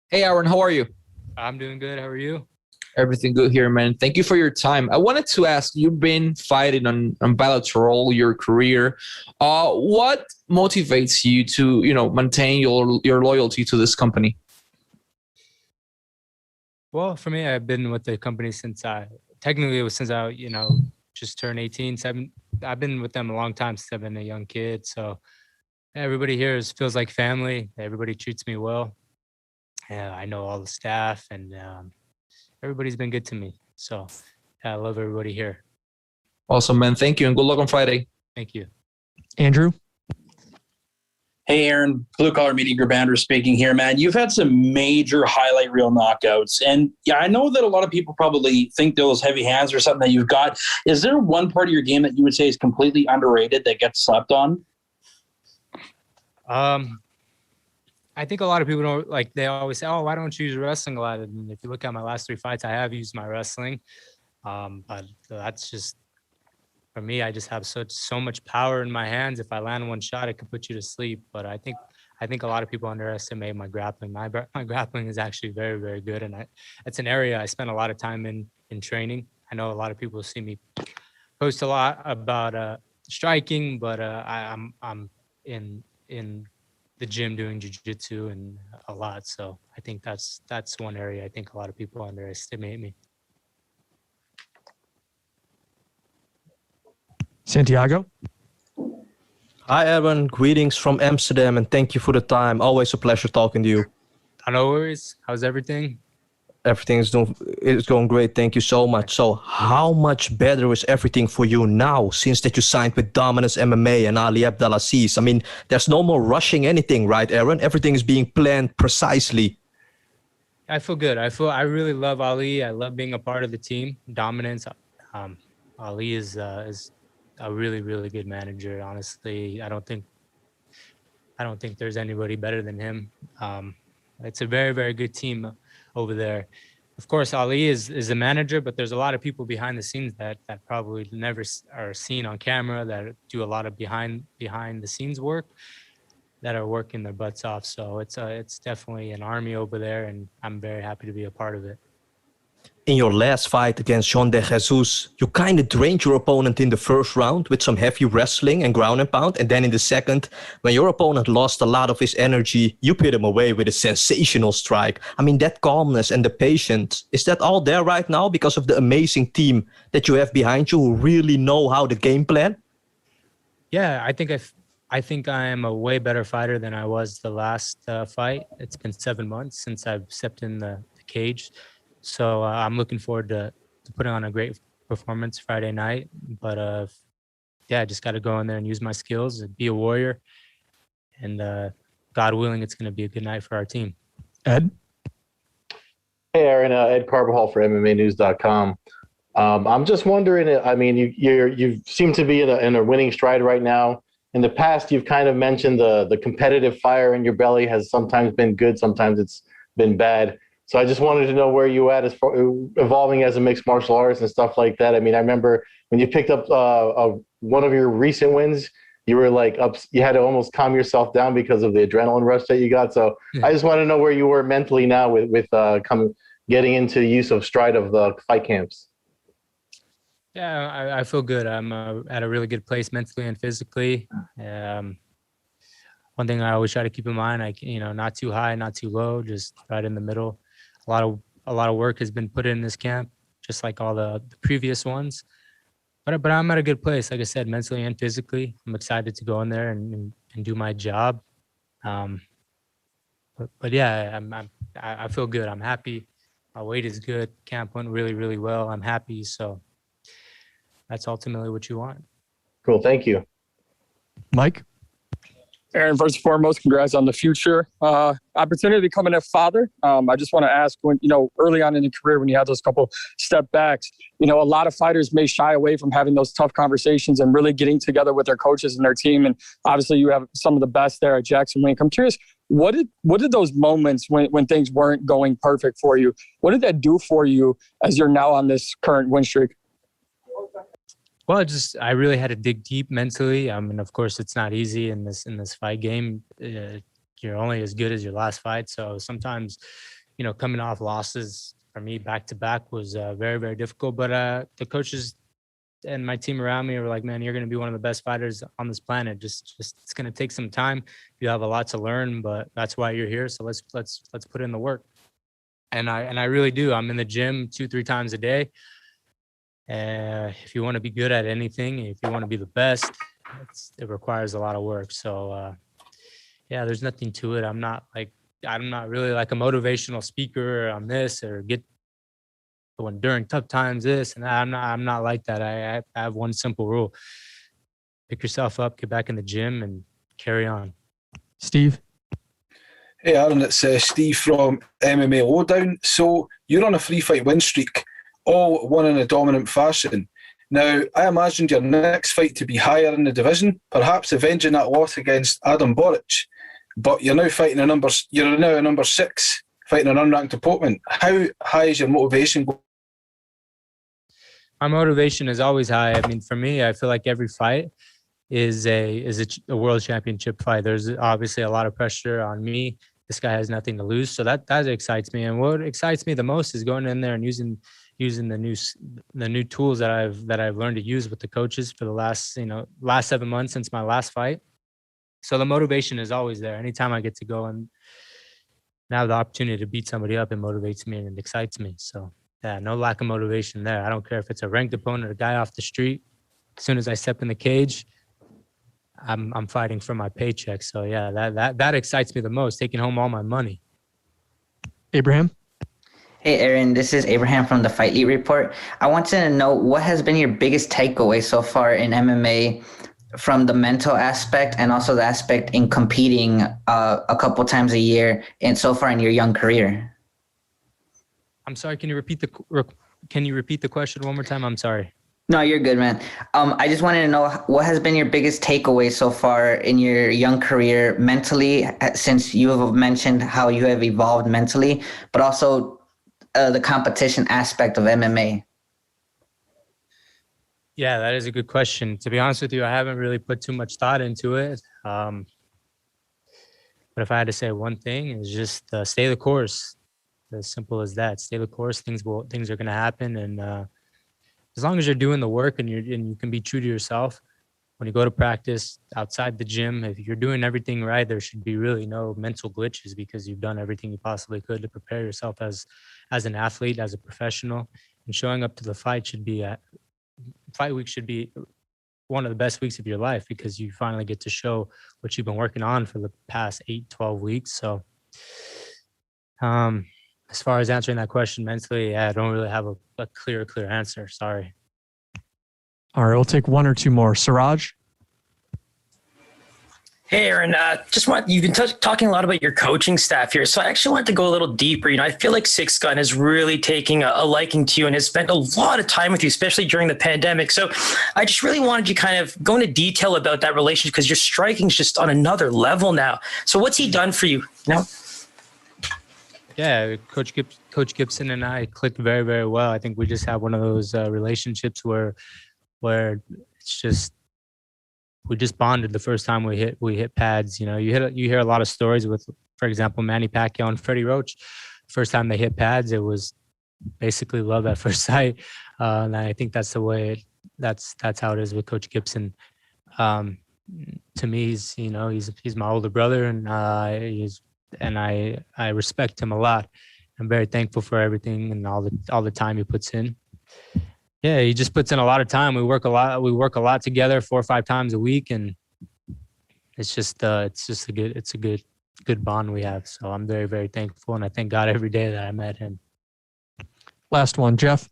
Hey, Aaron, how are you? I'm doing good. How are you? Everything good here, man. Thank you for your time. I wanted to ask, you've been fighting on Bellator all your career. What motivates you to, maintain your loyalty to this company? Well, for me, I've been with the company since I just turned 18. I've been with them a long time since I've been a young kid. So everybody here feels like family. Everybody treats me well. I know all the staff and everybody's been good to me. So I love everybody here. Awesome, man. Thank you, and good luck on Friday. Thank you. Andrew? Hey, Aaron, Blue Collar Media Group, Andrew speaking here, man. You've had some major highlight reel knockouts. And yeah, I know that a lot of people probably think those heavy hands are something that you've got. Is there one part of your game that you would say is completely underrated that gets slept on? I think a lot of people don't they always say, oh, why don't you use wrestling a lot? And if you look at my last 3 fights, I have used my wrestling. But that's just, for me, I just have so much power in my hands. If I land one shot, it could put you to sleep. But I think a lot of people underestimate my grappling. My grappling is actually very, very good. And it's an area I spend a lot of time in training. I know a lot of people see me post a lot about striking, but I'm in the gym doing jiu-jitsu and a lot. So I think that's one area I think a lot of people underestimate me. Santiago? Hi, Aaron. Greetings from Amsterdam, and thank you for the time. Always a pleasure talking to you. No worries. How's everything? Everything is going great. Thank you so much. So how much better is everything for you now since that you signed with Dominance MMA and Ali Abdelaziz? I mean, there's no more rushing anything, right, Aaron? Everything is being planned precisely. I feel good. I really love Ali. I love being a part of the team. Dominance. Ali is a really, really good manager. Honestly, I don't think there's anybody better than him. It's a very, very good team over there. of course, Ali is a manager, but there's a lot of people behind the scenes that probably never are seen on camera, that do a lot of behind the scenes work, that are working their butts off. So it's definitely an army over there, and I'm very happy to be a part of it. In your last fight against John De Jesus, you kind of drained your opponent in the first round with some heavy wrestling and ground and pound. And then in the second, when your opponent lost a lot of his energy, you put him away with a sensational strike. I mean, that calmness and the patience, is that all there right now because of the amazing team that you have behind you who really know how to game plan? Yeah, I think I am a way better fighter than I was the last fight. It's been 7 months since I've stepped in the cage. So I'm looking forward to putting on a great performance Friday night. But I just got to go in there and use my skills and be a warrior. And God willing, it's going to be a good night for our team. Ed? Hey, Aaron. Ed Carbajal for MMAnews.com. I'm just wondering, I mean, you seem to be in a winning stride right now. In the past, you've kind of mentioned the competitive fire in your belly has sometimes been good, sometimes it's been bad. So I just wanted to know where you at as far evolving as a mixed martial artist and stuff like that. I mean, I remember when you picked up one of your recent wins, you were like you had to almost calm yourself down because of the adrenaline rush that you got. So I just want to know where you were mentally now with getting into use of stride of the fight camps. Yeah, I feel good. I'm at a really good place mentally and physically. One thing I always try to keep in mind, not too high, not too low, just right in the middle. A lot of work has been put in this camp, just like all the previous ones. But I'm at a good place, like I said, mentally and physically. I'm excited to go in there and do my job. But yeah, I feel good. I'm happy. My weight is good. Camp went really, really well. I'm happy. So that's ultimately what you want. Cool. Thank you. Mike? Aaron, first and foremost, congrats on the future opportunity to becoming a father. I just want to ask, when early on in your career, when you had those couple step backs, a lot of fighters may shy away from having those tough conversations and really getting together with their coaches and their team. And obviously, you have some of the best there at Jackson Wink. I'm curious, what did those moments when things weren't going perfect for you, what did that do for you as you're now on this current win streak? Well, I really had to dig deep mentally. I mean, of course, it's not easy in this fight game. You're only as good as your last fight. So sometimes, coming off losses for me back to back was very, very difficult. But the coaches and my team around me were like, "Man, you're going to be one of the best fighters on this planet. Just it's going to take some time. You have a lot to learn, but that's why you're here. So let's put in the work." And I really do. I'm in the gym 2-3 times a day. If you want to be good at anything, if you want to be the best, it requires a lot of work. So, there's nothing to it. I'm not really like a motivational speaker on this or when during tough times this and that. I'm not like that. I have one simple rule: pick yourself up, get back in the gym, and carry on. Steve. Hey, Aaron, it's Steve from MMA Lowdown. So you're on a 3-fight win streak, all won in a dominant fashion. Now, I imagined your next fight to be higher in the division, perhaps avenging that loss against Adam Boric. But you're now you're now a number 6, fighting an unranked opponent. How high is your motivation? My motivation is always high. I mean, for me, I feel like every fight is a world championship fight. There's obviously a lot of pressure on me. This guy has nothing to lose, so that excites me. And what excites me the most is going in there and using the new tools that I've learned to use with the coaches for the last 7 months since my last fight. So the motivation is always there. Anytime I get to go and have the opportunity to beat somebody up, it motivates me and it excites me. So yeah, no lack of motivation there. I don't care if it's a ranked opponent or a guy off the street. As soon as I step in the cage, I'm fighting for my paycheck. So yeah, that excites me the most, taking home all my money. Abraham? Hey, Aaron, this is Abraham from the Fight League Report. I wanted to know, what has been your biggest takeaway so far in MMA from the mental aspect and also the aspect in competing a couple times a year and so far in your young career? I'm sorry, can you repeat the question one more time? I'm sorry. No, you're good, man. I just wanted to know, what has been your biggest takeaway so far in your young career mentally, since you have mentioned how you have evolved mentally, but also the competition aspect of MMA? Yeah, that is a good question. To be honest with you, I haven't really put too much thought into it. But if I had to say one thing, is just stay the course. As simple as that. Stay the course. Things are going to happen, and as long as you're doing the work and you can be true to yourself, when you go to practice outside the gym, if you're doing everything right, there should be really no mental glitches because you've done everything you possibly could to prepare yourself as an athlete, as a professional, and showing up to the fight fight week should be one of the best weeks of your life because you finally get to show what you've been working on for the past 8-12 weeks. So as far as answering that question mentally, I don't really have a clear answer. Sorry. All right, we'll take one or two more. Siraj? Hey, Aaron, you've been talking a lot about your coaching staff here. So I actually wanted to go a little deeper. I feel like Six Gun is really taking a liking to you and has spent a lot of time with you, especially during the pandemic. So I just really wanted you kind of go into detail about that relationship because your striking is just on another level now. So what's he done for you? Yeah, Coach Gibson and I clicked very, very well. I think we just have one of those relationships where it's just we just bonded the first time we hit pads. You hear a lot of stories with, for example, Manny Pacquiao and Freddie Roach. First time they hit pads, it was basically love at first sight, and I think that's the way. That's how it is with Coach Gibson. To me, he's my older brother, and I respect him a lot. I'm very thankful for everything and all the time he puts in. Yeah, he just puts in a lot of time. We work a lot together 4 or 5 times a week, and it's just a good bond we have. So I'm very, very thankful, and I thank God every day that I met him. Last one, Jeff.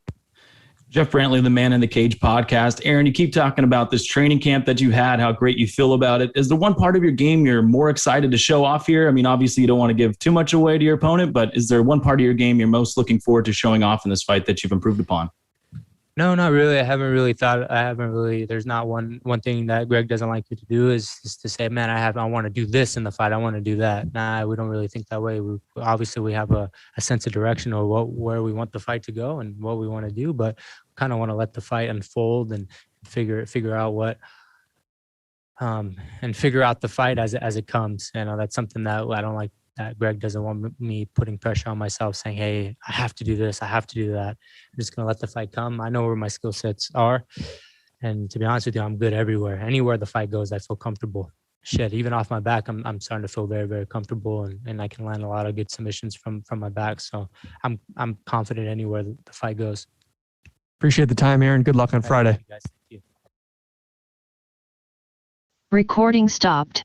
Jeff Brantley, the Man in the Cage podcast. Aaron, you keep talking about this training camp that you had, how great you feel about it. Is there one part of your game you're more excited to show off here? I mean, obviously you don't want to give too much away to your opponent, but is there one part of your game you're most looking forward to showing off in this fight that you've improved upon? No, not really. There's not one thing that Greg doesn't like me to do is to say, man, I want to do this in the fight. I want to do that. Nah, we don't really think that way. We have a sense of direction or where we want the fight to go and what we want to do, but kind of want to let the fight unfold and figure out and figure out the fight as it comes. That's something that I don't like. That Greg doesn't want me putting pressure on myself saying, hey, I have to do this, I have to do that. I'm just going to let the fight come. I know where my skill sets are. And to be honest with you, I'm good everywhere. Anywhere the fight goes, I feel comfortable. Shit, even off my back, I'm starting to feel very, very comfortable and I can land a lot of good submissions from my back. So I'm confident anywhere the fight goes. Appreciate the time, Aaron. Good luck on Friday. Thank you, guys. Thank you. Recording stopped.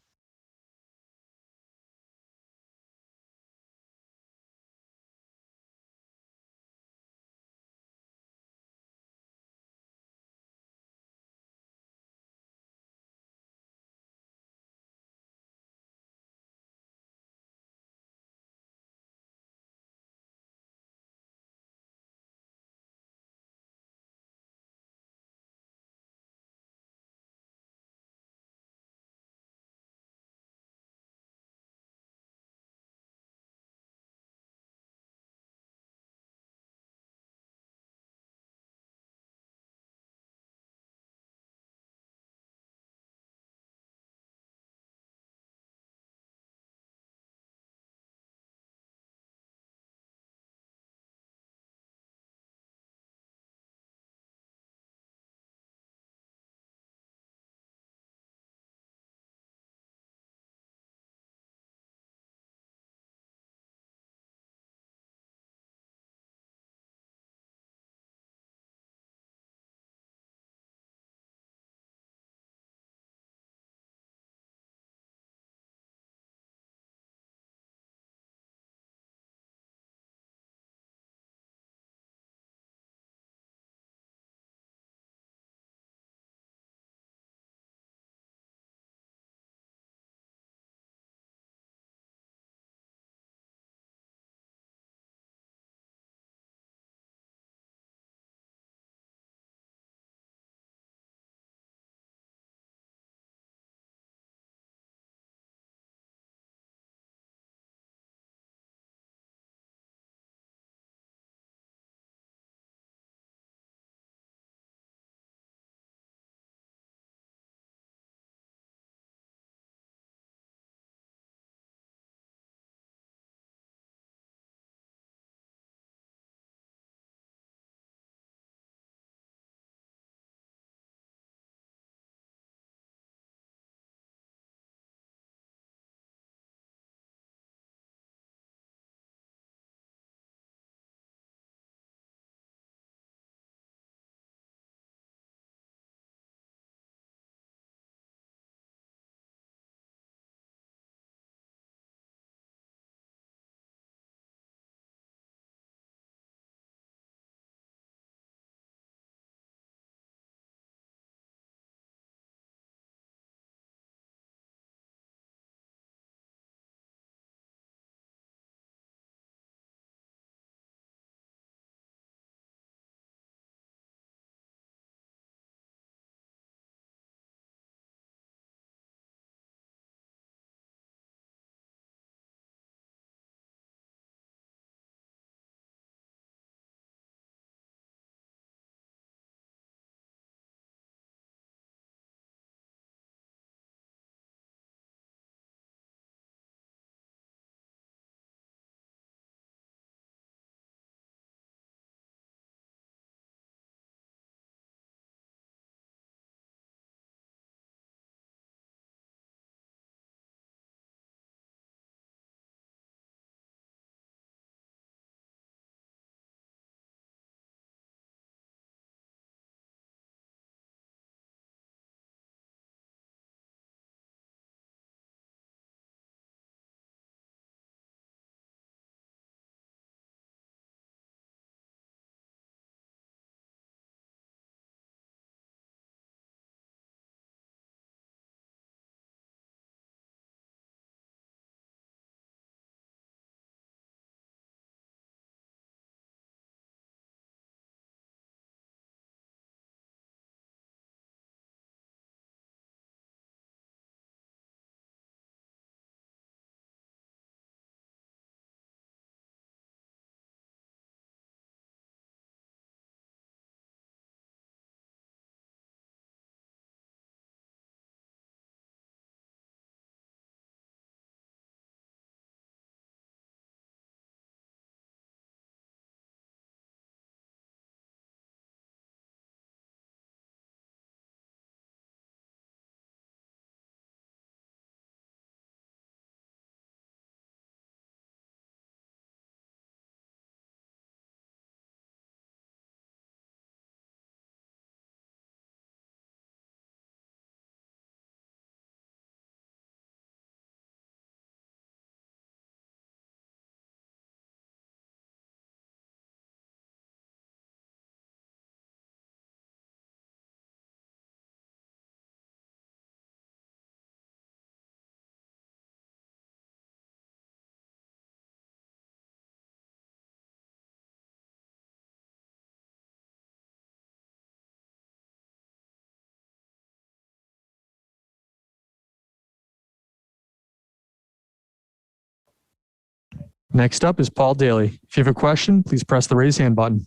Next up is Paul Daley. If you have a question, please press the raise hand button.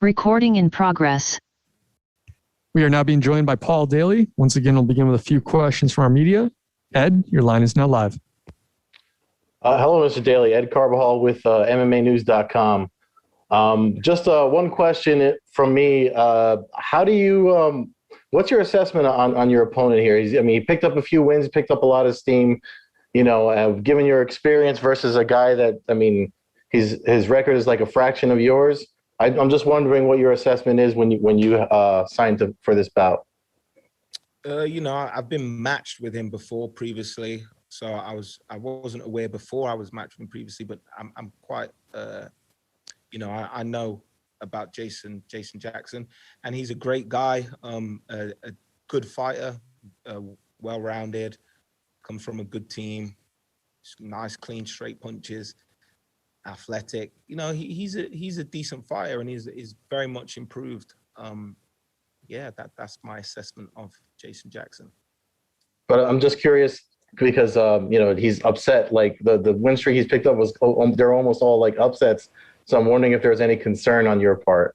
Recording in progress. We are now being joined by Paul Daley. Once again, we'll begin with a few questions from our media. Ed, your line is now live. Hello, Mr. Daley. Ed Carbajal with MMAnews.com. Just one question from me. How do you, what's your assessment on your opponent here? He picked up a few wins, picked up a lot of steam, given your experience versus a guy that, his record is like a fraction of yours. I'm just wondering what your assessment is when you signed for this bout. I've been matched with him before previously, so I wasn't aware before I was matched with him previously, but I'm quite I know about Jason Jackson, and he's a great guy, a good fighter, well-rounded, comes from a good team, nice, clean, straight punches. Athletic, he's a decent fighter, and he's very much improved. That's my assessment of Jason Jackson. But I'm just curious because he's upset. Like the win streak he's picked up they're almost all like upsets. So I'm wondering if there's any concern on your part.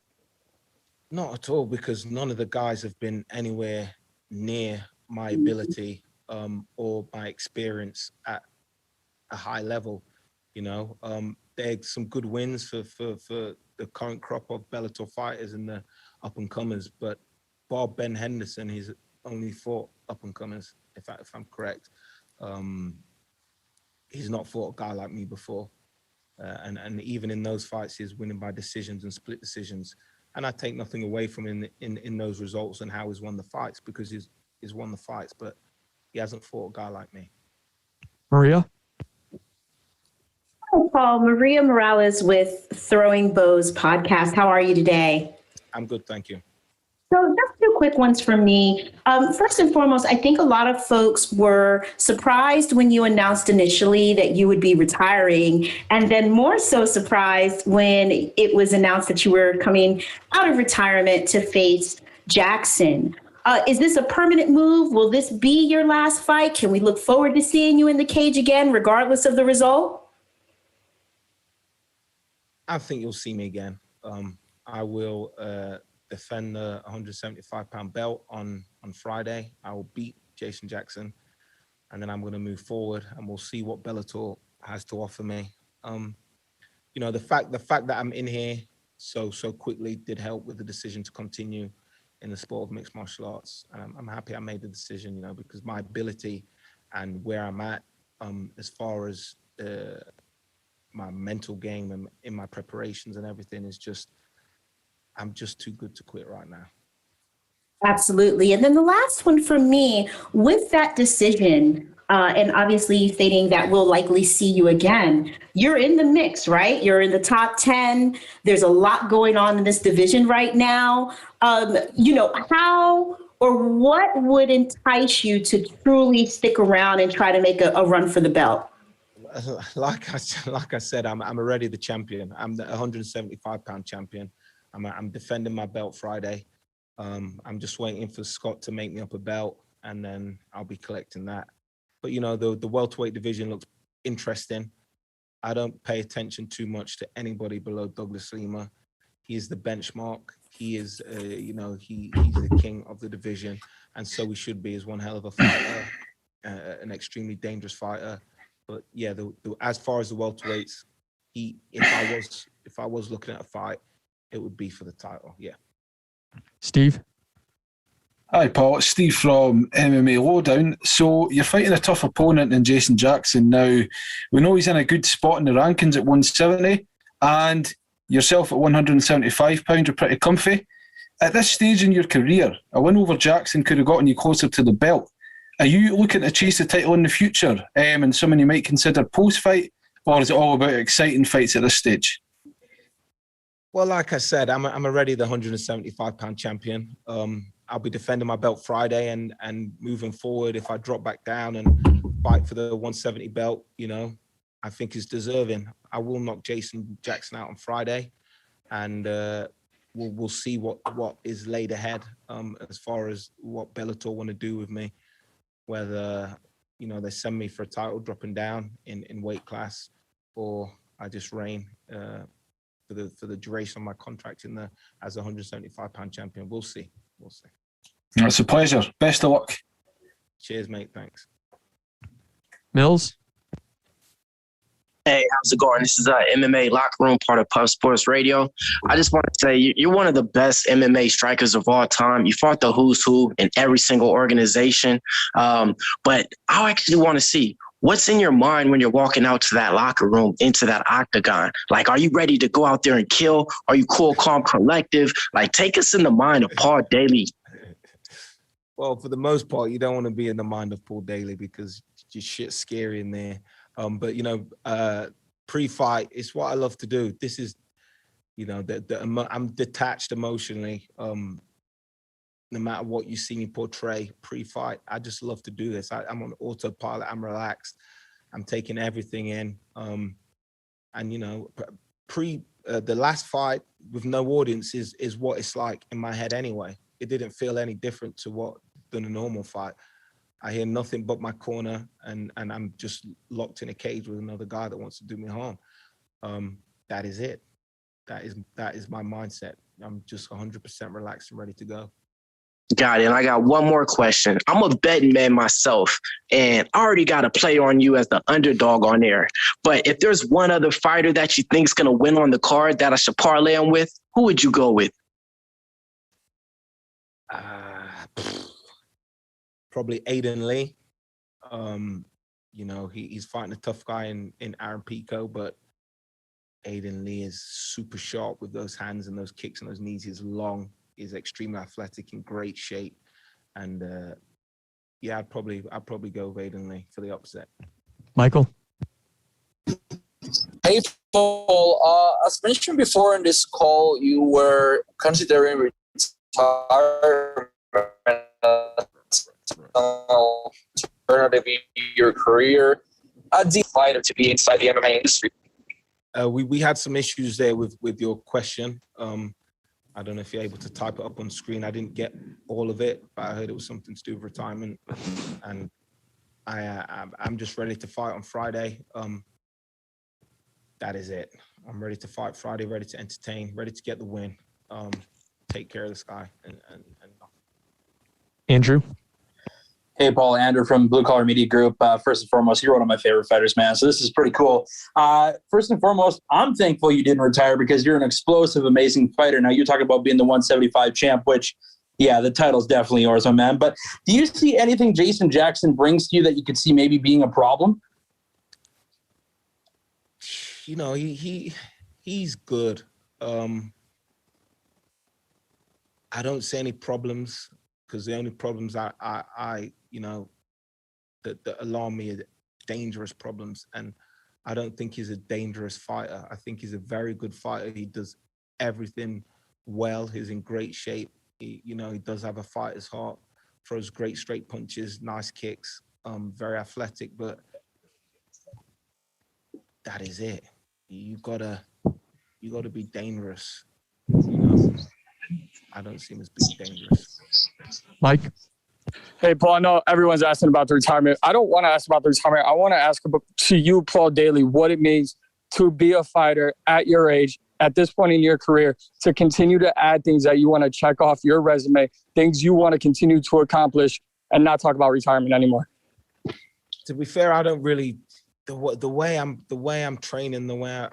Not at all, because none of the guys have been anywhere near my ability or my experience at a high level. There's some good wins for the current crop of Bellator fighters and the up-and-comers, but Ben Henderson, he's only fought up-and-comers, if I'm correct. He's not fought a guy like me before. And even in those fights, he's winning by decisions and split decisions. And I take nothing away from him in those results and how he's won the fights, because he's won the fights, but he hasn't fought a guy like me. Maria? Hi, Paul. Maria Morales with Throwing Bows podcast. How are you today? I'm good, thank you. So just two quick ones from me. First and foremost, I think a lot of folks were surprised when you announced initially that you would be retiring, and then more so surprised when it was announced that you were coming out of retirement to face Jackson. Is this a permanent move? Will this be your last fight? Can we look forward to seeing you in the cage again, regardless of the result? I think you'll see me again. I will defend the 175-pound belt on Friday. I will beat Jason Jackson, and then I'm going to move forward, and we'll see what Bellator has to offer me. The fact that I'm in here so quickly did help with the decision to continue in the sport of mixed martial arts. And I'm happy I made the decision, because my ability and where I'm at, as far as my mental game and in my preparations and everything I'm just too good to quit right now. Absolutely. And then the last one for me, with that decision, and obviously stating that we'll likely see you again, you're in the mix, right? You're in the top 10. There's a lot going on in this division right now. How or what would entice you to truly stick around and try to make a run for the belt? Like I said, I'm already the champion. I'm the 175-pound champion. I'm defending my belt Friday. I'm just waiting for Scott to make me up a belt, and then I'll be collecting that. But the welterweight division looks interesting. I don't pay attention too much to anybody below Douglas Lima. He's the benchmark. he is, he's the king of the division, and so he should be as one hell of a fighter, an extremely dangerous fighter. But yeah, as far as the welterweights, if I was looking at a fight, it would be for the title. Yeah. Steve? Hi, Paul. It's Steve from MMA Lowdown. So you're fighting a tough opponent in Jason Jackson now. We know he's in a good spot in the rankings at 170, and yourself at 175 pounds are pretty comfy. At this stage in your career, a win over Jackson could have gotten you closer to the belt. Are you looking to chase the title in the future, and someone you might consider post-fight, or is it all about exciting fights at this stage? Well, like I said, I'm already the 175-pound champion. I'll be defending my belt Friday, and moving forward, if I drop back down and fight for the 170 belt, I think is deserving. I will knock Jason Jackson out on Friday, and we'll see what is laid ahead as far as what Bellator want to do with me. Whether they send me for a title dropping down in weight class, or I just reign for the duration of my contract as a 175-pound champion. We'll see. It's a pleasure. Best of luck. Cheers, mate. Thanks. Mills? Hey, how's it going? This is MMA Locker Room, part of Puff Sports Radio. I just want to say you're one of the best MMA strikers of all time. You fought the who's who in every single organization. But I actually want to see what's in your mind when you're walking out to that locker room, into that octagon. Like, are you ready to go out there and kill? Are you cool, calm, collective? Like, take us in the mind of Paul Daley. Well, for the most part, you don't want to be in the mind of Paul Daley because your shit's scary in there. But pre-fight, it's what I love to do. This is, I'm detached emotionally. No matter what you see me portray pre-fight, I just love to do this. I'm on autopilot. I'm relaxed. I'm taking everything in. The last fight with no audience is what it's like in my head anyway. It didn't feel any different than a normal fight. I hear nothing but my corner, and I'm just locked in a cage with another guy that wants to do me harm. That is it. That is my mindset. I'm just 100% relaxed and ready to go. Got it. And I got one more question. I'm a betting man myself, and I already got a play on you as the underdog on air. But if there's one other fighter that you think's going to win on the card that I should parlay him with, who would you go with? Probably Aiden Lee. He's fighting a tough guy in Aaron Pico, but Aiden Lee is super sharp with those hands and those kicks and those knees. He's long, he's extremely athletic, in great shape. And I'd probably go with Aiden Lee for the upset. Michael? Hey, Paul. As mentioned before in this call, you were considering retirement. Alternative your career as a fighter to be inside the MMA industry. We had some issues there with your question. I don't know if you're able to type it up on screen. I didn't get all of it, but I heard it was something to do with retirement. And I'm just ready to fight on Friday. That is it. I'm ready to fight Friday, ready to entertain, ready to get the win. Take care of this guy. And Andrew? Hey, Paul, Andrew from Blue Collar Media Group. First and foremost, you're one of my favorite fighters, man. So this is pretty cool. First and foremost, I'm thankful you didn't retire because you're an explosive, amazing fighter. Now, you're talking about being the 175 champ, which, yeah, the title's definitely yours, my man. But do you see anything Jason Jackson brings to you that you could see maybe being a problem? He's good. I don't see any problems, because the only problems that alarm me are dangerous problems. And I don't think he's a dangerous fighter. I think he's a very good fighter. He does everything well. He's in great shape. He does have a fighter's heart, throws great straight punches, nice kicks, very athletic, but that is it. You gotta be dangerous. I don't see him as being dangerous. Mike? Hey, Paul, I know everyone's asking about the retirement. I don't want to ask about the retirement. I want to ask about, to you, Paul Daley, what it means to be a fighter at your age at this point in your career to continue to add things that you want to check off your resume, things you want to continue to accomplish, and not talk about retirement anymore? To be fair, I don't really the way I'm training, the way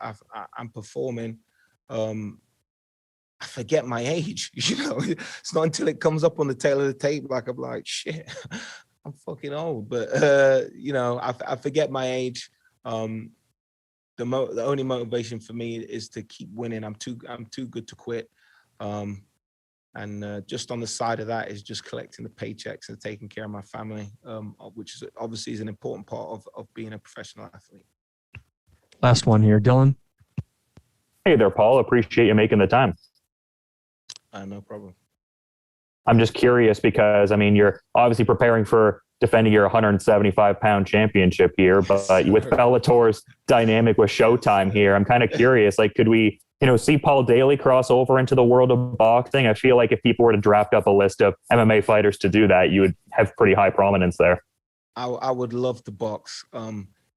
I'm performing. I forget my age. It's not until it comes up on the tail of the tape like I'm like, shit, I'm fucking old. But I forget my age. The only motivation for me is to keep winning. I'm too good to quit. And just on the side of that is just collecting the paychecks and taking care of my family, which is obviously is an important part of being a professional athlete. Last one here, Dylan. Hey there, Paul. Appreciate you making the time. No problem. I'm just curious because, I mean, you're obviously preparing for defending your 175-pound championship here, but with Bellator's dynamic with Showtime here, I'm kind of curious, like, could we, see Paul Daley cross over into the world of boxing? I feel like if people were to draft up a list of MMA fighters to do that, you would have pretty high prominence there. I would love to box.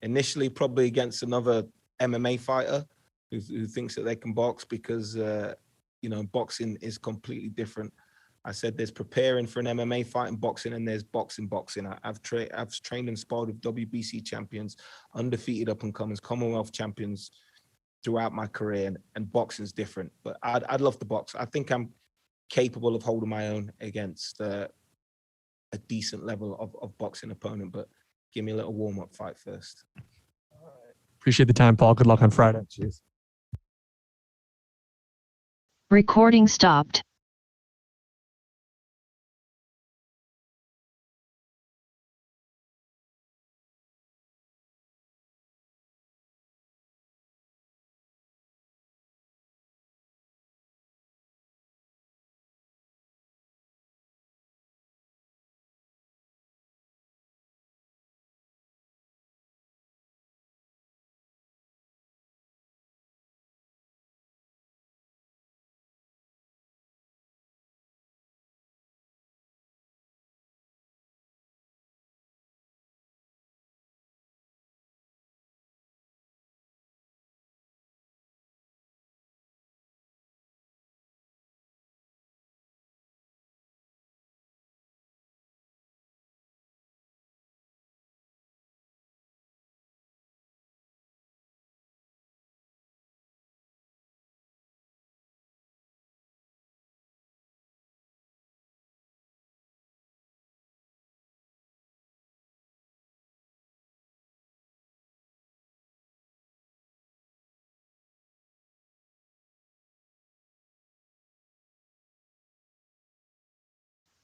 Initially, probably against another MMA fighter who thinks that they can box because, boxing is completely different. I said there's preparing for an MMA fight in boxing, and there's boxing. I've trained and sparred with WBC champions, undefeated up-and-comers, Commonwealth champions throughout my career, and boxing's different. But I'd love to box. I think I'm capable of holding my own against a decent level of boxing opponent, but give me a little warm-up fight first. Appreciate the time, Paul. Good luck on Friday. Cheers. Recording stopped.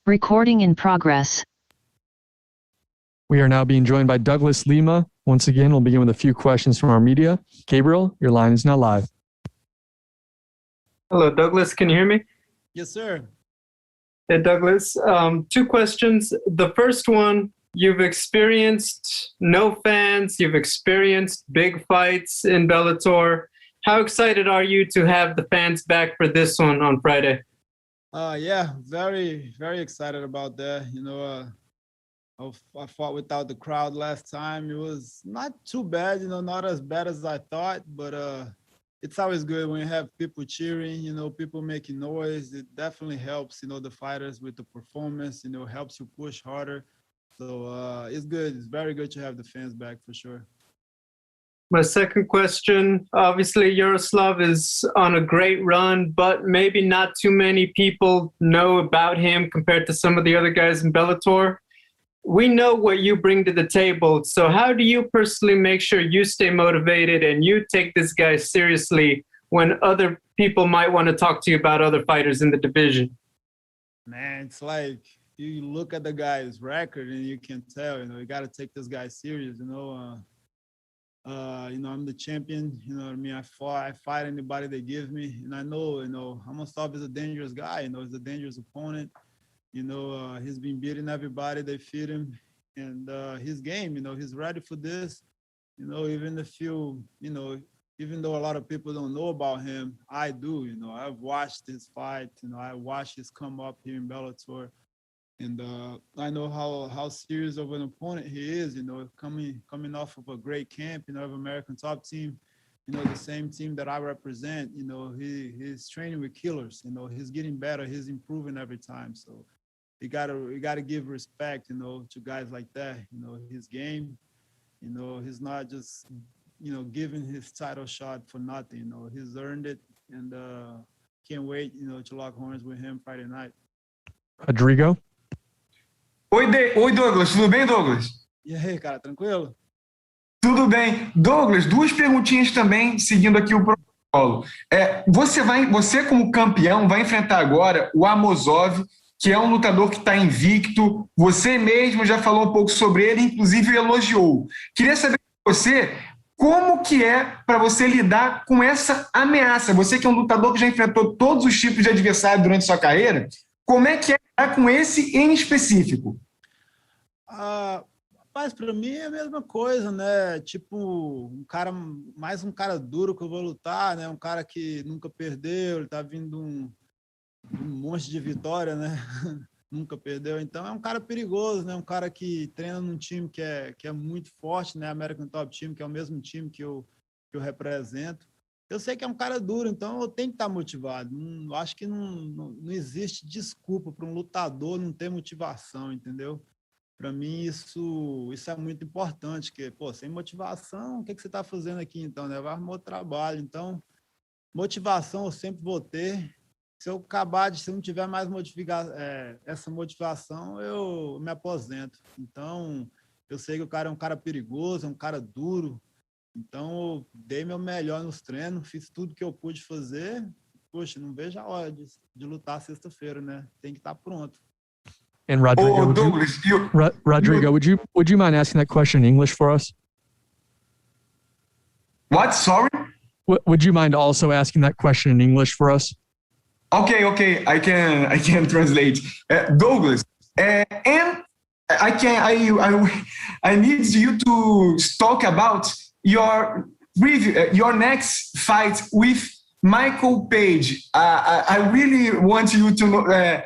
Recording in progress. We are now being joined by Douglas Lima. Once again, we'll begin with a few questions from our media. Gabriel, your line is now live. Hello, Douglas. Can you hear me? Yes, sir. Hey, Douglas. Two questions. The first one, you've experienced no fans. You've experienced big fights in Bellator. How excited are you to have the fans back for this one on Friday? Yeah, very, very excited about that. I fought without the crowd last time. It was not too bad, not as bad as I thought, but it's always good when you have people cheering, people making noise. It definitely helps, the fighters with the performance, helps you push harder. So it's good. It's very good to have the fans back for sure. My second question, obviously Yaroslav is on a great run, but maybe not too many people know about him compared to some of the other guys in Bellator. We know what you bring to the table. So how do you personally make sure you stay motivated and you take this guy seriously when other people might want to talk to you about other fighters in the division? Man, it's like you look at the guy's record and you can tell, you got to take this guy serious, I'm the champion, what I mean? I fight anybody they give me. And I know, Amosov is a dangerous guy, he's a dangerous opponent. He's been beating everybody, they feed him. And his game, he's ready for this. Even though a lot of people don't know about him, I do, I've watched his fight, I watched his come up here in Bellator. And I know how serious of an opponent he is, coming off of a great camp, of American Top Team. the same team that I represent, he's training with killers, he's getting better, he's improving every time. So you gotta give respect, to guys like that, his game, he's not just, giving his title shot for nothing, he's earned it, and can't wait, to lock horns with him Friday night. Rodrigo? Oi, Douglas, tudo bem, Douglas? E aí, cara, tranquilo? Tudo bem. Douglas, duas perguntinhas também, seguindo aqui o protocolo. Você, como campeão, vai enfrentar agora o Amosov, que é um lutador que está invicto. Você mesmo já falou um pouco sobre ele, inclusive elogiou. Queria saber de você como que é para você lidar com essa ameaça. Você que é um lutador que já enfrentou todos os tipos de adversário durante sua carreira, como é que é lidar com esse em específico? Rapaz, para mim é a mesma coisa, né? Tipo, mais um cara duro que eu vou lutar, né? Um cara que nunca perdeu, ele tá vindo um monte de vitória, né? Nunca perdeu. Então é um cara perigoso, né? Um cara que treina num time que é muito forte, né? American Top Team, que é o mesmo time que eu represento. Eu sei que é um cara duro, então eu tenho que estar motivado. Acho que não existe desculpa para um lutador não ter motivação, entendeu? Para mim, isso é muito importante, porque, sem motivação, o que você está fazendo aqui, então, né? Vai arrumar o trabalho. Então, motivação eu sempre vou ter. Se eu não tiver mais essa motivação, eu me aposento. Então, eu sei que o cara é um cara perigoso, é um cara duro. Então, eu dei meu melhor nos treinos, fiz tudo que eu pude fazer. Poxa, não vejo a hora de lutar sexta-feira, né? Tem que estar pronto. And Rodrigo, Rodrigo, would you mind asking that question in English for us? What? Sorry? Would you mind also asking that question in English for us? Okay, I can translate. Douglas, and I need you to talk about your next fight with Michael Page. I really want you to know.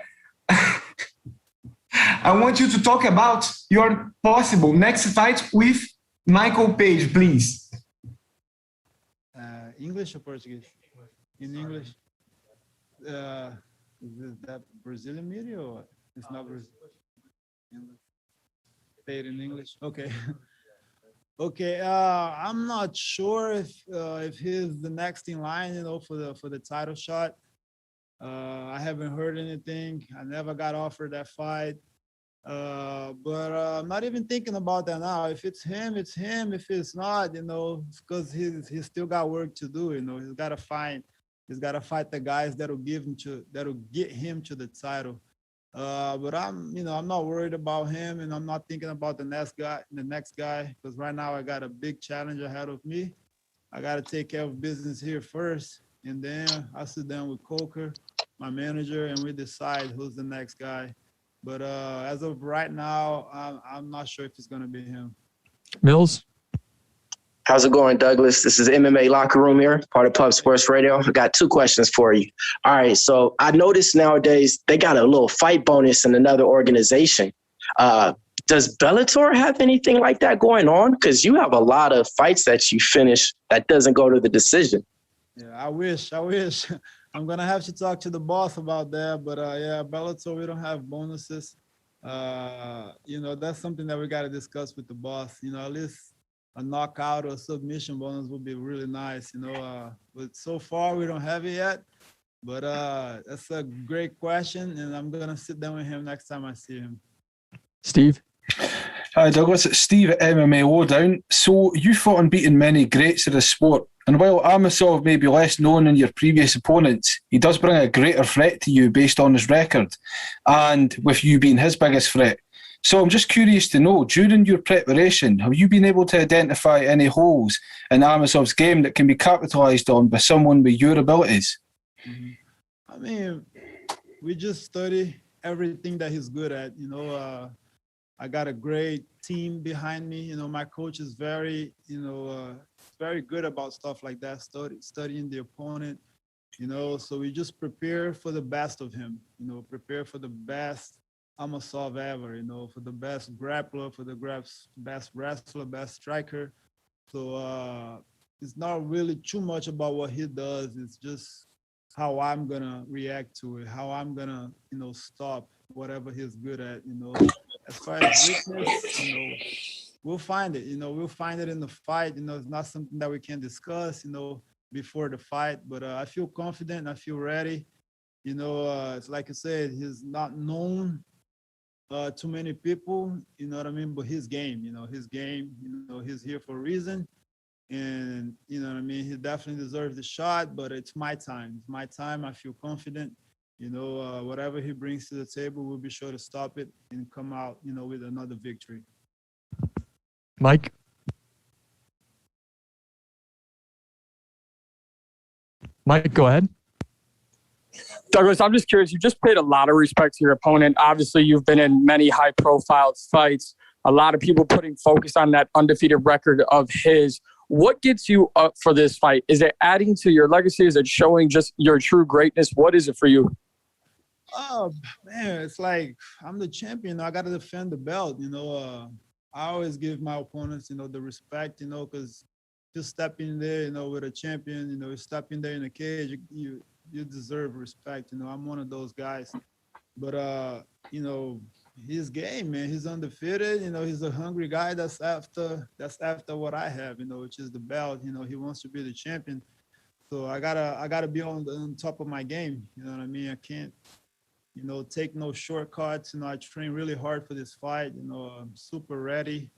I want you to talk about your possible next fight with Michael Page, please. English or Portuguese? In English. Is that Brazilian media or what? It's not Brazilian. Paid in English. Okay. Okay. I'm not sure if he's the next in line, for the title shot. I haven't heard anything. I never got offered that fight. But I'm not even thinking about that now. If it's him, it's him. If it's not, because he's still got work to do. He's got to fight the guys that'll get him to the title. But I'm not worried about him, and I'm not thinking about the next guy, because right now I got a big challenge ahead of me. I got to take care of business here first, and then I sit down with Coker, my manager, and we decide who's the next guy. But as of right now, I'm not sure if it's going to be him. Mills? How's it going, Douglas? This is MMA Locker Room here, part of Pub Sports Radio. I got two questions for you. All right, so I noticed nowadays they got a little fight bonus in another organization. Does Bellator have anything like that going on? Because you have a lot of fights that you finish that doesn't go to the decision. Yeah, I wish. I'm going to have to talk to the boss about that. But, yeah, Bellator, we don't have bonuses. That's something that we got to discuss with the boss. At least a knockout or submission bonus would be really nice, But so far, we don't have it yet. But that's a great question, and I'm going to sit down with him next time I see him. Steve? Hi, Douglas. It's Steve at MMA Lowdown. So you fought and beaten many greats of the sport. And while Amosov may be less known than your previous opponents, he does bring a greater threat to you based on his record, and with you being his biggest threat. So I'm just curious to know, during your preparation, have you been able to identify any holes in Amosov's game that can be capitalised on by someone with your abilities? I mean, we just study everything that he's good at. I got a great team behind me. My coach is very good about stuff like that, studying the opponent, so we just prepare for the best of him, prepare for the best Amosov ever, for the best grappler, for the best wrestler, best striker. So it's not really too much about what he does. It's just how I'm gonna react to it, how I'm gonna, stop whatever he's good at. As far as weakness, we'll find it. We'll find it in the fight. It's not something that we can discuss, before the fight. But I feel confident. I feel ready. It's like I said, he's not known to many people. You know what I mean? But his game. His game. He's here for a reason. And you know what I mean? He definitely deserves the shot. But it's my time. It's my time. I feel confident. Whatever he brings to the table, we'll be sure to stop it and come out, with another victory. Mike? Mike, go ahead. Douglas, I'm just curious. You just paid a lot of respect to your opponent. Obviously, you've been in many high-profile fights. A lot of people putting focus on that undefeated record of his. What gets you up for this fight? Is it adding to your legacy? Is it showing just your true greatness? What is it for you? Oh, man, it's like I'm the champion. I got to defend the belt. I always give my opponents, the respect, because just stepping there, with a champion, stepping there in the cage, you deserve respect. I'm one of those guys. But, his game, man, he's undefeated. He's a hungry guy that's after what I have, which is the belt. He wants to be the champion. So I gotta be on top of my game. You know what I mean? I can't, take no shortcuts. I train really hard for this fight. I'm super ready.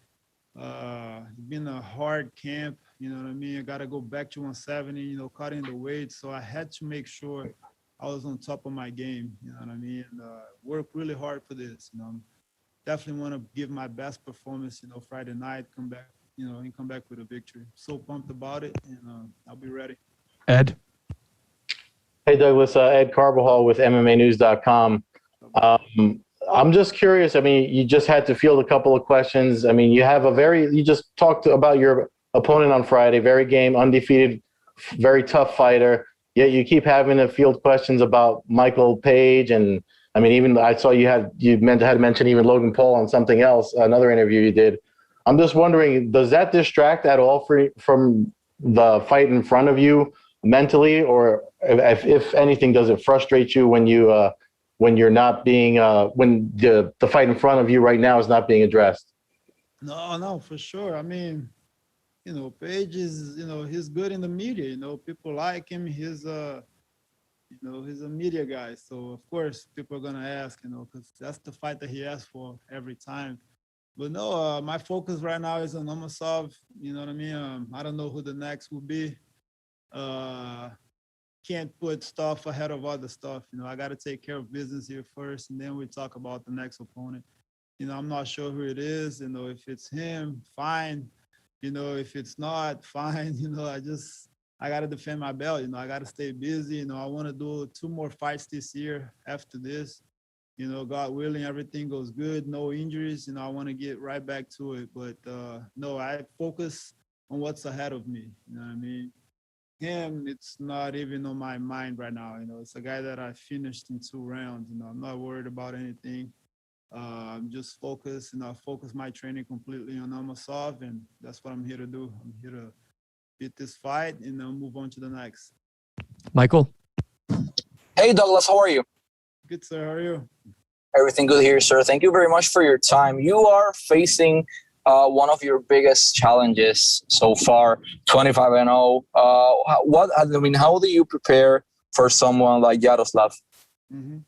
It's been a hard camp. You know what I mean? I got to go back to 170, cutting the weight. So I had to make sure I was on top of my game. You know what I mean? And work really hard for this. Definitely want to give my best performance, Friday night, come back, and come back with a victory. So pumped about it, and I'll be ready. Ed? Hey, Douglas, Ed Carbajal with MMAnews.com. I'm just curious. I mean, you just had to field a couple of questions. I mean, you just talked about your opponent on Friday, very game, undefeated, very tough fighter. Yet you keep having to field questions about Michael Page. And I mean, even I saw you had mentioned even Logan Paul on something else, another interview you did. I'm just wondering, does that distract at all from the fight in front of you mentally, or if anything, does it frustrate you when you're not being when the fight in front of you right now is not being addressed? No, for sure. I mean, Page is, he's good in the media. People like him. He's he's a media guy. So of course people are gonna ask, because that's the fight that he asks for every time. But no, my focus right now is on Amosov. You know what I mean? I don't know who the next will be. Can't put stuff ahead of other stuff. I got to take care of business here first, and then we talk about the next opponent. I'm not sure who it is. If it's him, fine. If it's not, fine. I got to defend my belt. I got to stay busy. I want to do 2 more fights this year after this. God willing, everything goes good, no injuries. I want to get right back to it. But no, I focus on what's ahead of me. You know what I mean? Him, it's not even on my mind right now. It's a guy that I finished in 2 rounds. I'm not worried about anything. I'm just focused, I focus my training completely on Amosov, and that's what I'm here to do. I'm here to beat this fight and then move on to the next. Michael? Hey, Douglas, how are you? Good, sir. How are you? Everything good here, sir. Thank you very much for your time. You are facing one of your biggest challenges so far, 25-0. How do you prepare for someone like Yaroslav? Mm-hmm.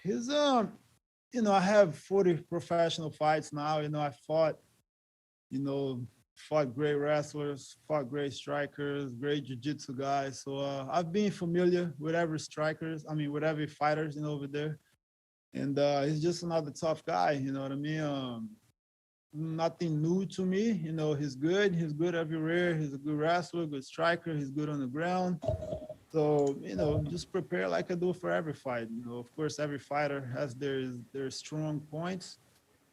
He's I have 40 professional fights now. I fought great wrestlers, fought great strikers, great jiu-jitsu guys. So I've been familiar with every with every fighters, over there. And he's just another tough guy, you know what I mean? Nothing new to me. He's good. He's good everywhere. He's a good wrestler, good striker. He's good on the ground. So, just prepare like I do for every fight. Of course, every fighter has their strong points,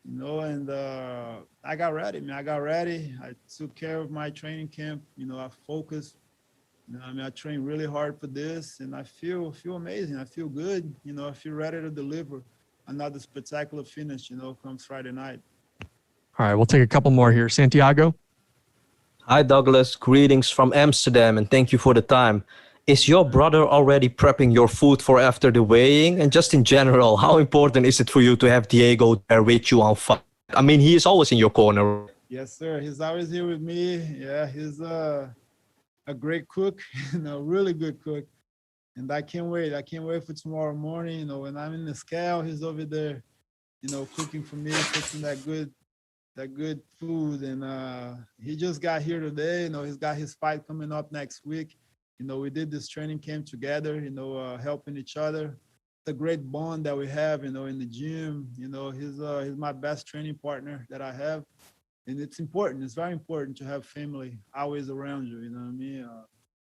and I got ready, man. I got ready. I took care of my training camp. I focused. I trained really hard for this, and I feel amazing. I feel good. I feel ready to deliver another spectacular finish, comes Friday night. All right, we'll take a couple more here. Santiago? Hi, Douglas. Greetings from Amsterdam, and thank you for the time. Is your brother already prepping your food for after the weighing? And just in general, how important is it for you to have Diego there with you on fight? I mean, he is always in your corner. Yes, sir. He's always here with me. Yeah, he's a great cook, really good cook. And I can't wait. I can't wait for tomorrow morning. When I'm in the scale, he's over there, cooking for me, cooking that good food. And he just got here today. He's got his fight coming up next week. We did this training camp together, helping each other. It's a great bond that we have, in the gym. He's my best training partner that I have. And it's important. It's very important to have family always around you. You know what I mean?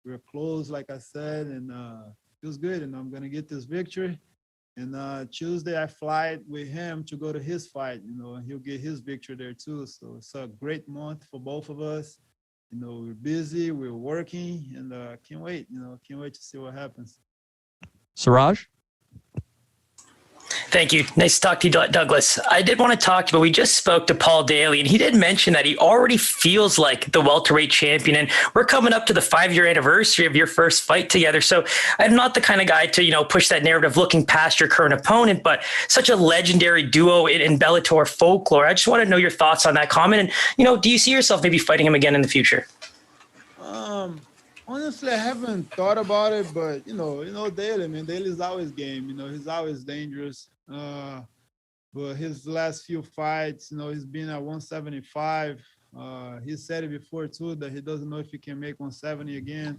We're close, like I said, and feels good. And I'm gonna get this victory. And Tuesday I fly with him to go to his fight. And he'll get his victory there too. So it's a great month for both of us. We're busy, we're working, and can't wait. Can't wait to see what happens. Siraj? Thank you. Nice to talk to you, Douglas. I did want to talk to you, but we just spoke to Paul Daley, and he did mention that he already feels like the welterweight champion, and we're coming up to the 5-year anniversary of your first fight together. So I'm not the kind of guy to, push that narrative looking past your current opponent, but such a legendary duo in Bellator folklore. I just want to know your thoughts on that comment. And, do you see yourself maybe fighting him again in the future? Honestly, I haven't thought about it, but Daley, man, Daley's always game. He's always dangerous. But his last few fights, he's been at 175. He said it before too that he doesn't know if he can make 170 again.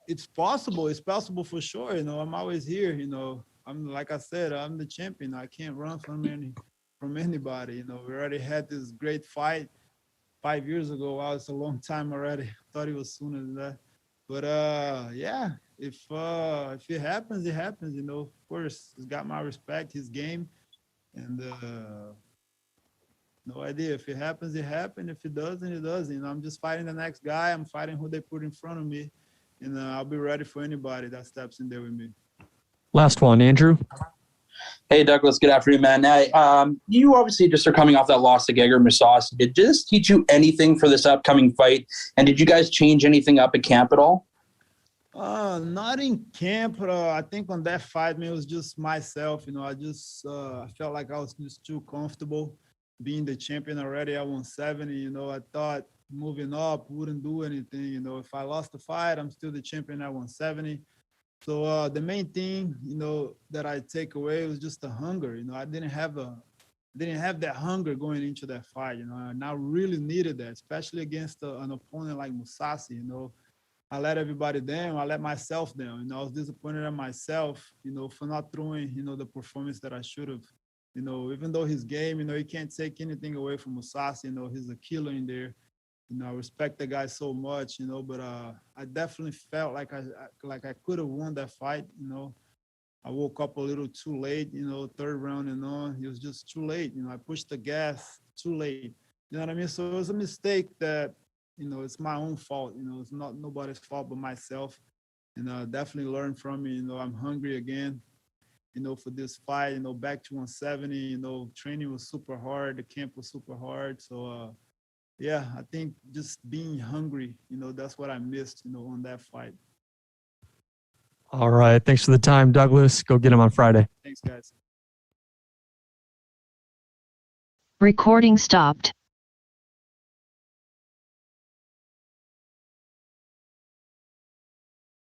It's possible. It's possible for sure. I'm always here. I'm like I said, I'm the champion. I can't run from anybody. We already had this great fight 5 years ago. Wow, it's a long time already. I thought it was sooner than that. But yeah, if it happens, it happens. Of course, he's got my respect, his game, and no idea. If it happens, it happens. If it doesn't, it doesn't. I'm just fighting the next guy. I'm fighting who they put in front of me, and I'll be ready for anybody that steps in there with me. Last one, Andrew. Hey, Douglas. Good afternoon, man. You obviously just are coming off that loss to Gegard Mousasi. Did this teach you anything for this upcoming fight? And did you guys change anything up at camp at all? Not in camp. I think on that fight, man, it was just myself. I just I felt like I was just too comfortable being the champion already at 170. I thought moving up wouldn't do anything. If I lost the fight, I'm still the champion at 170. So the main thing, that I take away was just the hunger. I didn't have that hunger going into that fight. And I really needed that, especially against an opponent like Mousasi. I let everybody down. I let myself down. I was disappointed at myself, for not throwing, the performance that I should have. Even though his game, he can't take anything away from Mousasi. He's a killer in there. I respect the guy so much, but I definitely felt like I could have won that fight. I woke up a little too late, third round and on. It was just too late. I pushed the gas too late. You know what I mean? So it was a mistake that, it's my own fault. It's not nobody's fault but myself. And definitely learn from me. I'm hungry again, for this fight, back to 170. Training was super hard. The camp was super hard. So, yeah, I think just being hungry, that's what I missed, on that fight. All right. Thanks for the time, Douglas. Go get him on Friday. Thanks, guys. Recording stopped.